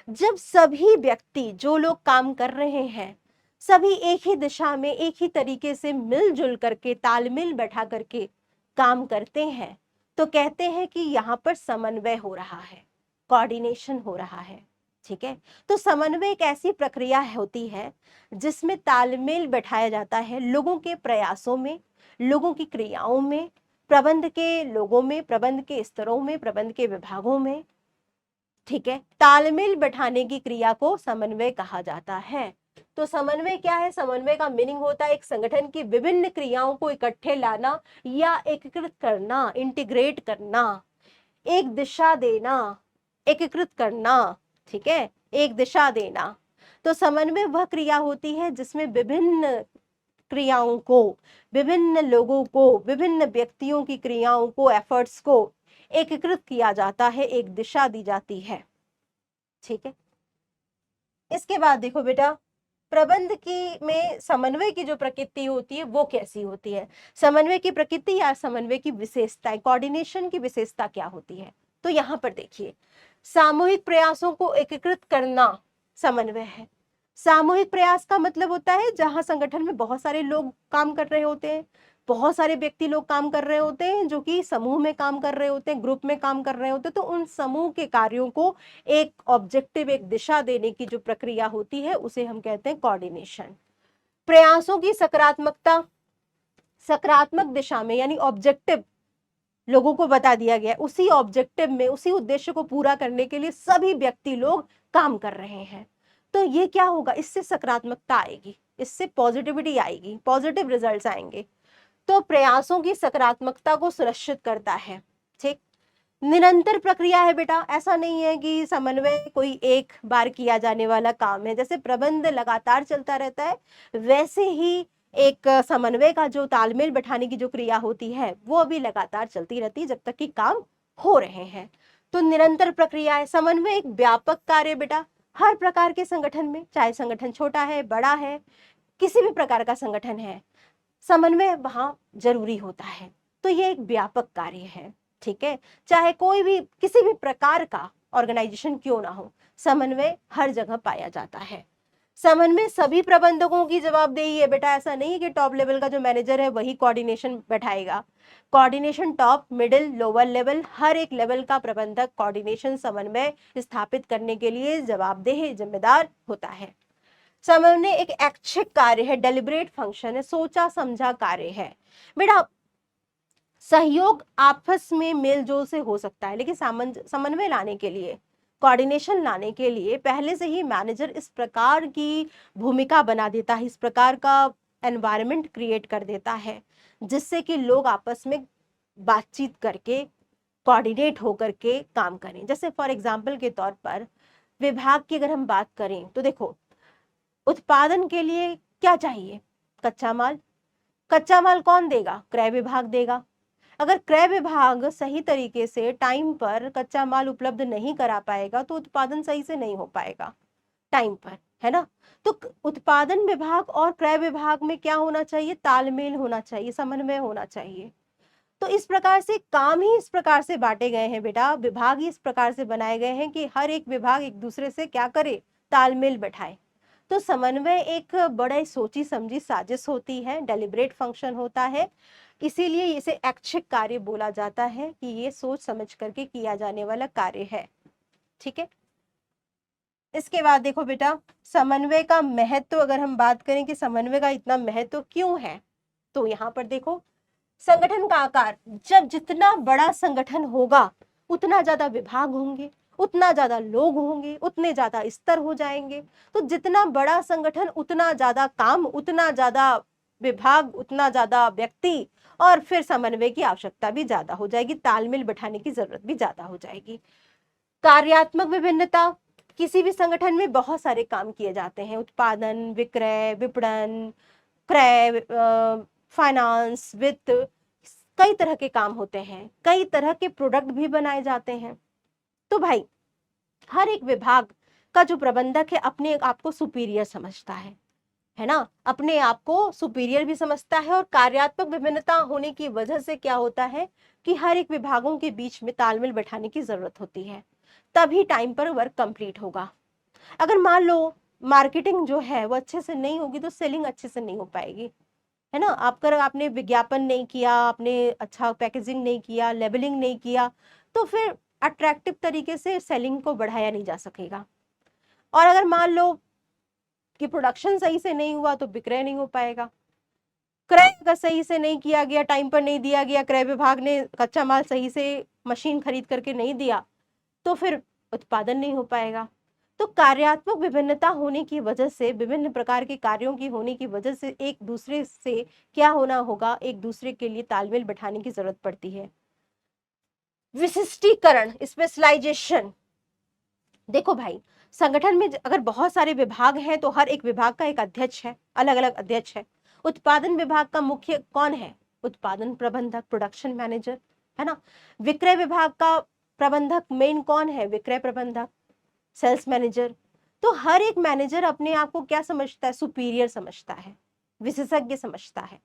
जब सभी व्यक्ति जो लोग काम कर रहे हैं सभी एक ही दिशा में एक ही तरीके से मिलजुल करके तालमेल बैठा करके काम करते हैं तो कहते हैं कि यहाँ पर समन्वय हो रहा है, कोऑर्डिनेशन हो रहा है, ठीक है। तो समन्वय एक ऐसी प्रक्रिया होती है जिसमें तालमेल बैठाया जाता है लोगों के प्रयासों में, लोगों की क्रियाओं में, प्रबंध के लोगों में, प्रबंध के स्तरों में, प्रबंध के विभागों में, ठीक है। तालमेल बैठाने की क्रिया को समन्वय कहा जाता है। तो समन्वय क्या है, समन्वय का मीनिंग होता है एक संगठन की विभिन्न क्रियाओं को इकट्ठे लाना या एकीकृत करना, इंटीग्रेट करना, एक दिशा देना, एकीकृत करना, ठीक है, एक दिशा देना। तो समन्वय वह क्रिया होती है जिसमें विभिन्न क्रियाओं को, विभिन्न लोगों को, विभिन्न व्यक्तियों की क्रियाओं को, एफर्ट्स को एकीकृत किया जाता है, एक दिशा दी जाती है, ठीक है। इसके बाद देखो बेटा, प्रबंध की में समन्वय की जो प्रकृति होती है वो कैसी होती है, समन्वय की प्रकृति या समन्वय की विशेषताएं, कोऑर्डिनेशन की विशेषता क्या होती है। तो यहाँ पर देखिए, सामूहिक प्रयासों को एकीकृत करना समन्वय है। सामूहिक प्रयास का मतलब होता है जहां संगठन में बहुत सारे लोग काम कर रहे होते हैं, बहुत सारे व्यक्ति लोग काम कर रहे होते हैं, जो कि समूह में काम कर रहे होते हैं, ग्रुप में काम कर रहे होते हैं। तो उन समूह के कार्यों को एक ऑब्जेक्टिव, एक दिशा देने की जो प्रक्रिया होती है उसे हम कहते हैं कोऑर्डिनेशन। प्रयासों की सकारात्मकता, सकारात्मक दिशा में यानी ऑब्जेक्टिव लोगों को बता दिया गया, उसी ऑब्जेक्टिव में, उसी उद्देश्य को पूरा करने के लिए सभी व्यक्ति लोग काम कर रहे हैं। तो ये क्या होगा, इससे सकारात्मकता आएगी, इससे पॉजिटिविटी आएगी, पॉजिटिव रिजल्ट्स आएंगे। तो प्रयासों की सकारात्मकता को सुनिश्चित करता है, ठीक। निरंतर प्रक्रिया है बेटा, ऐसा नहीं है कि समन्वय कोई एक बार किया जाने वाला काम है। जैसे प्रबंध लगातार चलता रहता है, वैसे ही एक समन्वय का जो तालमेल बैठाने की जो क्रिया होती है वो अभी लगातार चलती रहती है जब तक कि काम हो रहे हैं। तो निरंतर प्रक्रिया है। समन्वय एक व्यापक कार्य बेटा, हर प्रकार के संगठन में, चाहे संगठन छोटा है, बड़ा है, किसी भी प्रकार का संगठन है, समन्वय वहां जरूरी होता है। तो ये एक व्यापक कार्य है, ठीक है। चाहे कोई भी किसी भी प्रकार का ऑर्गेनाइजेशन क्यों ना हो, समन्वय हर जगह पाया जाता है। समन्वय सभी प्रबंधकों की जवाबदेही है बेटा, ऐसा नहीं है कि टॉप लेवल का जो मैनेजर है वही कोऑर्डिनेशन बैठाएगा। Coordination top, middle, lower level, हर एक लेवल का प्रबंधक कोऑर्डिनेशन समन्वय स्थापित करने के लिए जवाबदेह, जिम्मेदार होता है। समन्वय एक ऐच्छिक कार्य है, डेलिब्रेट फंक्शन है, सोचा समझा कार्य है बेटा। सहयोग आपस में मेलजोल से हो सकता है, लेकिन समन्वय लाने के लिए, कोऑर्डिनेशन लाने के लिए पहले से ही मैनेजर इस प्रकार की भूमिका बना देता है, इस प्रकार का एनवायरनमेंट क्रिएट कर देता है जिससे कि लोग आपस में बातचीत करके, कोऑर्डिनेट होकर के काम करें। जैसे फॉर एग्जाम्पल के तौर पर विभाग की अगर हम बात करें तो देखो, उत्पादन के लिए क्या चाहिए, कच्चा माल। कच्चा माल कौन देगा? क्रय विभाग देगा। अगर क्रय विभाग सही तरीके से टाइम पर कच्चा माल उपलब्ध नहीं करा पाएगा तो उत्पादन सही से नहीं हो पाएगा टाइम पर, है ना। तो उत्पादन विभाग और क्रय विभाग में क्या होना चाहिए? तालमेल होना चाहिए, समन्वय होना चाहिए। तो इस प्रकार से काम ही इस प्रकार से बांटे गए हैं बेटा, विभाग ही इस प्रकार से बनाए गए हैं कि हर एक विभाग एक दूसरे से क्या करे? तालमेल बैठाए। तो समन्वय एक बड़े सोची समझी साजिश होती है, डेलिब्रेट फंक्शन होता है, इसीलिए इसे ऐच्छिक कार्य बोला जाता है कि ये सोच समझ करके किया जाने वाला कार्य है। ठीक है। इसके बाद देखो बेटा, समन्वय का महत्व अगर हम बात करें कि समन्वय का इतना महत्व क्यों है, तो यहाँ पर देखो, संगठन का आकार, जब जितना बड़ा संगठन होगा उतना ज्यादा विभाग होंगे, उतना ज्यादा लोग होंगे, उतने ज्यादा स्तर हो जाएंगे। तो जितना बड़ा संगठन उतना ज्यादा काम, उतना ज्यादा विभाग, उतना ज्यादा व्यक्ति, और फिर समन्वय की आवश्यकता भी ज्यादा हो जाएगी, तालमेल बैठाने की जरूरत भी ज्यादा हो जाएगी। कार्यात्मक विभिन्नता, किसी भी संगठन में बहुत सारे काम किए जाते हैं, उत्पादन, विक्रय, विपणन, क्रय, फाइनेंस, वित्त, कई तरह के काम होते हैं, कई तरह के प्रोडक्ट भी बनाए जाते हैं। तो भाई हर एक विभाग का जो प्रबंधक है अपने आप को सुपीरियर समझता है ना, अपने आप को सुपीरियर भी समझता है। और कार्यात्मक विभिन्नता होने की वजह से क्या होता है कि हर एक विभागों के बीच में तालमेल बैठाने की जरूरत होती है, तभी टाइम पर वर्क कंप्लीट होगा। अगर मान लो मार्केटिंग जो है वो अच्छे से नहीं होगी तो सेलिंग अच्छे से नहीं हो पाएगी, है ना। आपने विज्ञापन नहीं किया, आपने अच्छा पैकेजिंग नहीं किया, लेबलिंग नहीं किया, तो फिर अट्रैक्टिव तरीके से सेलिंग को बढ़ाया नहीं जा सकेगा। और अगर मान लो कि प्रोडक्शन सही से नहीं हुआ तो विक्रय नहीं हो पाएगा। क्रय अगर सही से नहीं किया गया, टाइम पर नहीं दिया गया, क्रय विभाग ने कच्चा माल सही से मशीन खरीद करके नहीं दिया, तो फिर उत्पादन नहीं हो पाएगा। तो कार्यात्मक विभिन्नता होने की वजह से, विभिन्न प्रकार के कार्यों की होने की वजह से एक दूसरे से क्या होना होगा? एक दूसरे के लिए तालमेल बैठाने की जरूरत पड़ती है। विशिष्टीकरण, स्पेशलाइजेशन, देखो भाई, संगठन में अगर बहुत सारे विभाग हैं तो हर एक विभाग का एक अध्यक्ष है, अलग अलग अध्यक्ष है। उत्पादन विभाग का मुख्य कौन है? उत्पादन प्रबंधक, प्रोडक्शन मैनेजर, है ना। विक्रय विभाग का प्रबंधक मेन कौन है? विक्रय प्रबंधक, सेल्स मैनेजर। तो हर एक मैनेजर अपने आप को क्या समझता है? सुपीरियर समझता है, विशेषज्ञ समझता है।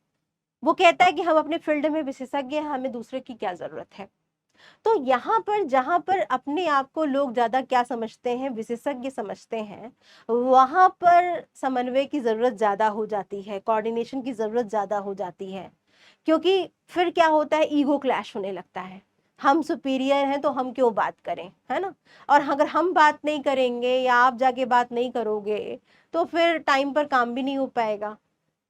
वो कहता है कि हम अपने फील्ड में विशेषज्ञ हैं, हमें दूसरे की क्या जरूरत है। तो यहाँ पर जहां पर अपने आप को लोग ज्यादा क्या समझते हैं? विशेषज्ञ समझते हैं, वहां पर समन्वय की जरूरत ज्यादा हो जाती है, कोऑर्डिनेशन की जरूरत ज्यादा हो जाती है। क्योंकि फिर क्या होता है? ईगो क्लैश होने लगता है, हम सुपीरियर हैं तो हम क्यों बात करें, है ना। और अगर हम बात नहीं करेंगे या आप जाके बात नहीं करोगे तो फिर टाइम पर काम भी नहीं हो पाएगा।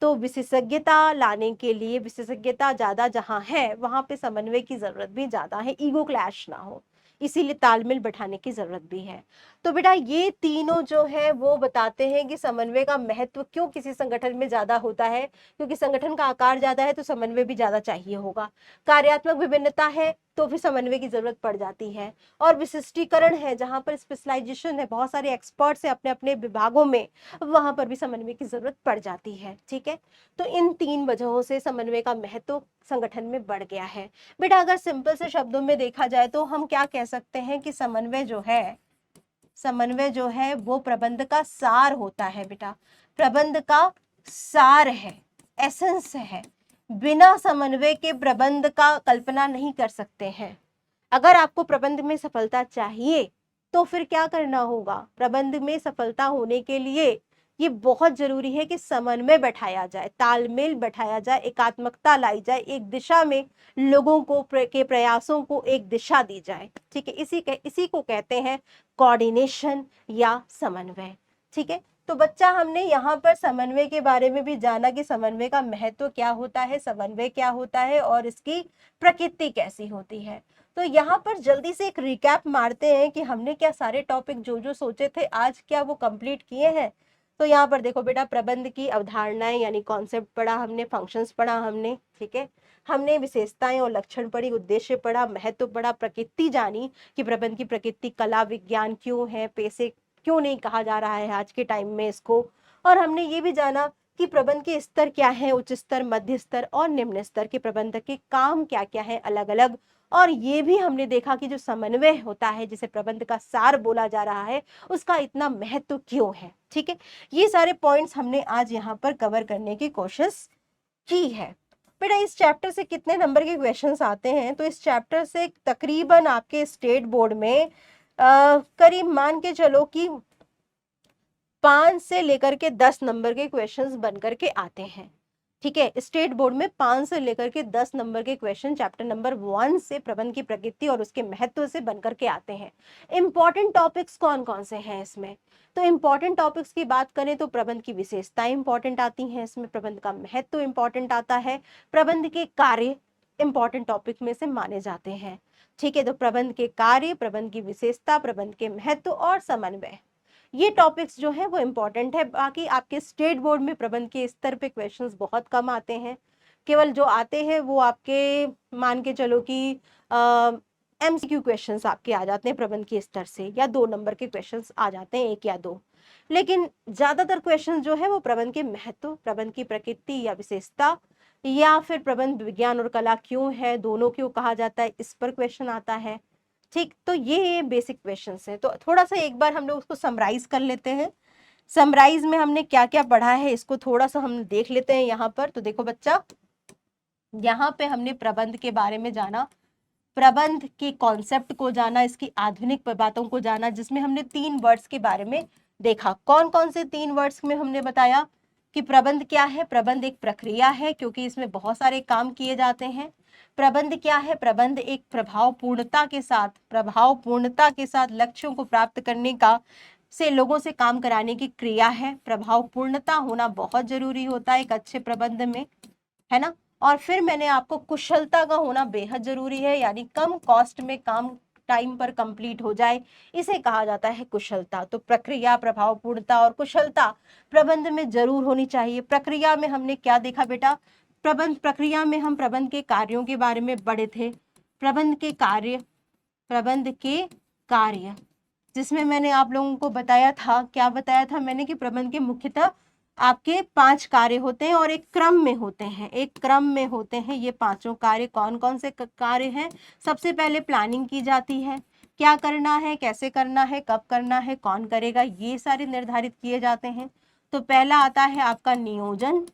तो विशेषज्ञता लाने के लिए, विशेषज्ञता ज्यादा जहां है वहां पे समन्वय की जरूरत भी ज्यादा है, ईगो क्लैश ना हो, इसीलिए तालमेल बैठाने की जरूरत भी है। तो बेटा ये तीनों जो है वो बताते हैं कि समन्वय का महत्व क्यों किसी संगठन में ज्यादा होता है, क्योंकि संगठन का आकार ज्यादा है तो समन्वय भी ज्यादा चाहिए होगा। कार्यात्मक विभिन्नता है तो फिर समन्वय की जरूरत पड़ जाती है। और विशिष्टीकरण है, जहां पर स्पेशलाइजेशन है, बहुत सारे एक्सपर्ट्स हैं अपने अपने विभागों में, वहां पर भी समन्वय की जरूरत पड़ जाती है। ठीक है। तो इन तीन वजहों से समन्वय का महत्व संगठन में बढ़ गया है। बेटा अगर सिंपल से शब्दों में देखा जाए तो हम क्या कह सकते हैं कि समन्वय जो है वो प्रबंध का सार होता है बेटा, प्रबंध का सार है, एसेंस है। बिना समन्वय के प्रबंध का कल्पना नहीं कर सकते हैं। अगर आपको प्रबंध में सफलता चाहिए तो फिर क्या करना होगा? प्रबंध में सफलता होने के लिए ये बहुत जरूरी है कि समन्वय बैठाया जाए, तालमेल बैठाया जाए, एकात्मकता लाई जाए, एक दिशा में लोगों को के प्रयासों को एक दिशा दी जाए। ठीक है, इसी को कहते हैं कोऑर्डिनेशन या समन्वय। ठीक है। तो बच्चा हमने यहाँ पर समन्वय के बारे में भी जाना कि समन्वय का महत्व क्या होता है, समन्वय क्या होता है और इसकी प्रकृति कैसी होती है। तो यहाँ पर जल्दी से एक रिकैप मारते हैं कि हमने क्या सारे टॉपिक जो जो सोचे थे आज क्या वो कंप्लीट किए हैं। तो यहाँ पर देखो बेटा, प्रबंध की अवधारणाएं यानी कॉन्सेप्ट पढ़ा हमने, फंक्शंस पढ़ा हमने, ठीक है। हमने विशेषताएं और लक्षण पढ़ी, उद्देश्य पढ़ा, महत्व पढ़ा, प्रकृति जानी कि प्रबंध की प्रकृति कला विज्ञान क्यों है, पैसे क्यों नहीं कहा जा रहा है आज के टाइम में इसको। और हमने ये भी जाना कि प्रबंध के स्तर क्या है, उच्च स्तर, मध्य स्तर और निम्न स्तर के प्रबंधक के काम क्या क्या है अलग अलग। और ये भी हमने देखा कि जो समन्वय होता है, जिसे प्रबंध का सार बोला जा रहा है, उसका इतना महत्व क्यों है। ठीक है, ये सारे पॉइंट्स हमने आज यहाँ पर कवर करने की कोशिश की है। बेटा इस चैप्टर से कितने नंबर के क्वेश्चंस आते हैं, तो इस चैप्टर से तकरीबन आपके स्टेट बोर्ड में करीब मान के चलो कि 5 से लेकर के 10 नंबर के क्वेश्चंस बन करके आते हैं। ठीक है, स्टेट बोर्ड में 5 से लेकर के 10 नंबर के क्वेश्चन चैप्टर नंबर 1 से प्रबंध की प्रकृति और उसके महत्व से बन करके आते हैं। इंपॉर्टेंट टॉपिक्स कौन कौन से हैं इसमें, तो इंपॉर्टेंट टॉपिक्स की बात करें तो प्रबंध की विशेषताएं इंपॉर्टेंट आती हैं इसमें, प्रबंध का महत्व इंपॉर्टेंट आता है, प्रबंध के कार्य इंपॉर्टेंट टॉपिक में से माने जाते हैं। ठीक है, तो प्रबंध के कार्य, प्रबंध की विशेषता, प्रबंध के महत्व और समन्वय, ये टॉपिक्स जो है वो इम्पोर्टेंट है। बाकी आपके स्टेट बोर्ड में प्रबंध के स्तर पे क्वेश्चंस बहुत कम आते हैं, केवल जो आते हैं वो आपके मान के चलो कि एमसीक्यू क्वेश्चंस आपके आ जाते हैं प्रबंध के स्तर से, या 2 नंबर के क्वेश्चंस आ जाते हैं, 1 या 2। लेकिन ज्यादातर क्वेश्चन जो है वो प्रबंध के महत्व, प्रबंध की प्रकृति या विशेषता, या फिर प्रबंध विज्ञान और कला क्यों है, दोनों क्यों कहा जाता है, इस पर क्वेश्चन आता है। ठीक, तो ये बेसिक क्वेश्चंस हैं। तो थोड़ा सा एक बार हम लोग उसको समराइज कर लेते हैं। समराइज में हमने क्या क्या पढ़ा है इसको थोड़ा सा हम देख लेते हैं यहाँ पर। तो देखो बच्चा, यहाँ पे हमने प्रबंध के बारे में जाना, प्रबंध के कॉन्सेप्ट को जाना, इसकी आधुनिक बातों को जाना, जिसमें हमने 3 वर्ड्स के बारे में देखा। कौन कौन से 3 वर्ड्स में हमने बताया कि प्रबंध क्या है। प्रबंध एक प्रक्रिया है क्योंकि इसमें बहुत सारे काम किए जाते हैं। प्रबंध क्या है, प्रबंध एक प्रभावपूर्णता के साथ लक्ष्यों को प्राप्त करने का से लोगों से काम कराने की क्रिया है। प्रभावपूर्णता होना बहुत जरूरी होता है एक अच्छे प्रबंध में, है ना। और फिर मैंने आपको कुशलता का होना बेहद जरूरी है, यानी कम कॉस्ट में काम टाइम पर कंप्लीट हो जाए, इसे कहा जाता है कुशलता। तो प्रक्रिया, प्रभावपूर्णता और कुशलता प्रबंध में जरूर होनी चाहिए। प्रक्रिया में हमने क्या देखा बेटा, प्रक्रिया में हम प्रबंध के कार्यों के बारे में पढ़े थे। प्रबंध के कार्य जिसमें मैंने आप लोगों को बताया था, क्या बताया था मैंने, कि प्रबंध के मुख्यतः आपके 5 कार्य होते हैं और एक क्रम में होते हैं। ये पांचों कार्य कौन कौन से कार्य हैं। सबसे पहले प्लानिंग की जाती है, क्या करना है, कैसे करना है, कब करना है, कौन करेगा, ये सारे निर्धारित किए जाते हैं। तो पहला आता है आपका नियोजन,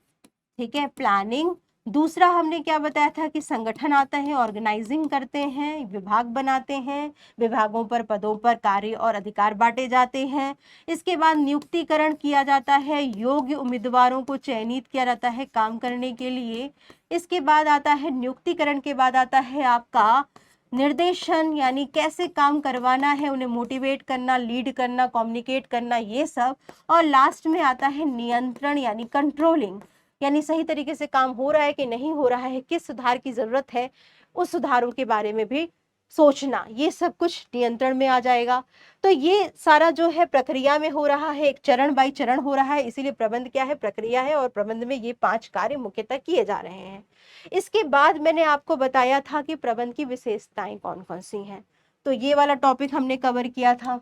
ठीक है, प्लानिंग। दूसरा हमने क्या बताया था कि संगठन आता है, ऑर्गेनाइजिंग करते हैं, विभाग बनाते हैं, विभागों पर पदों पर कार्य और अधिकार बांटे जाते हैं। इसके बाद नियुक्तिकरण किया जाता है, योग्य उम्मीदवारों को चयनित किया जाता है काम करने के लिए। इसके बाद आता है नियुक्तिकरण के बाद आता है आपका निर्देशन, यानी कैसे काम करवाना है, उन्हें मोटिवेट करना, लीड करना, कम्युनिकेट करना, ये सब। और लास्ट में आता है नियंत्रण यानी कंट्रोलिंग, यानी सही तरीके से काम हो रहा है कि नहीं हो रहा है, किस सुधार की जरूरत है, उस सुधारों के बारे में भी सोचना, ये सब कुछ नियंत्रण में आ जाएगा। तो ये सारा जो है प्रक्रिया में हो रहा है, एक चरण बाई चरण हो रहा है, इसीलिए प्रबंध क्या है, प्रक्रिया है। और प्रबंध में ये 5 कार्य मुख्यतः किए जा रहे हैं। इसके बाद मैंने आपको बताया था कि प्रबंध की विशेषताएं कौन कौन सी हैं। तो ये वाला टॉपिक हमने कवर किया था,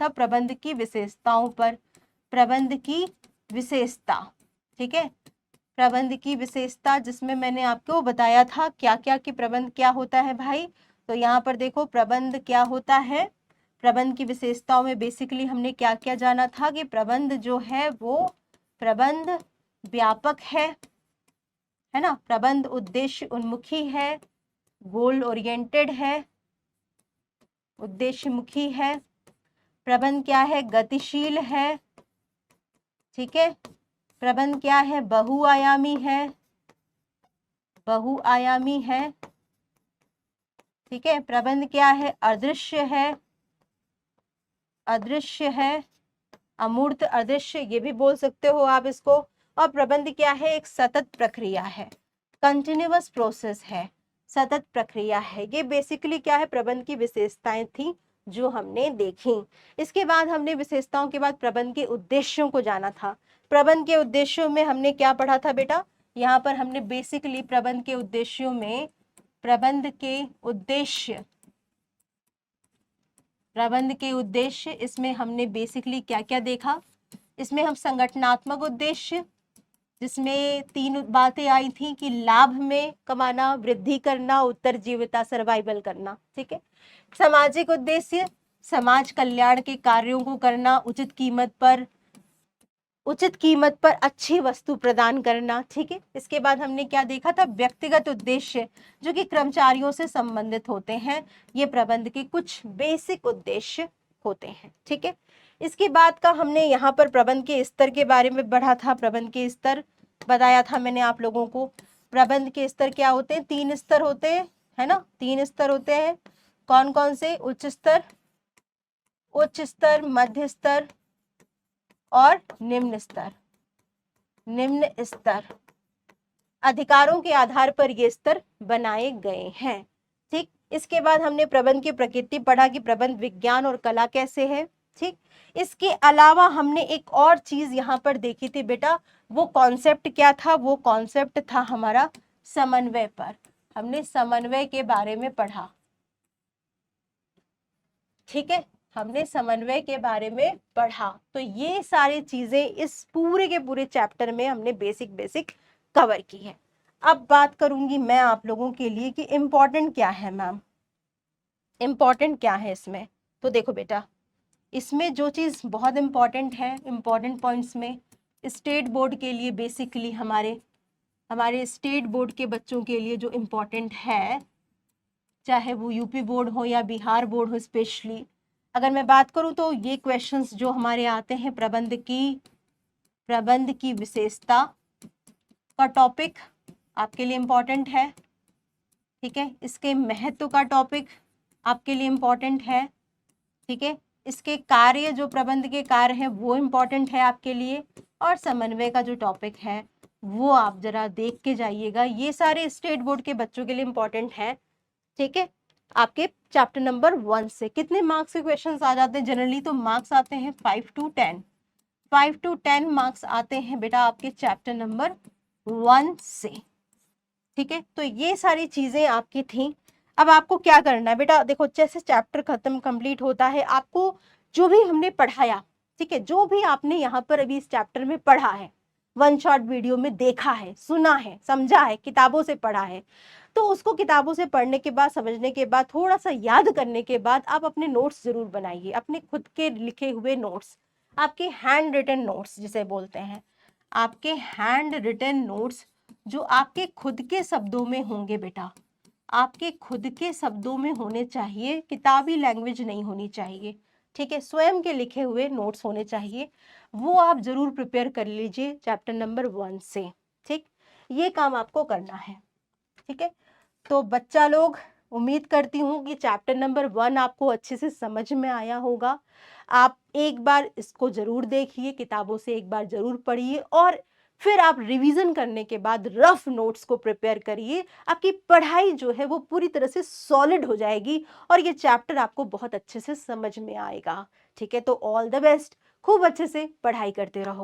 प्रबंध की विशेषताओं पर, प्रबंध की विशेषता, ठीक है, प्रबंध की विशेषता, जिसमें मैंने आपको बताया था क्या क्या कि प्रबंध क्या होता है भाई। तो यहाँ पर देखो प्रबंध क्या होता है, प्रबंध की विशेषताओं में बेसिकली हमने क्या क्या जाना था कि प्रबंध जो है वो प्रबंध व्यापक है ना, प्रबंध उद्देश्य उन्मुखी है, गोल ओरिएंटेड है, उद्देश्यमुखी है। प्रबंध क्या है, गतिशील है, ठीक है। प्रबंध क्या है, बहुआयामी है, ठीक है। प्रबंध क्या है, अदृश्य है, अमूर्त, अदृश्य, ये भी बोल सकते हो आप इसको। और प्रबंध क्या है, एक सतत प्रक्रिया है, कंटिन्यूअस प्रोसेस है, सतत प्रक्रिया है। ये बेसिकली क्या है, प्रबंध की विशेषताएं थी जो हमने देखी। इसके बाद हमने विशेषताओं के बाद प्रबंध के उद्देश्यों को जाना था। प्रबंध के उद्देश्यों में हमने क्या पढ़ा था बेटा, यहाँ पर हमने बेसिकली प्रबंध के उद्देश्यों में प्रबंध के उद्देश्य इसमें हमने बेसिकली क्या क्या देखा, इसमें हम संगठनात्मक उद्देश्य, जिसमें 3 बातें आई थी कि लाभ में कमाना, वृद्धि करना, उत्तरजीविता सर्वाइवल करना, ठीक है। सामाजिक उद्देश्य, समाज कल्याण के कार्यों को करना, उचित कीमत पर अच्छी वस्तु प्रदान करना, ठीक है। इसके बाद हमने क्या देखा था, व्यक्तिगत उद्देश्य जो कि कर्मचारियों से संबंधित होते हैं, ये प्रबंध के कुछ बेसिक उद्देश्य होते हैं, ठीक है। इसके बाद का हमने यहाँ पर प्रबंध के स्तर के बारे में पढ़ा था। प्रबंध के स्तर बताया था मैंने आप लोगों को। प्रबंध के स्तर क्या होते हैं, 3 स्तर होते हैं, है ना, 3 स्तर होते हैं। कौन कौन से, उच्च स्तर, मध्य स्तर और निम्न स्तर। निम्न स्तर अधिकारों के आधार पर ये स्तर बनाए गए हैं, ठीक। इसके बाद हमने प्रबंध की प्रकृति पढ़ा कि प्रबंध विज्ञान और कला कैसे है, ठीक। इसके अलावा हमने एक और चीज यहाँ पर देखी थी बेटा, वो कॉन्सेप्ट क्या था, वो कॉन्सेप्ट था हमारा समन्वय पर। हमने समन्वय के बारे में पढ़ा, ठीक है, हमने समन्वय के बारे में पढ़ा। तो ये सारी चीजें इस पूरे के पूरे चैप्टर में हमने बेसिक कवर की है। अब बात करूंगी मैं आप लोगों के लिए कि इम्पोर्टेंट क्या है मैम, इम्पोर्टेंट क्या है इसमें। तो देखो बेटा, इसमें जो चीज़ बहुत इम्पॉर्टेंट है, इम्पॉर्टेंट पॉइंट्स में स्टेट बोर्ड के लिए बेसिकली हमारे स्टेट बोर्ड के बच्चों के लिए जो इम्पॉर्टेंट है, चाहे वो यूपी बोर्ड हो या बिहार बोर्ड हो, स्पेशली अगर मैं बात करूं तो ये क्वेश्चंस जो हमारे आते हैं, प्रबंध की विशेषता का टॉपिक आपके लिए इम्पॉर्टेंट है, ठीक है। इसके महत्व का टॉपिक आपके लिए इम्पॉर्टेंट है, ठीक है। इसके कार्य, जो प्रबंध के कार्य हैं, वो इम्पॉर्टेंट है आपके लिए। और समन्वय का जो टॉपिक है वो आप जरा देख के जाइएगा। ये सारे स्टेट बोर्ड के बच्चों के लिए इम्पॉर्टेंट है, ठीक है। आपके चैप्टर नंबर 1 से कितने मार्क्स के क्वेश्चंस आ जाते हैं जनरली, तो मार्क्स आते हैं 5 to 10 मार्क्स आते हैं बेटा आपके चैप्टर नंबर 1 से, ठीक है। तो ये सारी चीजें आपकी थी। अब आपको क्या करना है बेटा, देखो जैसे चैप्टर खत्म कंप्लीट होता है, आपको जो भी हमने पढ़ाया, ठीक है, जो भी आपने यहाँ पर अभी इस चैप्टर में पढ़ा है, 1 शॉर्ट वीडियो में देखा है, सुना है, समझा है, किताबों से पढ़ा है, तो उसको किताबों से पढ़ने के बाद, समझने के बाद, थोड़ा सा याद करने के बाद आप अपने नोट्स जरूर बनाइए, अपने खुद के लिखे हुए नोट्स, आपके हैंड रिटन नोट्स जिसे बोलते हैं, आपके हैंड रिटन नोट्स जो आपके खुद के शब्दों में होंगे बेटा, आपके खुद के शब्दों में होने चाहिए, किताबी लैंग्वेज नहीं होनी चाहिए, ठीक है। स्वयं के लिखे हुए नोट्स होने चाहिए, वो आप जरूर प्रिपेयर कर लीजिए चैप्टर नंबर 1 से, ठीक। ये काम आपको करना है, ठीक है। तो बच्चा लोग, उम्मीद करती हूँ कि चैप्टर नंबर 1 आपको अच्छे से समझ में आया होगा। आप एक बार इसको जरूर देखिए, किताबों से एक बार जरूर पढ़िए, और फिर आप रिवीजन करने के बाद रफ नोट्स को प्रिपेयर करिए। आपकी पढ़ाई जो है वो पूरी तरह से सॉलिड हो जाएगी और ये चैप्टर आपको बहुत अच्छे से समझ में आएगा, ठीक है। तो ऑल द बेस्ट, खूब अच्छे से पढ़ाई करते रहो।